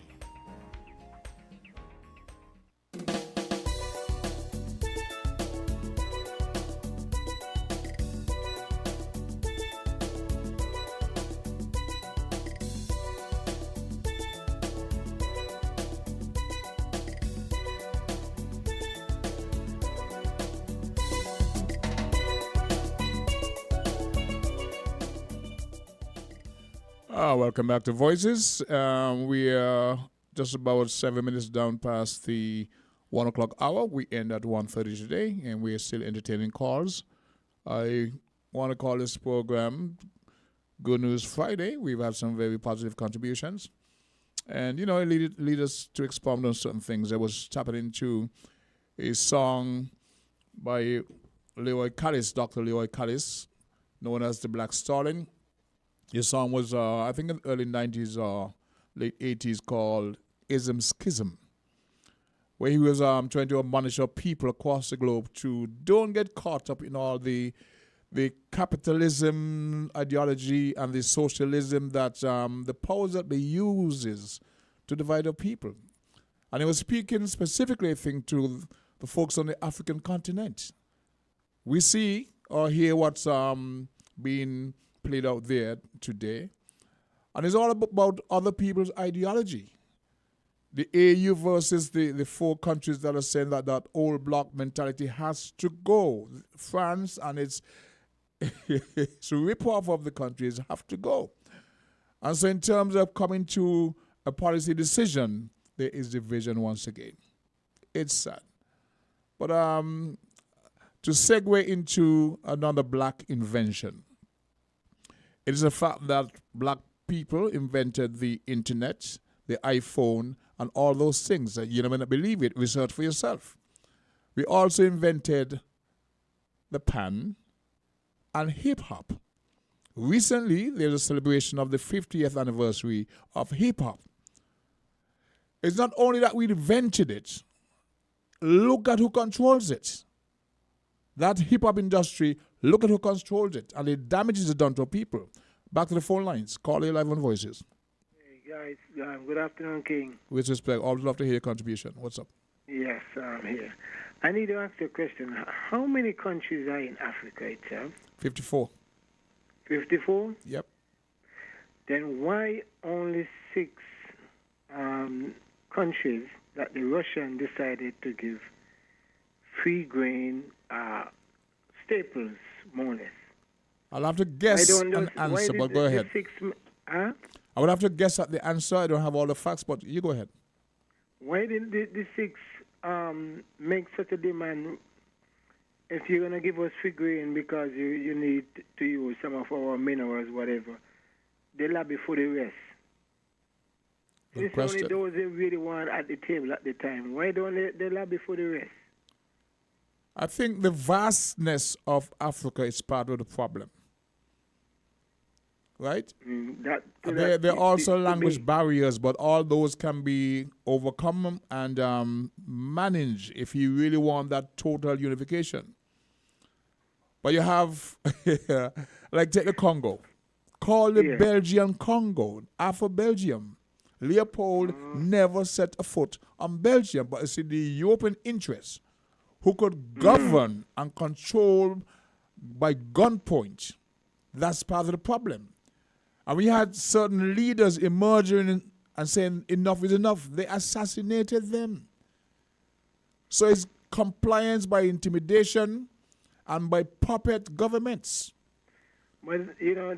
Welcome back to Voices. We are just about 7 minutes down past the 1 o'clock hour. We end at 1:30 today, and we are still entertaining calls. I want to call this program Good News Friday. We've had some very positive contributions. And, you know, it lead us to expound on certain things. I was tapping into a song by Leroy Callis, Dr. Leroy Callis, known as the Black Stallion. His song was, I think, in the early 90s or late 80s, called Ism Schism, where he was trying to admonish our people across the globe to don't get caught up in all the capitalism ideology and the socialism that the powers that they uses to divide our people. And he was speaking specifically, I think, to the folks on the African continent. We see or hear what's being played out there today. And it's all about other people's ideology. The AU versus the 4 countries that are saying that old bloc mentality has to go. France and its rip-off of the countries have to go. And so in terms of coming to a policy decision, there is division once again. It's sad. But to segue into another black invention, it is a fact that black people invented the internet, the iPhone, and all those things. You may not believe it. Research for yourself. We also invented the pan and hip-hop. Recently, there's a celebration of the 50th anniversary of hip-hop. It's not only that we invented it. Look at who controls it. That hip-hop industry, look at who controls it and the damages it done to people. Back to the phone lines. Call your live on Voices. Hey guys, good afternoon, King. With respect, always love to hear your contribution. What's up? Yes, I'm here. I need to ask you a question. How many countries are in Africa itself? 54. 54? Yep. Then why only 6 countries that the Russians decided to give free grain staples, more or less? I'll have to guess an answer, but go ahead. I would have to guess at the answer. I don't have all the facts, but you go ahead. Why didn't the 6 make such a demand if you're going to give us free grain because you need to use some of our minerals, whatever? They lobby for the rest. Good It's question. only those they really want at the table at the time. Why don't they lobby for the rest? I think the vastness of Africa is part of the problem. right? That There are also language barriers, but all those can be overcome and managed if you really want that total unification. But you have, like take the Congo. Call it Belgian Congo, Afro Belgium. Leopold never set a foot on Belgium, but it's in the European interest who could govern and control by gunpoint. That's part of the problem. And we had certain leaders emerging and saying enough is enough. They assassinated them. So it's compliance by intimidation and by puppet governments. But, you know,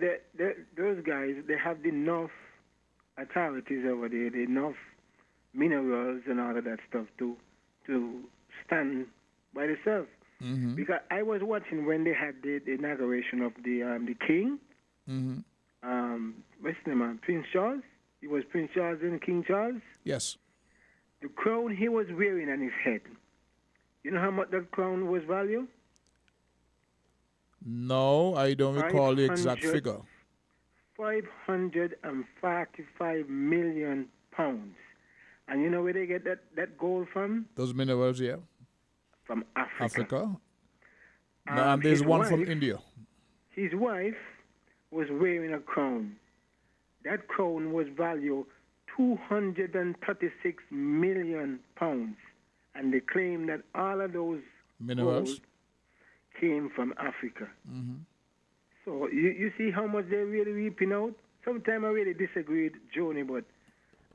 those guys, they have enough authorities over there, enough minerals and all of that stuff to stand by themselves. Mm-hmm. Because I was watching when they had the inauguration of the king. Mm-hmm. What's his name? Prince Charles. It was Prince Charles and King Charles. Yes. The crown he was wearing on his head. You know how much that crown was valued? No, I don't recall the exact figure. 545 million pounds. And you know where they get that gold from? Those minerals, yeah. From Africa. And there's one from India. His wife was wearing a crown. That crown was valued 236 million pounds. And they claim that all of those minerals gold came from Africa. Mm-hmm. So you see how much they're really reaping out? Sometimes I really disagree with Joni, but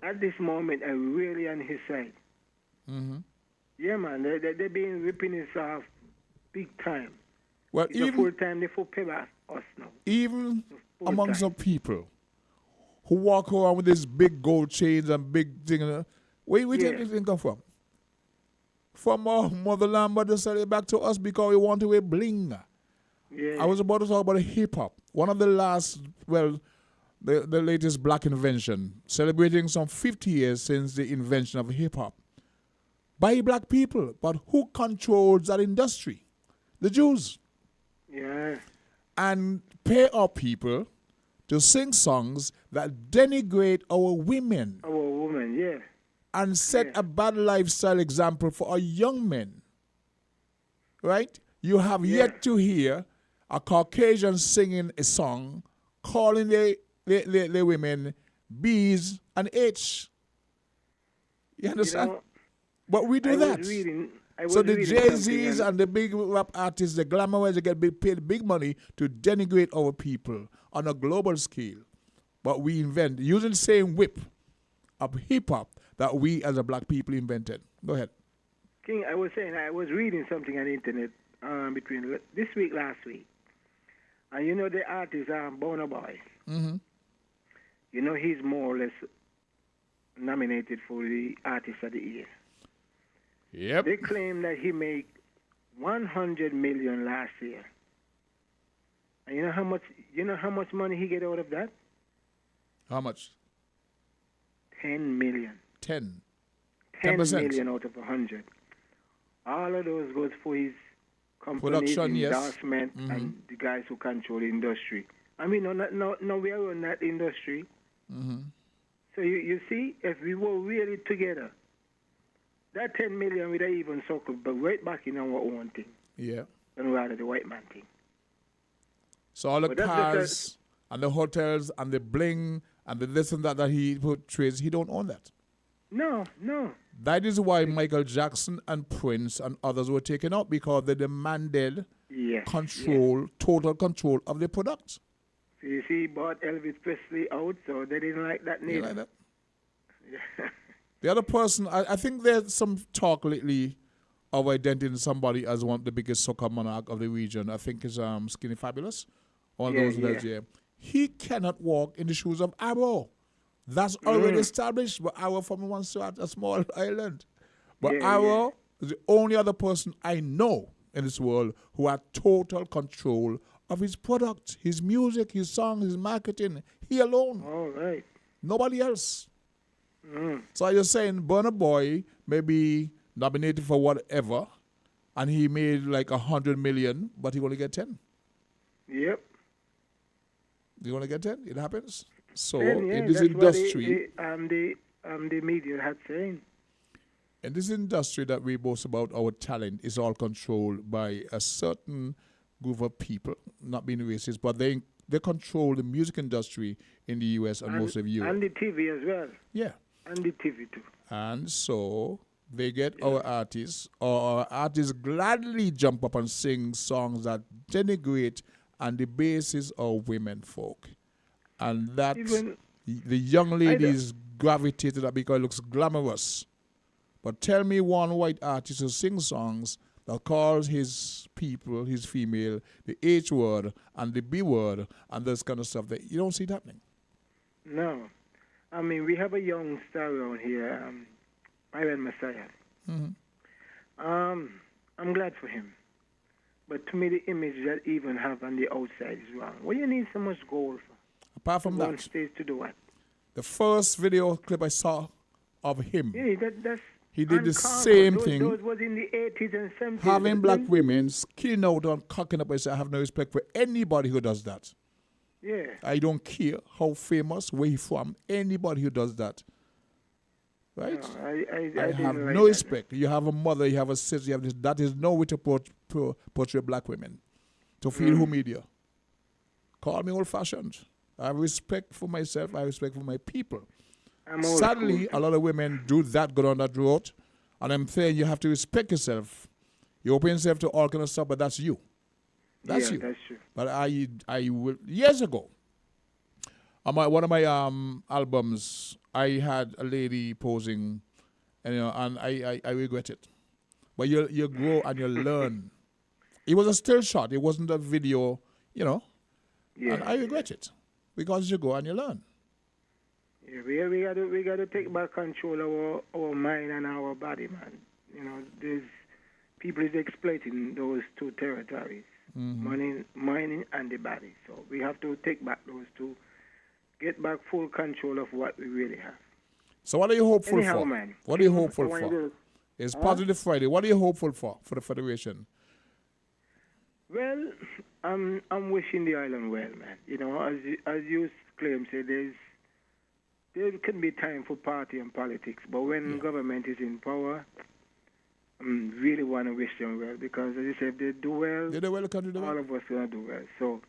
at this moment, I'm really on his side. Mm-hmm. Yeah, man, they're being ripping us off big time. Well, it's even full time, they full pay back us now. Even amongst the people who walk around with these big gold chains and big thing, where did this thing come from? From our motherland, but they sell it back to us because we want to wear bling. Yeah. I was about to talk about hip hop. One of the last, the latest black invention, celebrating some 50 years since the invention of hip hop. By black people, but who controls that industry? The Jews. Yeah. And pay our people to sing songs that denigrate our women. Our women, yeah. And set a bad lifestyle example for our young men. Right? You have yet to hear a Caucasian singing a song calling the women B's and H. You understand? You know, but we do that. So the Jay-Z's and the big rap artists, the glamour, they get paid big money to denigrate our people on a global scale. But we invent, using the same whip of hip-hop that we as a black people invented. Go ahead. King, I was saying, I was reading something on the internet between this week, last week. And you know the artist, Burna Boy. Mm-hmm. You know he's more or less nominated for the Artist of the Year. Yep. They claim that he made 100 million last year. And you know how much money he get out of that? How much? 10 million. 10 million out of 100. All of those goes for his company's endorsement and the guys who control the industry. I mean, no, we are on that industry. Mm-hmm. So you see, if we were really together, that 10 million would have even circled but right back in our own thing. Yeah. And rather the white man thing. So all the cars and the hotels and the bling and the this and that he portrays, he don't own that. No. That is why Michael Jackson and Prince and others were taken out, because they demanded total control of the product. So you see, he bought Elvis Presley out, so they didn't like that neither. Like that? The other person, I think there's some talk lately of identifying somebody as one of the biggest soca monarch of the region. I think is Skinny Fabulous. All those guys, He cannot walk in the shoes of Arrow. That's already established, but Arrow from one start a small island. But Arrow is the only other person I know in this world who had total control of his product, his music, his songs, his marketing. He alone. All right. Nobody else. So you're saying Burna Boy may be nominated for whatever, and he made like 100 million, but he only get 10. Yep. You want to get it? It happens. So Then, yeah, in this that's industry, what the media had saying. in this industry that we boast about, our talent is all controlled by a certain group of people, not being racist, but they control the music industry in the US and most of Europe. And the TV as well. Yeah. And the TV too. And so they get our artists, or our artists gladly jump up and sing songs that denigrate and the basis of women folk. And that the young ladies gravitate to that because it looks glamorous. But tell me one white artist who sings songs that calls his people, his female, the H word and the B word and this kind of stuff. That you don't see it happening. No. I mean, we have a young star around here, Iron Messiah. I'm glad for him. But to me, the image that he even have on the outside is wrong. What do you need so much gold for? Apart from to go on that, stage to do what? the first video clip I saw of him, Yeah, that's he did the uncalled same for. thing. Those was in the 80s and 70s. Having That's black when- women skin out and cocking up. I say, I have no respect for anybody who does that. Yeah. I don't care how famous, where he from, anybody who does that. Right? No, I I didn't have like no that. respect. You have a mother, you have a sister, you have this. That is no way to portray black women. To feel media. Call me old-fashioned. I have respect for myself. I have respect for my people. I'm old Sadly, school. a lot of women do that, go down that road. And I'm saying you have to respect yourself. You open yourself to all kind of stuff, but that's you. That's Yeah, you. that's true. But I will, years ago, on one of my albums, I had a lady posing, and I regret it. But you grow and you learn. It was a still shot. It wasn't a video, Yeah. And I regret it because you go and you learn. Yeah, we got to take back control of our mind and our body, man. You know, there's people is exploiting those two territories, mining and the body. So we have to take back those two, get back full control of what we really have. So what are you hopeful Anyhow, for? man. What are you hopeful I wanna for? do- It's Huh? Positive Friday. What are you hopeful for the Federation? Well, I'm wishing the island well, man. You know, as you claim, say there can be time for party and politics, but when government is in power, I really want to wish them well because, as you said, if they do well, the country all of us gonna do well. So,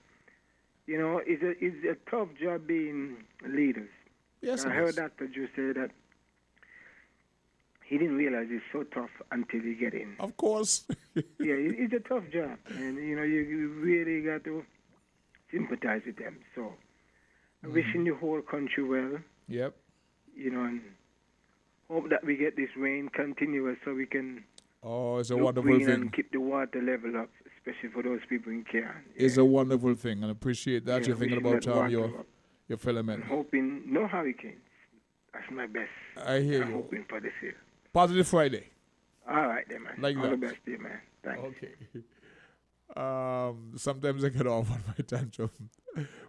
you know, it's a tough job being leaders. Yes, I it heard is. Dr. Drew say that he didn't realize it's so tough until he get in. Of course. Yeah, it's a tough job, and you know you really got to sympathize with them. So, I'm wishing the whole country well. Yep. You know, and hope that we get this rain continuous so we can. Oh, it's a look wonderful green thing. and keep the water level up, especially for those people in care. It's a wonderful thing, and I appreciate that Yeah, you're thinking wishing about that water up. your fellow I'm men. hoping no hurricanes. That's my best. I hear I'm you. hoping for this year. Positive Friday. All right, then, man. Like All that. the best, dear man. Thanks. Okay. Sometimes I get off on my tantrum,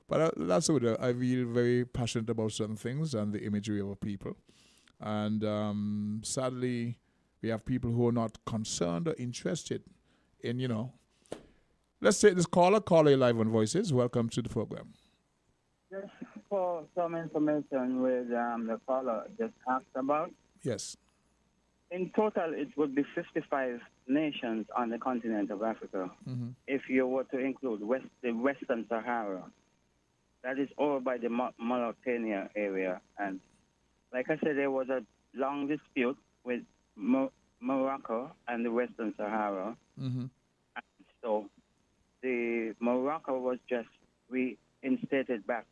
but that's what I feel very passionate about certain things and the imagery of our people, and sadly, we have people who are not concerned or interested in Let's take this caller live on Voices. Welcome to the program. Just for some information with the caller just asked about. Yes. In total, it would be 55 nations on the continent of Africa if you were to include the Western Sahara. That is over by the Mauritania area. And like I said, there was a long dispute with Morocco and the Western Sahara. So the Morocco was just reinstated back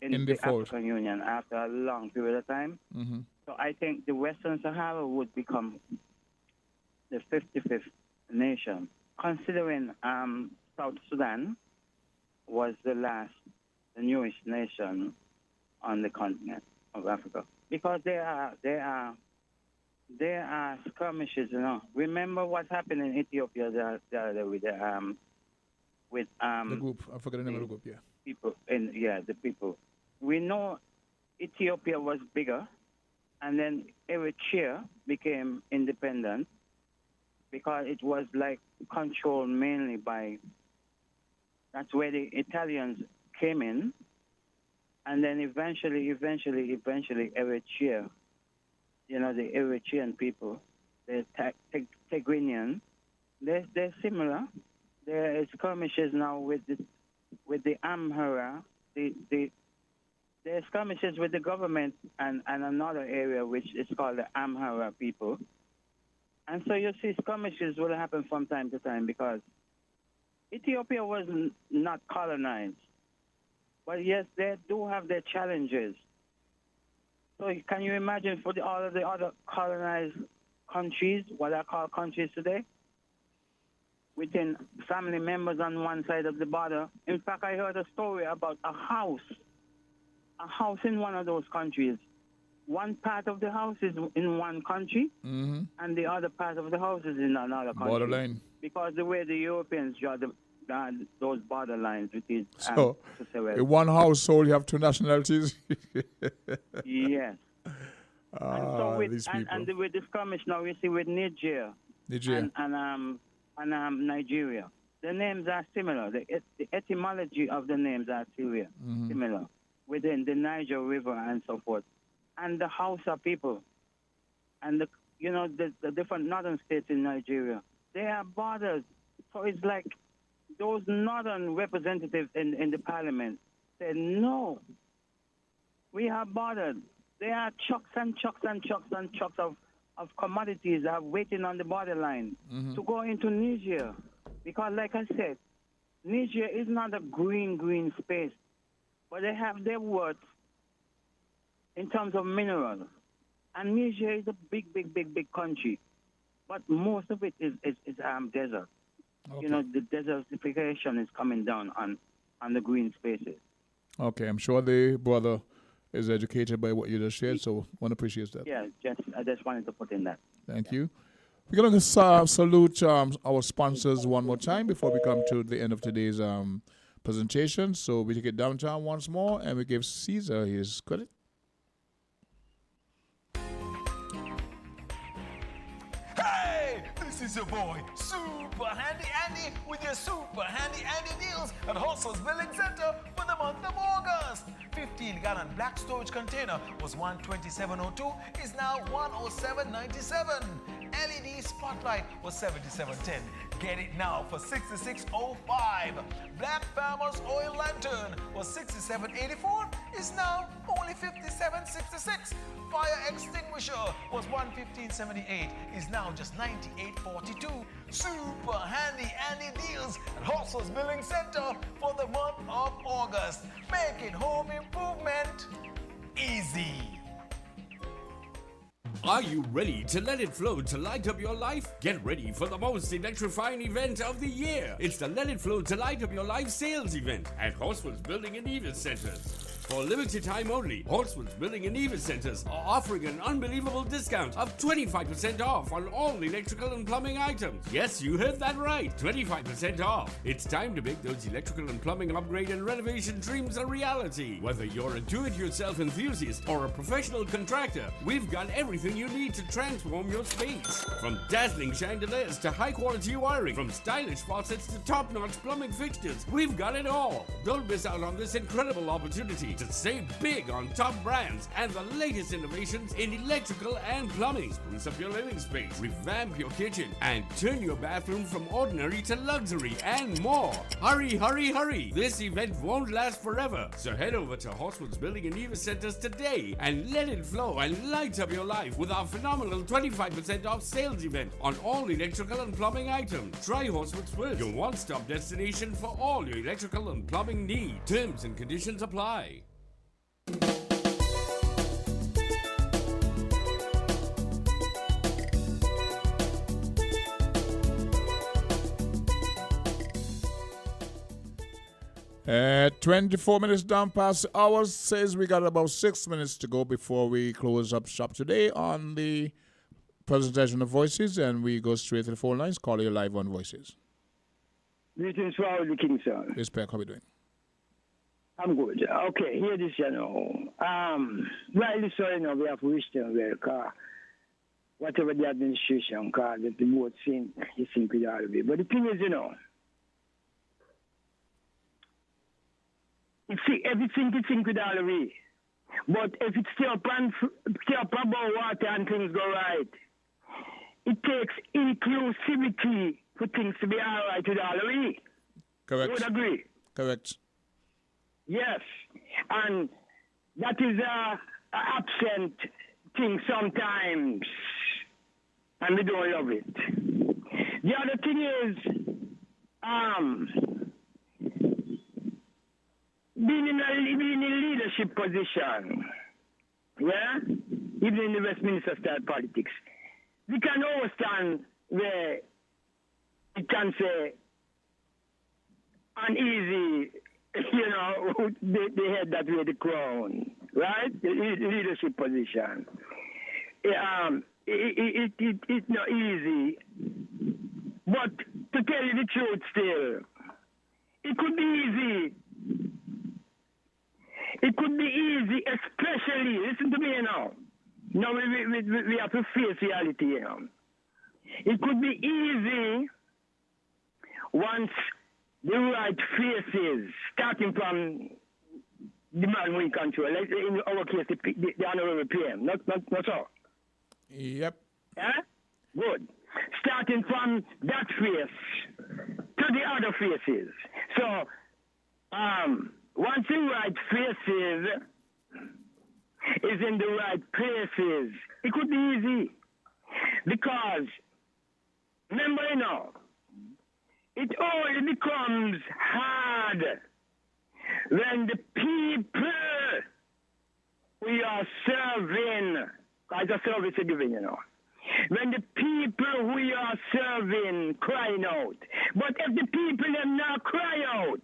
in the fold. African Union after a long period of time. So I think the Western Sahara would become the 55th nation, considering South Sudan was the newest nation on the continent of Africa, because there are skirmishes. Remember what happened in Ethiopia the other day with the group. I forget the name of the group. Yeah. People the people. We know Ethiopia was bigger, and then Eritrea became independent because it was like controlled mainly by. That's where the Italians came in, and then eventually, Eritrea, the Eritrean people, the Tigrinian, they're similar. There is skirmishes now with the Amhara. There's skirmishes with the government and another area which is called the Amhara people. And so you see skirmishes will happen from time to time because Ethiopia was not colonized. But yes, they do have their challenges. So can you imagine for all of the other colonized countries, what I call countries today, within family members on one side of the border? In fact, I heard a story about a house in one of those countries. One part of the house is in one country, and the other part of the house is in another country. Borderline. Because the way the Europeans draw those borderlines with these. So, in one household, you have two nationalities? Yes. These people. And with the skirmish now, you see with Niger. And Nigeria. The names are similar. The etymology of the names are similar within the Niger River and so forth. And the Hausa people and the different northern states in Nigeria, they are borders. So it's like those northern representatives in the parliament said, no, we are borders. There are trucks and trucks and trucks and trucks of commodities that are waiting on the borderline to go into Niger. Because like I said, Niger is not a green space, but they have their worth in terms of minerals. And Niger is a big country. But most of it is desert. Okay. The desertification is coming down on the green spaces. Okay, I'm sure the brother is educated by what you just shared, so one appreciates that. Yeah, I just wanted to put in that. Thank you. We're going to salute our sponsors one more time before we come to the end of today's presentation. So we take it downtown once more, and we give Caesar his credit. Hey, this is your boy, Super Handy Andy, with your Super Handy Andy deals at Hustle's Building Center for the month of August. 15-gallon black storage container was $127.02, is now $107.97. LED spotlight was $77.10. Get it now for $66.05. Black Farmer's Oil Lantern was $67.84, is now only $57.66. Fire extinguisher was $115.78, is now just $98.42. Super handy Andy deals at Hustle's Building Center for the month of August. Making home improvement easy. Are you ready to let it flow to light up your life? Get ready for the most electrifying event of the year. It's the Let It Flow to Light Up Your Life sales event at Horsford's Building and Evis Centers. For limited time only, Horsford's Building and Evis Centers are offering an unbelievable discount of 25% off on all electrical and plumbing items. Yes, you heard that right, 25% off. It's time to make those electrical and plumbing upgrade and renovation dreams a reality. Whether you're a do-it-yourself enthusiast or a professional contractor, we've got everything you need to transform your space. From dazzling chandeliers to high-quality wiring, from stylish faucets to top-notch plumbing fixtures, we've got it all. Don't miss out on this incredible opportunity to save big on top brands and the latest innovations in electrical and plumbing. Spruce up your living space, revamp your kitchen, and turn your bathroom from ordinary to luxury and more. Hurry, hurry, hurry! This event won't last forever. So head over to Horsford's Building and Evis Centers today and let it flow and light up your life with our phenomenal 25% off sales event on all electrical and plumbing items. Try Horsford's first, your one-stop destination for all your electrical and plumbing needs. Terms and conditions apply. At 24 minutes down past the hour, says we got about 6 minutes to go before we close up shop today on the presentation of Voices, and we go straight to the phone lines. Call you live on Voices. Greetings to all the King, sir. Respect, how are we doing? I'm good. Okay, here this, rightly so, we have reached them where, whatever the administration, that the board think, he think it ought to be. But the thing is, Everything is sink with all the way. But if it stay up above water and things go right, it takes inclusivity for things to be all right with all the way. Correct. You would agree? Correct. Yes. And that is a absent thing sometimes. And we don't love it. The other thing is, being in a leadership position, yeah, even in the Westminster style politics, we can understand where we can say uneasy, you know, they had that way the crown, right? The leadership position. It's not easy, but to tell you the truth still, it could be easy. It could be easy, especially, listen to me, you know. Now we have to face reality, you know. It could be easy once the right faces, starting from the man who in control, like in our case, the honorable PM, not so. Yep. Yeah? Good. Starting from that face to the other faces. So, once the right faces is in the right places, it could be easy. Because, remember, you know, it only becomes hard when the people we are serving, as a service are giving, you know, when the people we are serving crying out. But if the people them not cry out,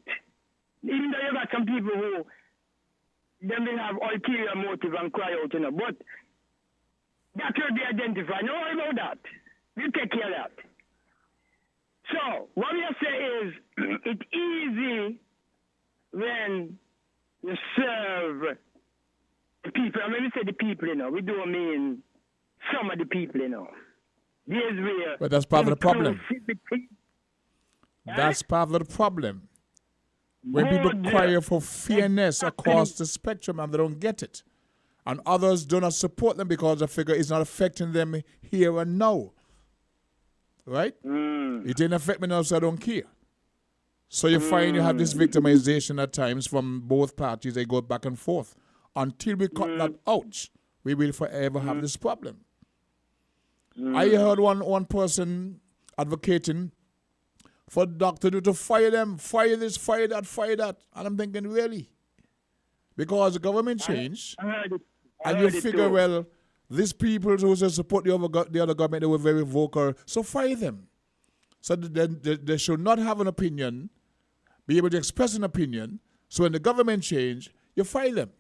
even though you got some people who them will have ulterior motive and cry out, you know, but that will be identified. No worry about that. You take care of that. So, what we say is, it's easy when you serve the people. And when we say the people, you know, we don't mean some of the people, you know. There's where... But that's part of the problem. That's part of the problem. When people cry for fairness across the spectrum and they don't get it. And others do not support them because the figure is not affecting them here and now. Right? It didn't affect me now, so I don't care. So you find you have this victimization at times from both parties. They go back and forth. Until we cut that out, we will forever have this problem. I heard one person advocating for the doctor to fire them, fire this, fire that, fire that. And I'm thinking, really? Because the government changed, and you figure, well, these people who support the other government, they were very vocal, so fire them. So they should not have an opinion, be able to express an opinion, so when the government change, you fire them.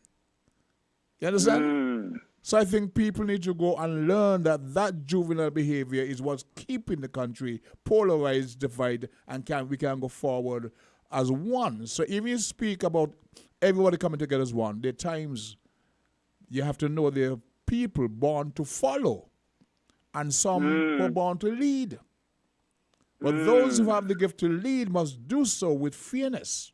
You understand? So I think people need to go and learn that juvenile behavior is what's keeping the country polarized, divided, and we can go forward as one. So if you speak about everybody coming together as one, there are times you have to know there are people born to follow and some who are born to lead. But those who have the gift to lead must do so with fairness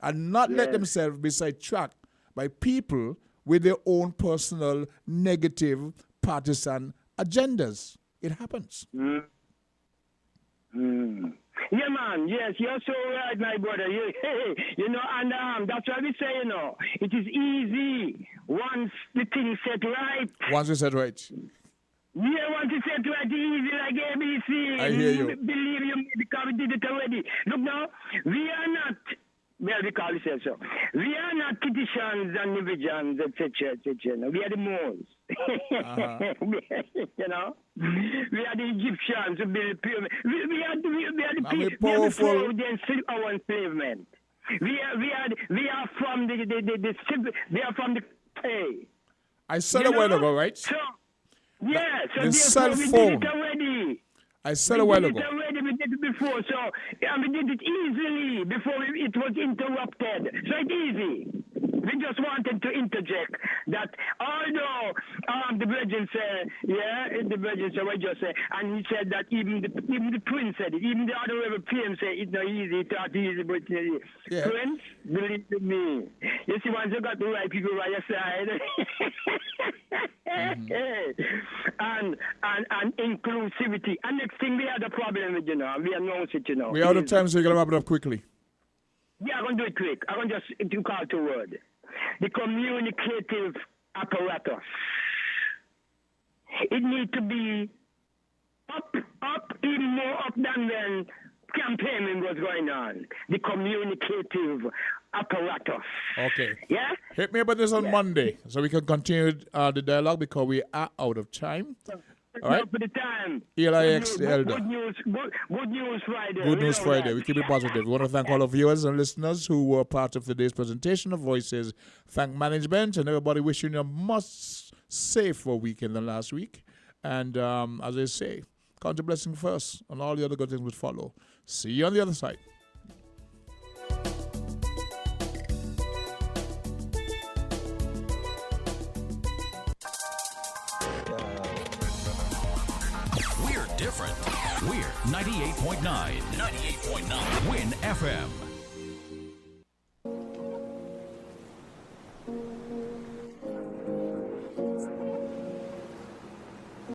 and not let themselves be sidetracked by people with their own personal negative partisan agendas. It happens. Yeah, man. Yes, you're so right, my brother. You know, and that's why we say, you know, it is easy once the thing set right. Once it's set right. Yeah, once it's set right, easy like ABC. I hear you. Believe you, because we did it already. Look now, we are not, well, we call ourselves so. We are not Kitishans and Nivisions, etc., etc. No, we are the Moors. You know? We are the Egyptians who built pyramids. We are the people who against our enslavement. We are from the hey. I said a while ago, right? So, yeah, so the cell we phone. did it already. I said a while ago. We did it already, we did it before, so we did it easily before it was interrupted. So it's easy. we just wanted to interject that although the Virgin said, the Virgin said, what just say, and he said that even the Prince said it, even the other Reverend PM said it's not easy, it's not easy, but Prince, believe me. You see, once you got the right people by your side, and inclusivity. And next thing we had a problem with, we announced it, We're out of time, so you're going to wrap it up quickly. Yeah, I'm going to do it quick. I'm going to just call two words. The communicative apparatus. It needs to be up, even more up than when campaigning was going on. The communicative apparatus. Okay. Yeah? Hit me about this on Monday so we can continue the dialogue because we are out of time. All right? For the time. ELIX, the elder. Good news Friday. Good News Friday. We keep it positive. We want to thank all our viewers and listeners who were part of today's presentation of Voices. Thank management and everybody wishing you a much safer weekend than last week. And as I say, count your blessing first and all the other good things will follow. See you on the other side. We're different. We're 98.9. 98.9. Win FM.